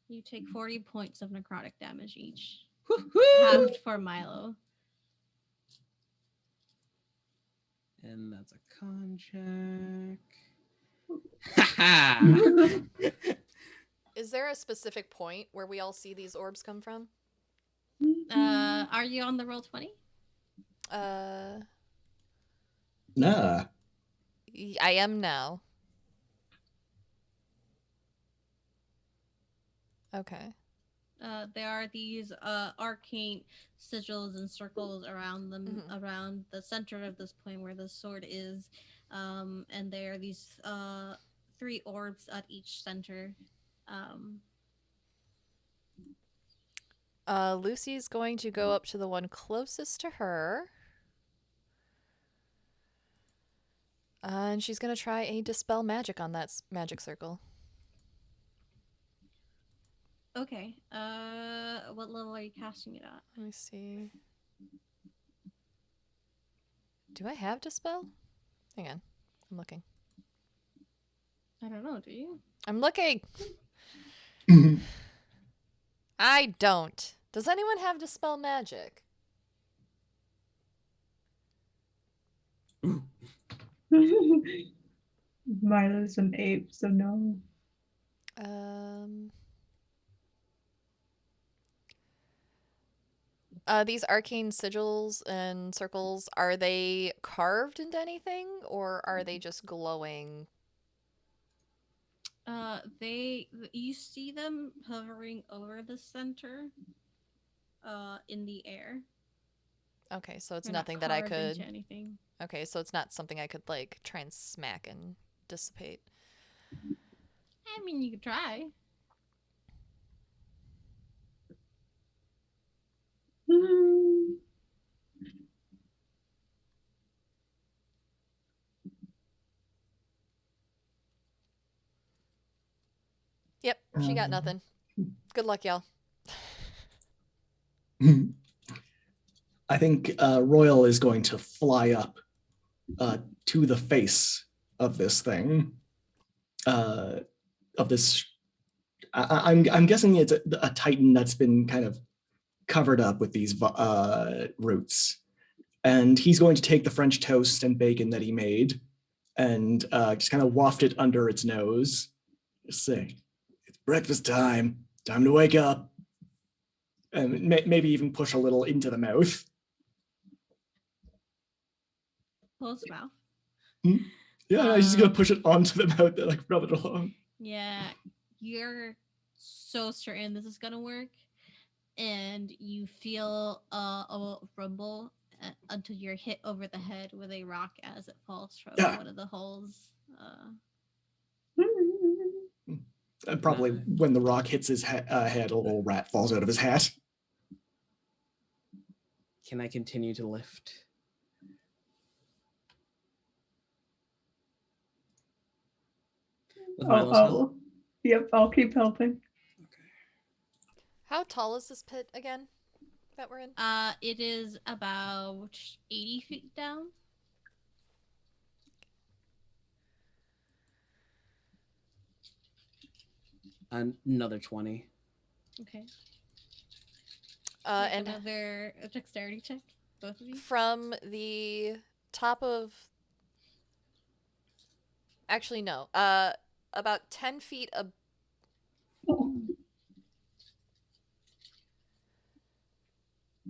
You take 40 points of necrotic damage each. Halved for Milo. And that's a con check. Is there a specific point where we all see these orbs come from? Are you on the roll 20? Nah. I am now. Okay. There are these arcane sigils and circles around them, around the center of this point where the sword is, and there are these 3 orbs at each center. Lucy's going to go up to the one closest to her. And she's going to try a dispel magic on that magic circle. Okay. What level are you casting it at? Let me see. Do I have dispel? Hang on. I'm looking. I don't know, do you? I'm looking! I don't. Does anyone have dispel magic? Milo's an ape, so no. Um, these arcane sigils and circles, are they carved into anything or are they just glowing? You see them hovering over the center, in the air. Okay, so it's They're not nothing that I carved could. into anything. Okay, so it's not something I could like try and smack and dissipate. I mean, you could try. Hmm. Yep, she got Um, nothing. Good luck, y'all. I think Royal is going to fly up to the face of this thing, of this. I'm guessing it's a Titan that's been kind of covered up with these roots, and he's going to take the French toast and bacon that he made and just kind of waft it under its nose. Just say, "It's breakfast time. Time to wake up." And maybe even push a little into the mouth. Close mouth. Yeah, he's just gonna push it onto the mouth and like rub it along. Yeah, you're so certain this is gonna work, and you feel a rumble until you're hit over the head with a rock as it falls from one of the holes. And probably when the rock hits his head, a little rat falls out of his hat. Can I continue to lift? With Milo's help? Yep, I'll keep helping. How tall is this pit again that we're in? It is about 80 feet down. Another 20. Okay. And another dexterity check, both of you. From the top of. Actually, no. About 10 feet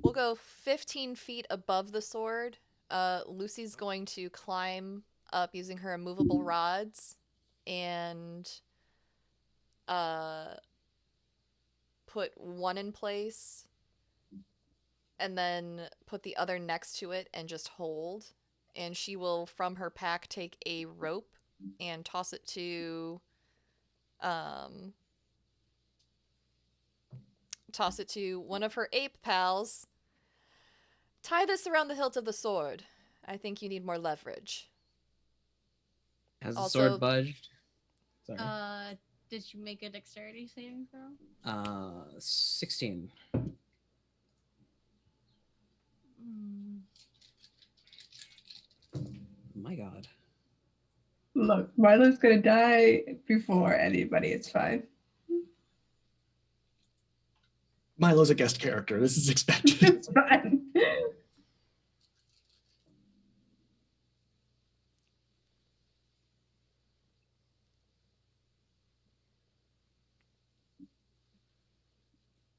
We'll go 15 feet above the sword. Lucy's going to climb up using her immovable rods and put one in place and then put the other next to it and just hold. And she will, from her pack, take a rope and toss it to one of her ape pals. Tie this around the hilt of the sword. I think you need more leverage. Has the Also- sword budged? Sorry. Did you make a dexterity saving throw? 16. My God. Look, Milo's gonna die before anybody. It's fine. Milo's a guest character. This is expected. It's fine.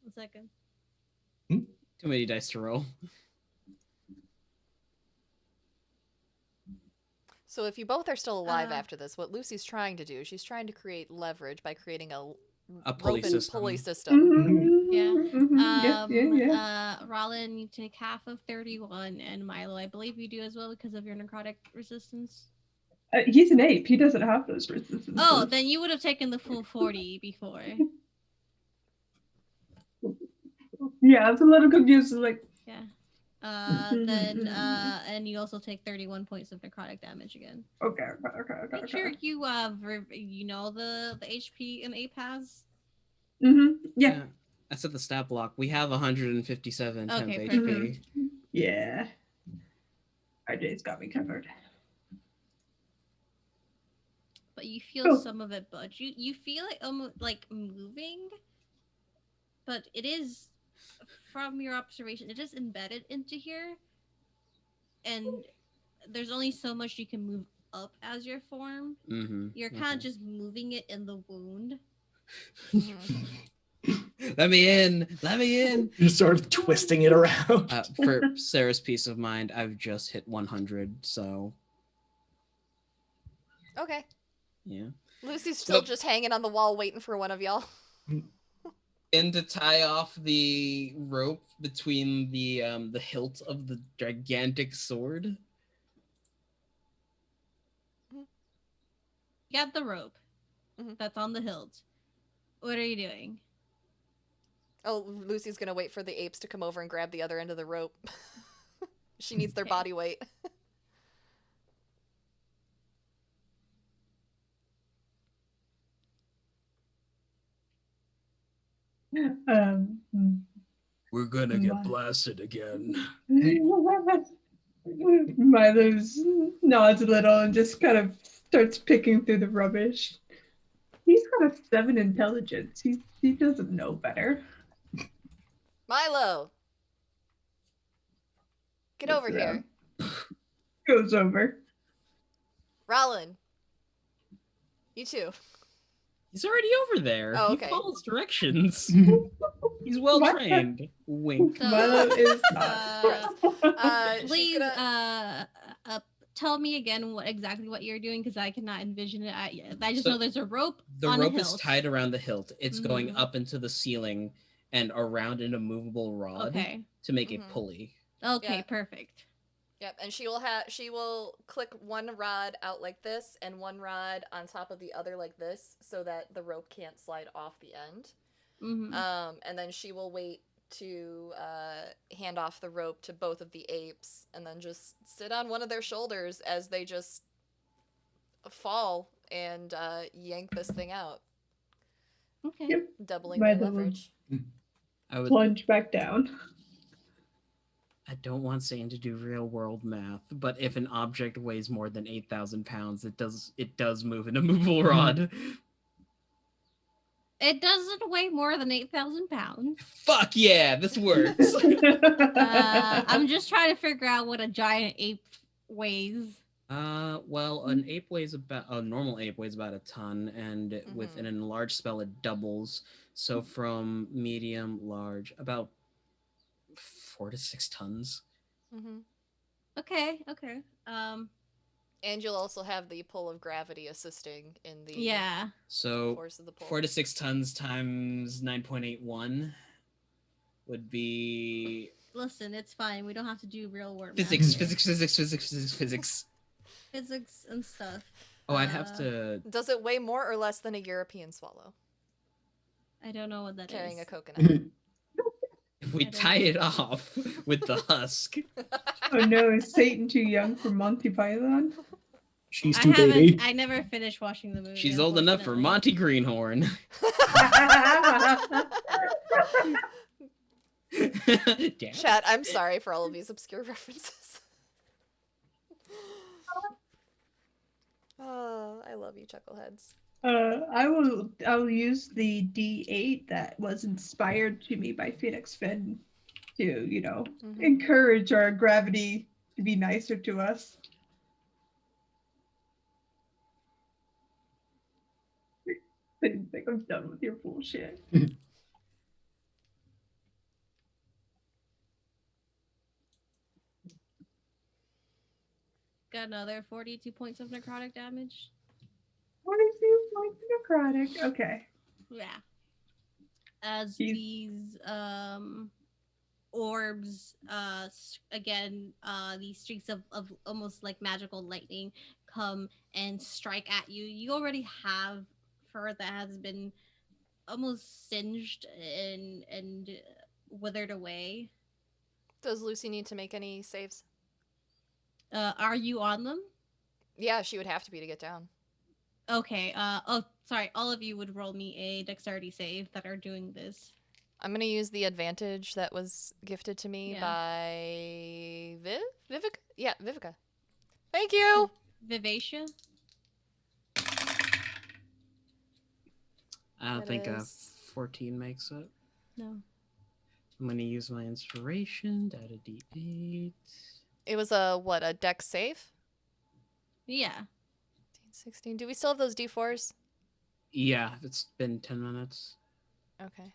One second. Too many dice to roll. So if you both are still alive after this, what Lucy's trying to do, she's trying to create leverage by creating a pulley rope and system. pulley system. Yeah. Yeah. Rollin, you take half of 31, and Milo, I believe you do as well because of your necrotic resistance. He's an ape. He doesn't have those resistances. Oh, then you would have taken the full 40 before. Yeah, I was a little confused. Like, Yeah. And you also take 31 points of necrotic damage again. okay. Make sure you you know the HP an ape has. Yeah. I said the stat block. We have 157 temp Okay, HP. Yeah. RJ's got me covered. But you feel some of it budge. You feel it almost like moving, but it is, from your observation, it is embedded into here, and there's only so much you can move up as your form. Mm-hmm. You're kind of just moving it in the wound. Mhm. Let me in. Let me in. You're sort of twisting it around. For Sarah's peace of mind, I've just hit 100, so Okay. yeah. Lucy's still Well- just hanging on the wall waiting for one of y'all. And to tie off the rope between the hilt of the gigantic sword. You got the rope Mhm. that's on the hilt. What are you doing? Oh, Lucy's gonna wait for the apes to come over and grab the other end of the rope. She needs their Okay. body weight. We're gonna get blasted again. Milo's nods a little and just kind of starts picking through the rubbish. He's got a 7 intelligence. He doesn't know better. Milo! Get over Looks here. around. Goes over. Rollin. You too. He's already over there. Oh, He okay. follows directions. He's well What? trained. Wink. So, Milo is not. She's please, gonna... tell me again exactly what you're doing because I cannot envision it. I just So, know there's a rope. The on rope a is hilt. tied around the hilt. It's going Mhm. up into the ceiling and around an immovable rod Okay. to make Mhm. a pulley. Okay, Yeah. perfect. Yep, and she will click one rod out like this and one rod on top of the other like this so that the rope can't slide off the end. Mm-hmm. And then she will wait to hand off the rope to both of the apes and then just sit on one of their shoulders as they just fall and yank this thing out, Okay. Yep. doubling Milo their will leverage. I would. plunge back down. I don't want Satan to do real world math, but if an object weighs more than 8,000 pounds, it does move an immovable rod. It doesn't weigh more than 8,000 pounds. Fuck yeah, this works. I'm just trying to figure out what a giant ape weighs. Well, an ape weighs about a normal ape weighs about a ton, and with an Mhm. enlarged spell, it doubles. So from medium, large, about 4 to 6 tons. Mm-hmm. Okay. And you'll also have the pull of gravity assisting in the Yeah. So force of the pull. 4 to 6 tons times 9.81 would be Listen, it's fine. We don't have to do real work. physics, math. physics. Physics and stuff. Oh, I'd have to. Does it weigh more or less than a European swallow I don't know what that is. carrying a coconut? If we I don't tie know. it off with the husk. Oh no, is Satan too young for Monty Python? She's I too baby. I never finished watching the movie. She's old enough for unfortunately. Monty Greenhorn. Damn. Chat, I'm sorry for all of these obscure references. Oh, I love you, chuckleheads. I'll use the D8 that was inspired to me by Phoenix Finn to, Mhm. encourage our gravity to be nicer to us. I didn't think I'm done with your bullshit. Got another 42 points of necrotic damage. 42 points necrotic. Okay. Yeah. As He's- these orbs again these streaks of almost like magical lightning come and strike at you. You already have fur that has been almost singed and withered away. Does Lucy need to make any saves? Are you on them? Yeah, she would have to be to get down. Okay. Oh, sorry. All of you would roll me a dexterity save that are doing this. I'm gonna use the advantage that was gifted to me Yeah. by Vivica? Yeah, Vivica. Thank you! Vivacia? I don't That think is- 14 makes it. No. I'm gonna use my inspiration, add a d8. It was a, what, a dex save? Yeah. 16. Do we still have those D4s? Yeah, it's been 10 minutes. Okay.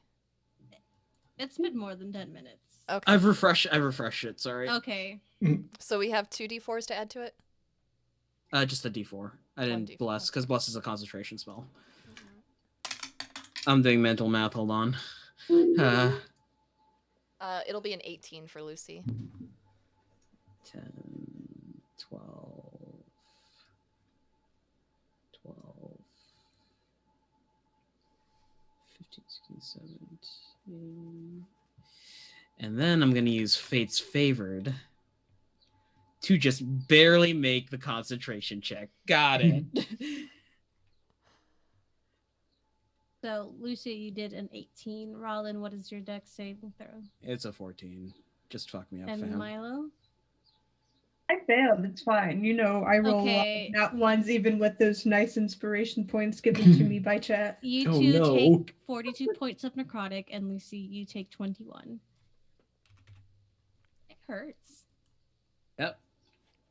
It's been more than 10 minutes. Okay. I've refreshed it, sorry. Okay. So we have 2 D4s to add to it? Just a D4. I didn't D4, bless, okay. because bless is a concentration spell. I'm doing mental math, hold on. It'll be an 18 for Lucy. 10, 12, 15, 16, 17. And then I'm going to use Fate's Favored to just barely make the concentration check. Got it. So, Lucy, you did an 18. Rollin, what is your dex saving throw? It's a 14. Just fuck me up, And fam. Milo? I failed. It's fine. You know, I roll Okay. not ones even with those nice inspiration points given to me by chat. You Oh, two no. take 42 points of necrotic, and Lucy, you take 21. It hurts. Yep.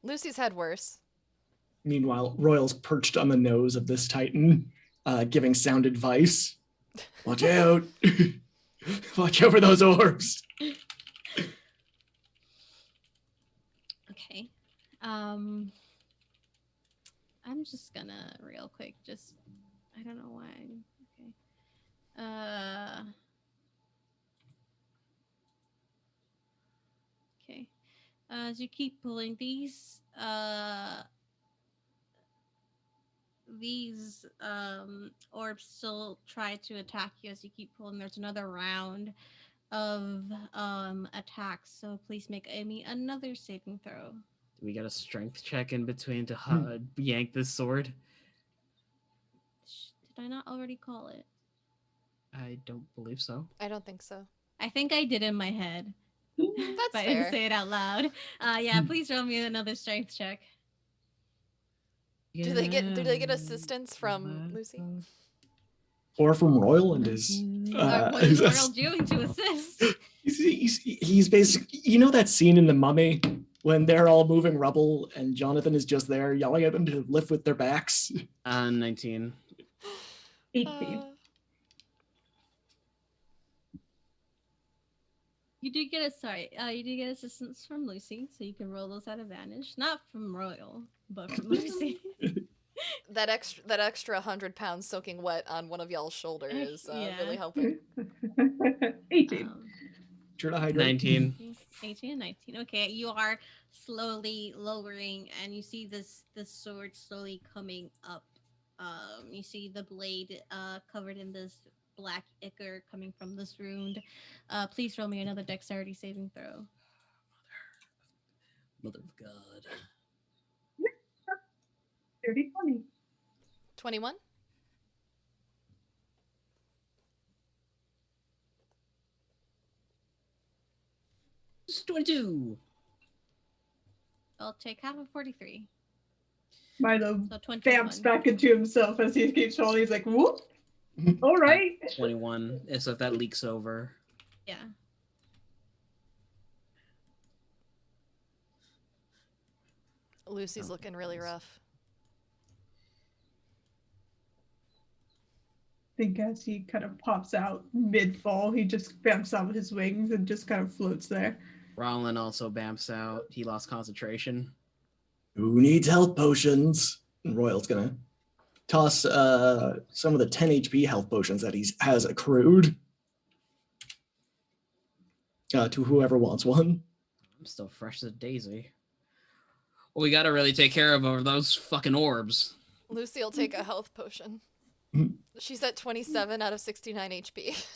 Lucy's had worse. Meanwhile, Royal's perched on the nose of this Titan, giving sound advice. Watch out. Watch out for those orbs. Okay. I'm just gonna real quick I don't know why. Okay. Okay. As you keep pulling these orbs still try to attack you as you keep pulling. There's another round of attacks, so please make Amy another saving throw. Do we get a strength check in between to yank this sword? Did I not already call it? I don't believe so. I don't think so. I think I did in my head. That's but I fair. didn't say it out loud. Yeah, please roll me another strength check. Do they get assistance from Lucy? Or from Royal and his... What is Royal doing to assist? He's basically... You know that scene in The Mummy when they're all moving rubble and Jonathan is just there yelling at them to lift with their backs? 19. 18. You do get assistance from Lucy, so you can roll those at advantage. Not from Royal, but from Lucy. That extra 100 pounds soaking wet on one of y'all's shoulders is Yeah. really helping. 18. Try to hydrate. 19. 18 and 19. Okay, you are slowly lowering, and you see this sword slowly coming up. You see the blade covered in this black ichor coming from this wound. Please roll me another dexterity saving throw. Mother of God. 30, 20. 21? It's 22. I'll take half of 43. Milo So 21. vamps back into himself as he keeps falling. He's like, whoop. All right. 21. So if that leaks over. Yeah. Lucy's looking really rough. I think as he kind of pops out mid-fall, he just vamps out his wings and just kind of floats there. Rollin also bamps out. He lost concentration. Who needs health potions? And Royal's gonna toss some of the 10 HP health potions that he has accrued to whoever wants one. I'm still fresh as a daisy. Well, we gotta really take care of those fucking orbs. Lucy will take a health potion. She's at 27 out of 69 HP.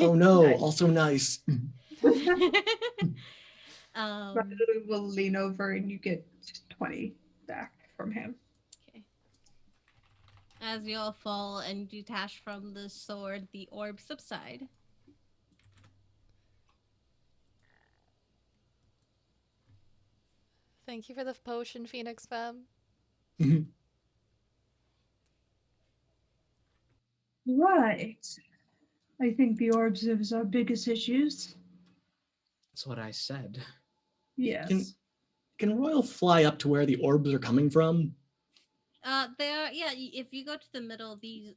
Oh no, Nice. also nice. We'll lean over and you get 20 back from him. Okay. As you all fall and detach from the sword, the orbs subside. Thank you for the potion, Phoenix Femme. Right. I think the orbs is our biggest issues. That's what I said. Yes. Can Royal fly up to where the orbs are coming from? There. Yeah. If you go to the middle, these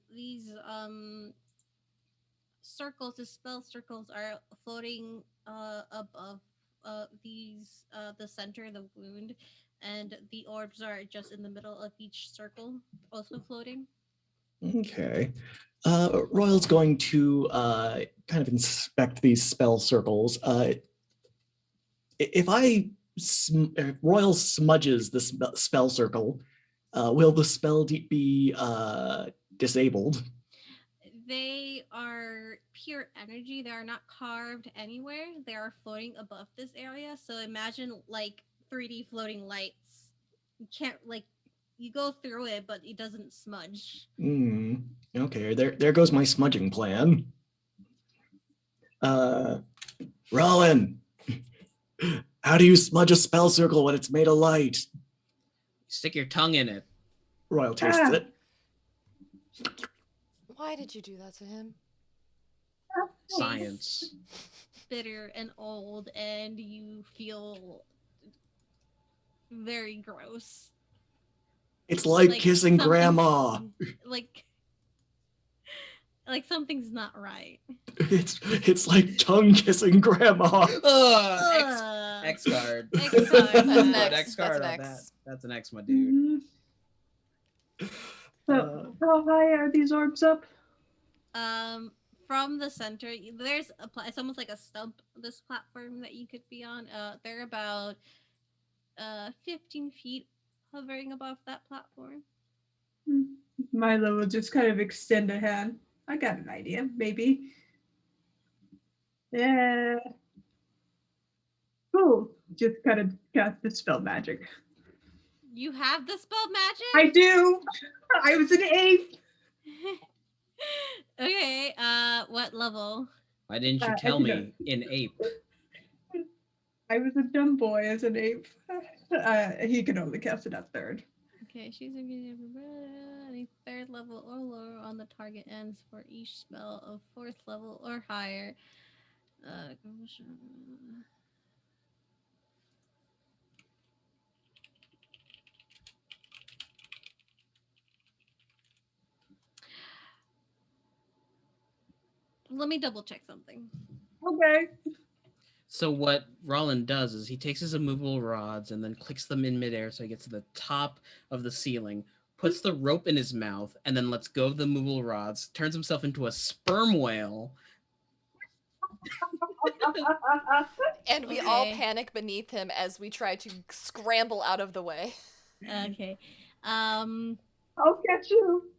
circles, the spell circles, are floating above the center, the wound, and the orbs are just in the middle of each circle, also floating. Okay. Royal's going to kind of inspect these spell circles. If Royal smudges the spell circle, will the spell be disabled? They are pure energy. They are not carved anywhere. They are floating above this area. So imagine like 3D floating lights. You can't like you go through it, but it doesn't smudge. Okay, there goes my smudging plan. Rowan, how do you smudge a spell circle when it's made of light? Stick your tongue in it. Royal tastes it. Why did you do that to him? Science. Bitter and old, and you feel very gross. It's like kissing something's- grandma. Like something's not right. It's like tongue kissing grandma. X card. X card. That's Yeah. next. X card That's on next. that. That's an X, my dude. So, how high are these orbs up? From the center, there's it's almost like a stump. This platform that you could be on. They're about 15 feet hovering above that platform. Milo will just kind of extend a hand. I got an idea, maybe. Yeah. Cool. Just kind of cast the spell magic. You have the spell magic? I do. I was an ape. Okay, what level? Why didn't you I tell can me in ape? I was a dumb boy as an ape. He can only cast it at third. Okay, she's any third level or lower on the target ends for each spell of fourth level or higher. Let me double check something. Okay. So what Roland does is he takes his immovable rods and then clicks them in midair so he gets to the top of the ceiling, puts the rope in his mouth, and then lets go of the immovable rods, turns himself into a sperm whale. And we all Okay. panic beneath him as we try to scramble out of the way. Okay. I'll catch you.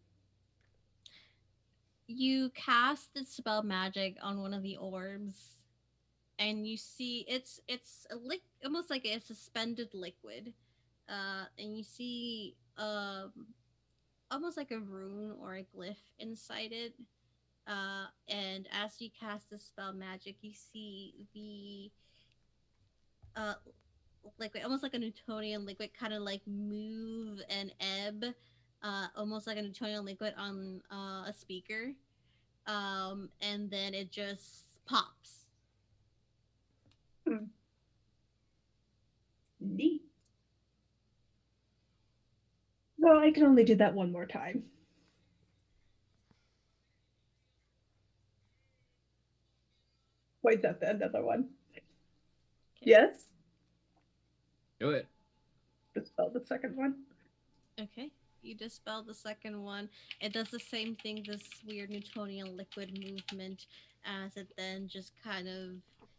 You cast the spell magic on one of the orbs, and you see it's almost like a suspended liquid, and you see almost like a rune or a glyph inside it. And as you cast the spell magic, you see the liquid, almost like a Newtonian liquid, kind of like move and ebb, almost like a Newtonian liquid on a speaker. And then it just pops. Neat. No, I can only do that one more time. Wait, that's another one. Okay. Yes? Do it. Dispel the second one. Okay. You dispel the second one. It does the same thing, this weird Newtonian liquid movement, as it then just kind of.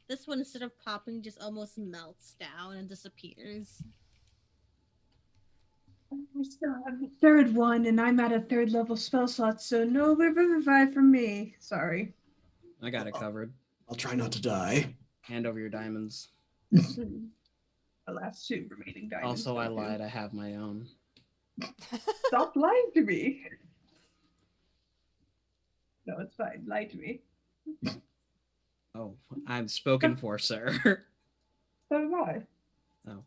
This one, instead of popping, just almost melts down and disappears. I still have the third one, and I'm at a third level spell slot, so no revivify from me. Sorry. I got it covered. I'll try not to die. Hand over your diamonds. The last two remaining diamonds. Also, I go to. lied. I have my own. Stop lying to me. No, it's fine. Lie to me. Oh, I'm spoken for, sir. So am I. Oh.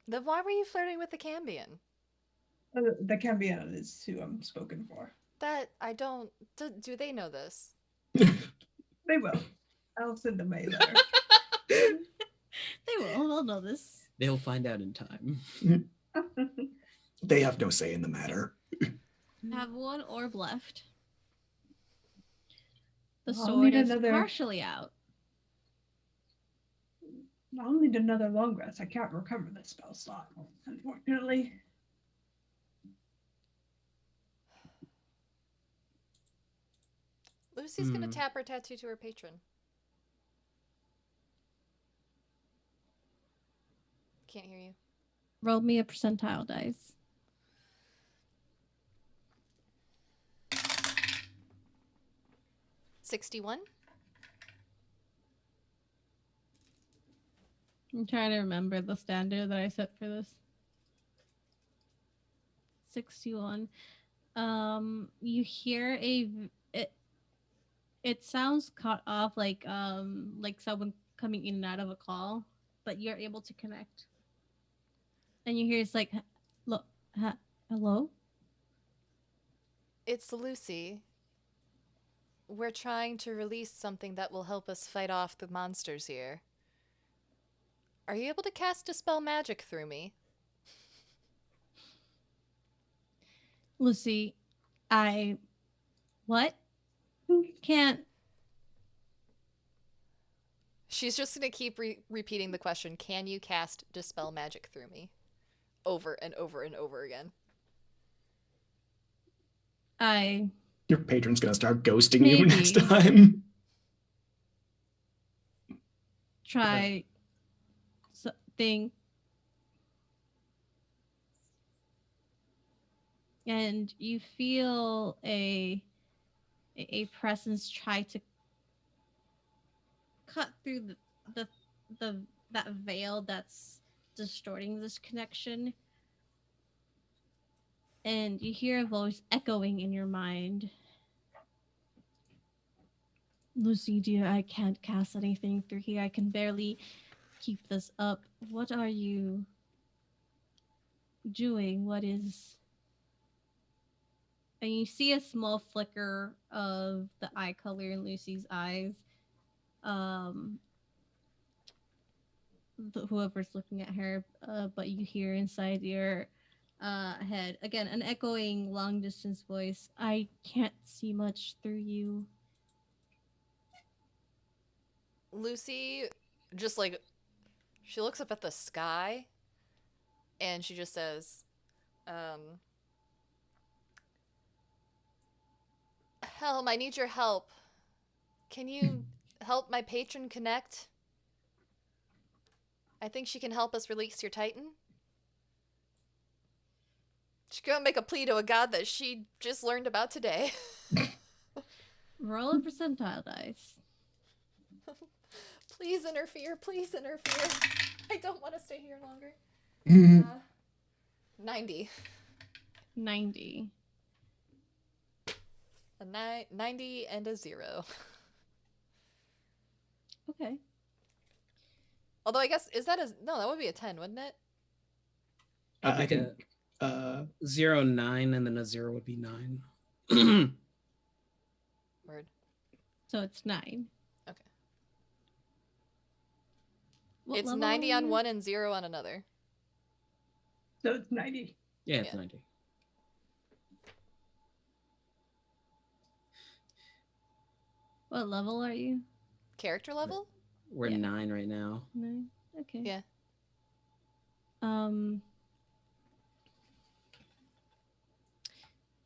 Then why were you flirting with the Cambion? The Cambion is who I'm spoken for. That I don't. Do they know this? They will. I'll send them a letter. They will. They'll know this. They'll find out in time. They have no say in the matter. Have one orb left. The I'll sword need is another- partially out. I'll need another long rest. I can't recover this spell slot, unfortunately. Lucy's gonna tap her tattoo to her patron. Can't hear you. Roll me a percentile dice. $61. I'm trying to remember the standard that I set for this. 61. You hear it sounds cut off like someone coming in and out of a call, but you're able to connect. And you hear it's like, look, hello? It's Lucy. We're trying to release something that will help us fight off the monsters here. Are you able to cast Dispel Magic through me? Lucy, what? Can't. She's just gonna keep repeating the question, can you cast Dispel Magic through me? Over and over and over again. Your patron's gonna start ghosting you Maybe. next time. Try something. And you feel a presence try to cut through that veil that's distorting this connection. And you hear a voice echoing in your mind. Lucy, dear, I can't cast anything through here. I can barely keep this up. What are you doing? What is... And you see a small flicker of the eye color in Lucy's eyes. Whoever's looking at her, but you hear inside your head again an echoing long distance voice. I can't see much through you. Lucy just she looks up at the sky and she just says, Helm, I need your help. Can you help my patron connect? I think she can help us release your Titan. She's gonna make a plea to a god that she just learned about today. Roll a percentile dice. Please interfere, please interfere. I don't want to stay here longer. 90. 90. A 90 and a 0. Okay. Although I guess, no, that would be a 10, wouldn't it? I think 0, 9, and then a 0 would be 9. Word. So it's 9. Okay. What It's level 90 are on you? one and 0 on another. So it's 90. Yeah, it's Yeah. 90. What level are you? Character level? We're Yeah. 9 right now. 9. Okay. Yeah.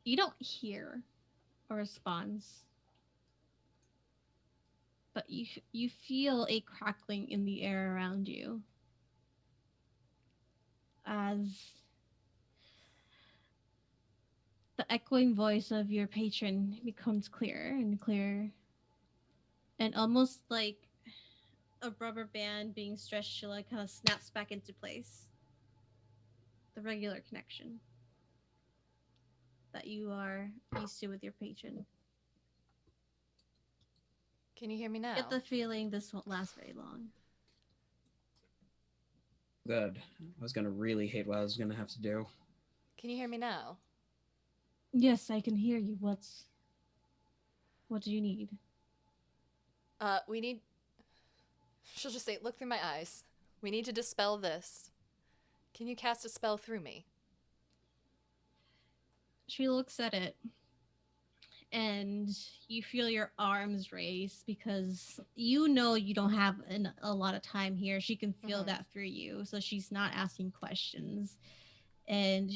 You don't hear a response, but you feel a crackling in the air around you as the echoing voice of your patron becomes clearer and clearer, and almost like a rubber band being stretched to kind of snaps back into place. The regular connection that you are used to with your patron. Can you hear me now? Get the feeling this won't last very long. Good. I was gonna really hate what I was gonna have to do. Can you hear me now? Yes, I can hear you. What do you need? We need... She'll just say, look through my eyes. We need to dispel this. Can you cast a spell through me? She looks at it, and you feel your arms race because you know you don't have a lot of time here. She can feel Mhm. that through you, so she's not asking questions. And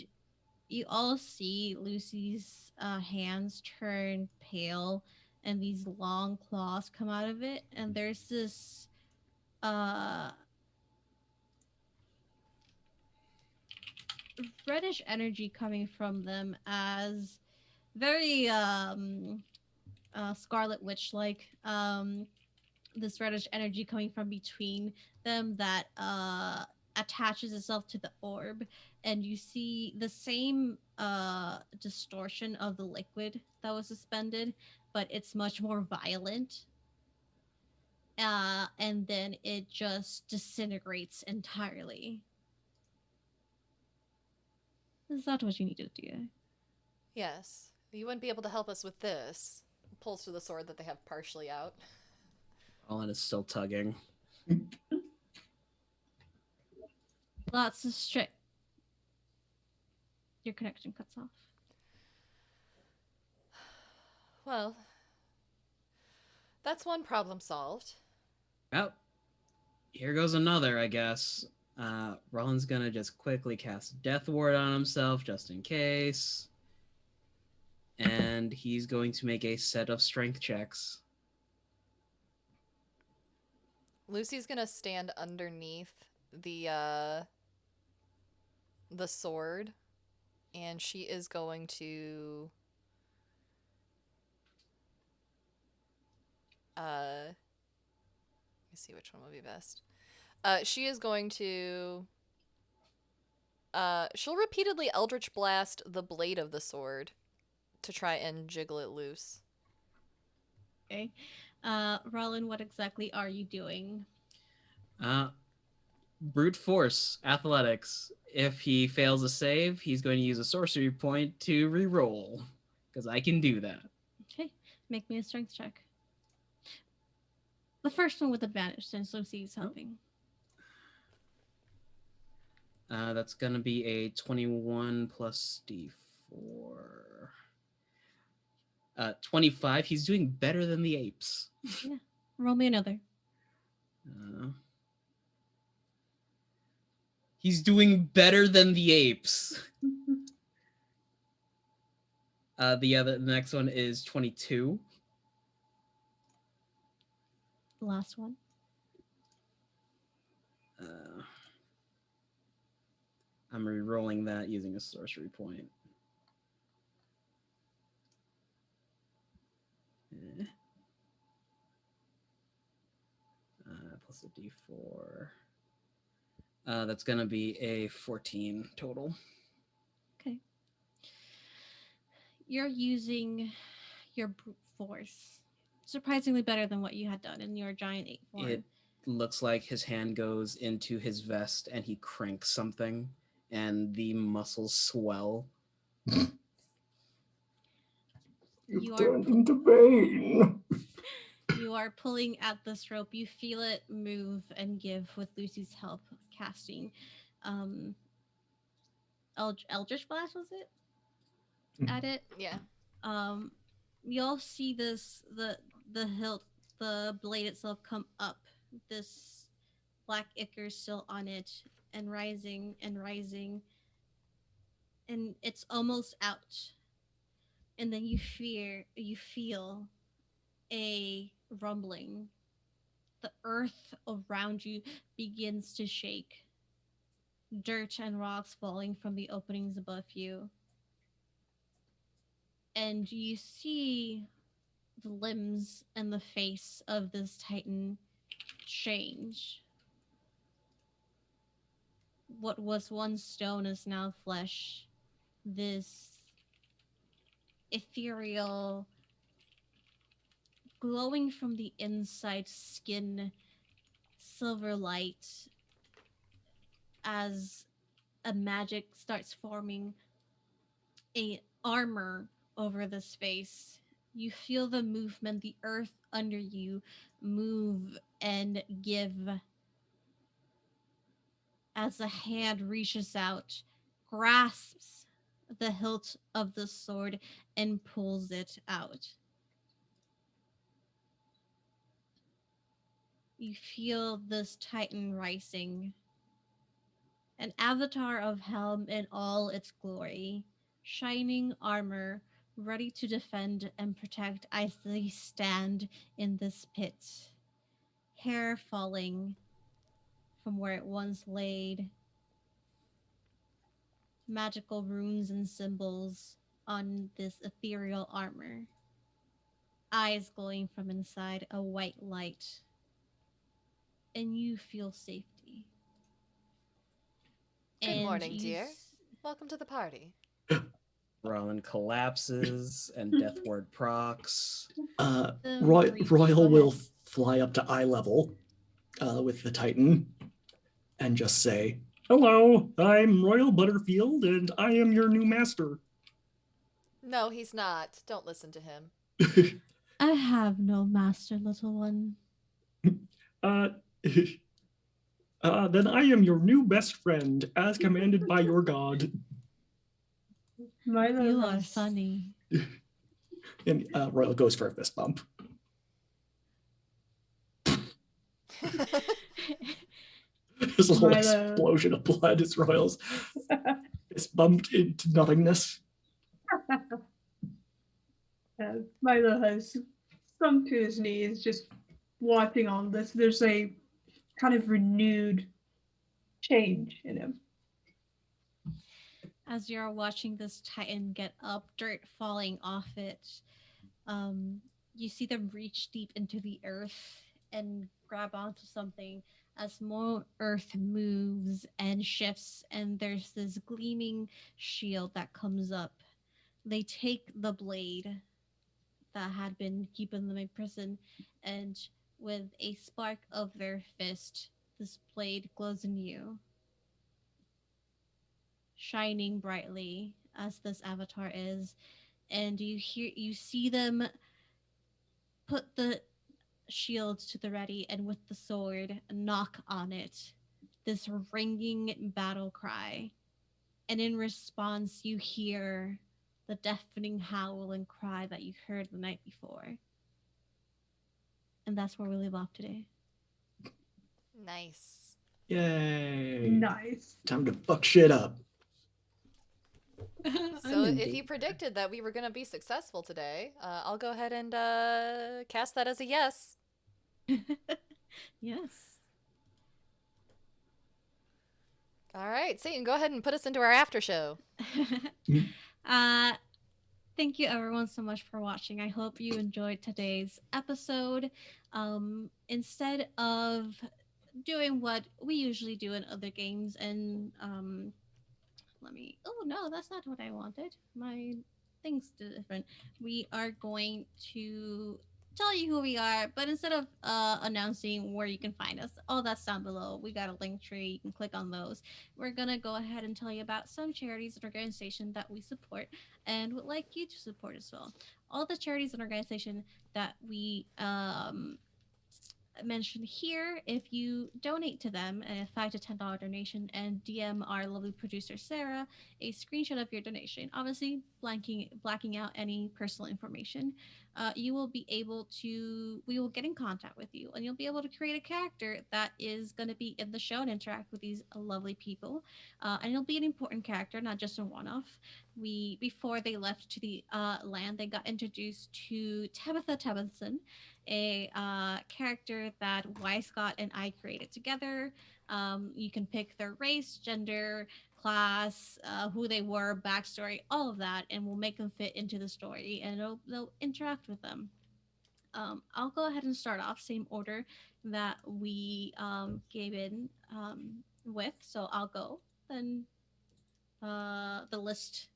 you all see Lucy's hands turn pale, and these long claws come out of it, and there's this uh reddish energy coming from them, as very Scarlet Witch like, this reddish energy coming from between them that attaches itself to the orb, and you see the same distortion of the liquid that was suspended, but it's much more violent. And then it just disintegrates entirely. Is that what you needed to do? Yes. You wouldn't be able to help us with this. Pulls to the sword that they have partially out. Roland is still tugging. Lots of strict. Your connection cuts off. Well, that's one problem solved. Well, here goes another, I guess. Roland's gonna just quickly cast Death Ward on himself just in case. And he's going to make a set of strength checks. Lucy's gonna stand underneath the sword, and she is going to let me see which one would be best. She is going to she'll repeatedly Eldritch Blast the blade of the sword to try and jiggle it loose. Okay. Roland, what exactly are you doing? Brute force, athletics. If he fails a save, he's going to use a sorcery point to re-roll, because I can do that. Okay. Make me a strength check. The first one with advantage, since Lucy's helping. That's going to be a 21 plus d4. 25. He's doing better than the apes. Yeah. Roll me another. He's doing better than the apes. The next one is 22. The last one. I'm re-rolling that using a sorcery point. Plus a d4. That's going to be a 14 total. Okay. You're using your brute force. Surprisingly better than what you had done in your giant 8 form. It looks like his hand goes into his vest and he cranks something, and the muscles swell. You've turned into Bane. You are pulling at this rope. You feel it move and give with Lucy's help casting. Eldritch Blast, was it? At it? Yeah. You all see this the hilt, the blade itself come up. This black ichor still on it, and rising and rising, and it's almost out. And then you feel a rumbling. The earth around you begins to shake. Dirt and rocks falling from the openings above you. And you see the limbs and the face of this titan change. What was once stone is now flesh. This ethereal, glowing from the inside skin, silver light, as a magic starts forming a armor over this face. You feel the movement, the earth under you move and give as a hand reaches out, grasps the hilt of the sword and pulls it out. You feel this titan rising, an avatar of Helm in all its glory, shining armor, ready to defend and protect as they stand in this pit, hair falling from where it once laid, magical runes and symbols on this ethereal armor, eyes glowing from inside a white light, and you feel safety. Good And morning, you. dear. Welcome to the party. Rowan collapses and Death Ward procs. Go Royal will ahead. fly up to eye level with the Titan and just say, "Hello, I'm Royal Butterfield, and I am your new master." No, he's not. Don't listen to him. I have no master, little one. uh, then I am your new best friend, as commanded by your god. Milo You are has funny. And Royal goes for a fist bump. There's a little Milo. explosion of blood as Royal's fist bumped into nothingness. Milo has sunk to his knees, just watching all this. There's a kind of renewed change in him. As you're watching this titan get up, dirt falling off it, um, you see them reach deep into the earth and grab onto something as more earth moves and shifts, and there's this gleaming shield that comes up. They take the blade that had been keeping them in prison, and with a spark of their fist, this blade glows anew, shining brightly as this avatar is, and you see them put the shield to the ready and with the sword knock on it. This ringing battle cry. And in response you hear the deafening howl and cry that you heard the night before. And that's where we leave off today. Nice. Yay. Nice. Time to fuck shit up. So if you predicted that we were going to be successful today, I'll go ahead and cast that as a yes. Yes. All right, Satan, go ahead and put us into our after show. uh Thank you everyone so much for watching. I hope you enjoyed today's episode. Instead of doing what we usually do in other games and let me oh no, that's not what I wanted. My thing's different. We are going to tell you who we are, but instead of announcing where you can find us, all that's down below. We got a link tree, you can click on those. We're gonna go ahead and tell you about some charities and organizations that we support and would like you to support as well. All the charities and organizations that we mentioned here, if you donate to them a $5 to $10 donation and DM our lovely producer Sarah a screenshot of your donation, obviously blacking out any personal information, you will be able to. We will get in contact with you, and you'll be able to create a character that is going to be in the show and interact with these lovely people. And it'll be an important character, not just a one-off. We before they left to the land, they got introduced to Tabitha Tebbinson, a character that Y Scott and I created together. You can pick their race, gender, class, who they were, backstory, all of that, and we'll make them fit into the story, and they'll interact with them. I'll go ahead and start off same order that we gave in with. So I'll go. Then the list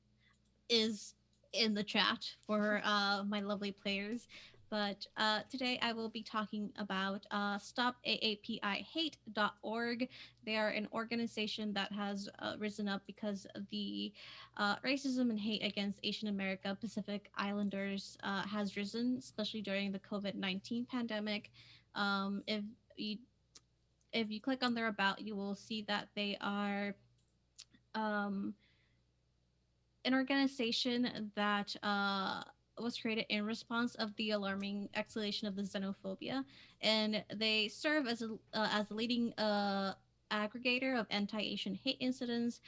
is in the chat for my lovely players. But today I will be talking about stopaapihate.org. They are an organization that has risen up because of the racism and hate against Asian America Pacific Islanders has risen, especially during the COVID-19 pandemic. If you if you click on their about, you will see that they are um, an organization that was created in response of the alarming escalation of the xenophobia, and they serve as a leading aggregator of anti-Asian hate incidents.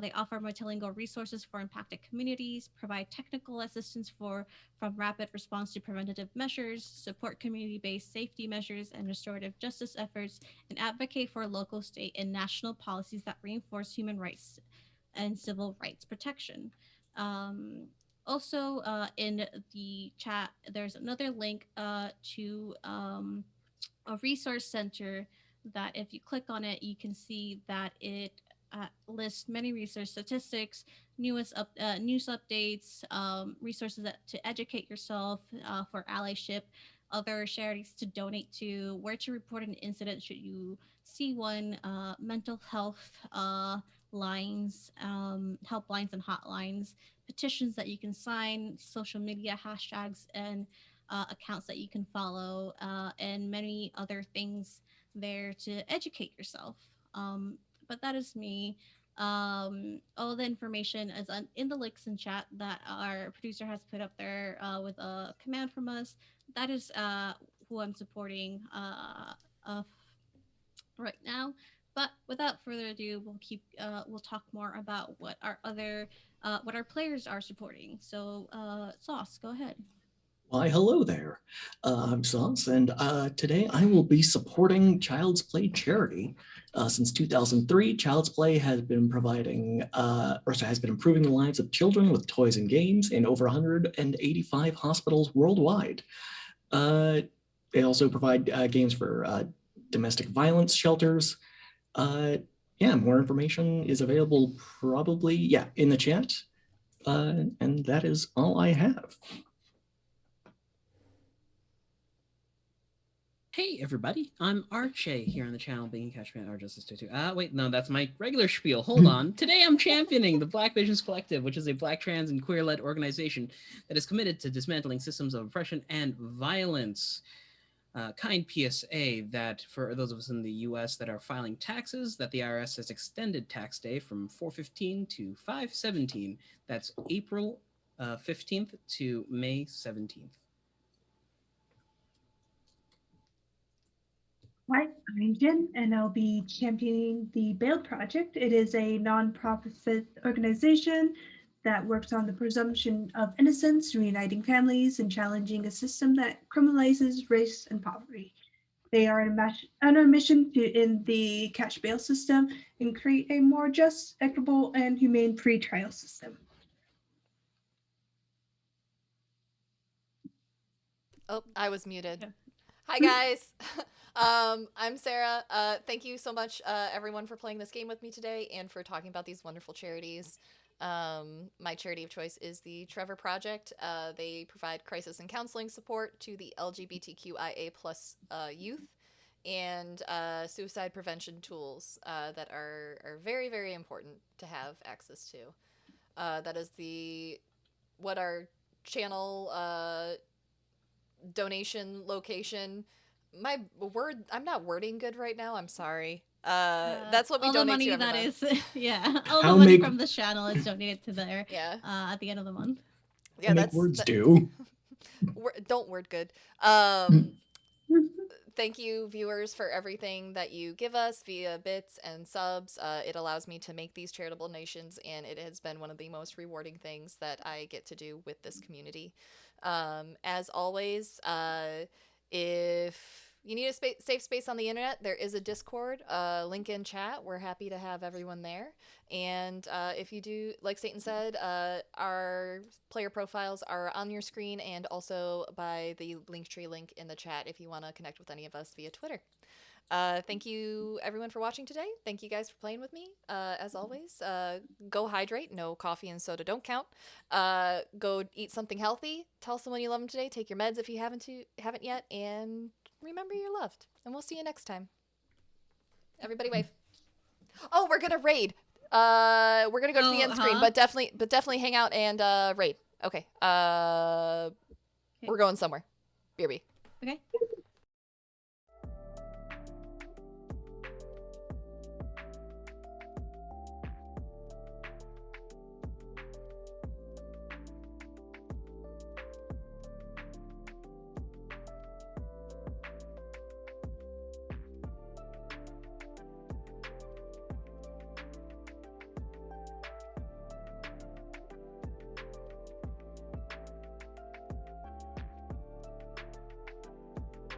They offer multilingual resources for impacted communities, provide technical assistance from rapid response to preventative measures, support community-based safety measures and restorative justice efforts, and advocate for local, state, and national policies that reinforce human rights and civil rights protection. Um, Also, in the chat, there's another link to a resource center that if you click on it, you can see that it lists many research statistics, news updates, resources to educate yourself for allyship, other charities to donate to, where to report an incident should you see one, mental health lines, helplines and hotlines, petitions that you can sign, social media hashtags, and accounts that you can follow, and many other things there to educate yourself. But that is me. All the information is in the links in chat that our producer has put up there with a command from us. That is who I'm supporting right now. But without further ado, we'll talk more about what our players are supporting. So, Sauce, go ahead. Why, hello there. I'm Sauce, and today I will be supporting Child's Play charity. Since 2003, Child's Play has been has been improving the lives of children with toys and games in over 185 hospitals worldwide. They also provide games for domestic violence shelters. More information is available probably, in the chat. And that is all I have. Hey everybody, I'm Arche here on the channel, being Catchman or Justice 22. Wait, no, that's my regular spiel. Hold on. Today I'm championing the Black Visions Collective, which is a Black, trans, and queer-led organization that is committed to dismantling systems of oppression and violence. Kind PSA that for those of us in the US that are filing taxes, that the IRS has extended tax day from 4/15 to 5/17. That's April 15th to May 17th. Hi, I'm Jen, and I'll be championing the Bail Project. It is a nonprofit organization that works on the presumption of innocence, reuniting families, and challenging a system that criminalizes race and poverty. They are on a mission to end the cash bail system and create a more just, equitable, and humane pre-trial system. Oh, I was muted. Yeah. Hi guys. I'm Sarah. Thank you so much, everyone, for playing this game with me today and for talking about these wonderful charities. My charity of choice is the Trevor Project. They provide crisis and counseling support to the LGBTQIA plus youth and suicide prevention tools that are very, very important to have access to. That is what our channel donation location. I'm not wording good right now. I'm sorry. That's what we all the donate money to every that month. is all How the money make- from this channel is donated to there Yeah. at the end of the month. Yeah, make words do. Don't word good. Thank you, viewers, for everything that you give us via bits and subs. It allows me to make these charitable donations, and it has been one of the most rewarding things that I get to do with this community. As always, if you need a safe space on the internet, there is a Discord, link in chat. We're happy to have everyone there. And if you do, like Satan said, our player profiles are on your screen and also by the Linktree link in the chat if you want to connect with any of us via Twitter. Thank you, everyone, for watching today. Thank you guys for playing with me. As always, go hydrate. No coffee and soda don't count. Go eat something healthy. Tell someone you love them today. Take your meds if you haven't yet. And remember you're loved. And we'll see you next time. Everybody wave. Oh, we're gonna raid. We're gonna go to the end screen, but definitely hang out and raid. Okay. We're going somewhere. BRB. Okay.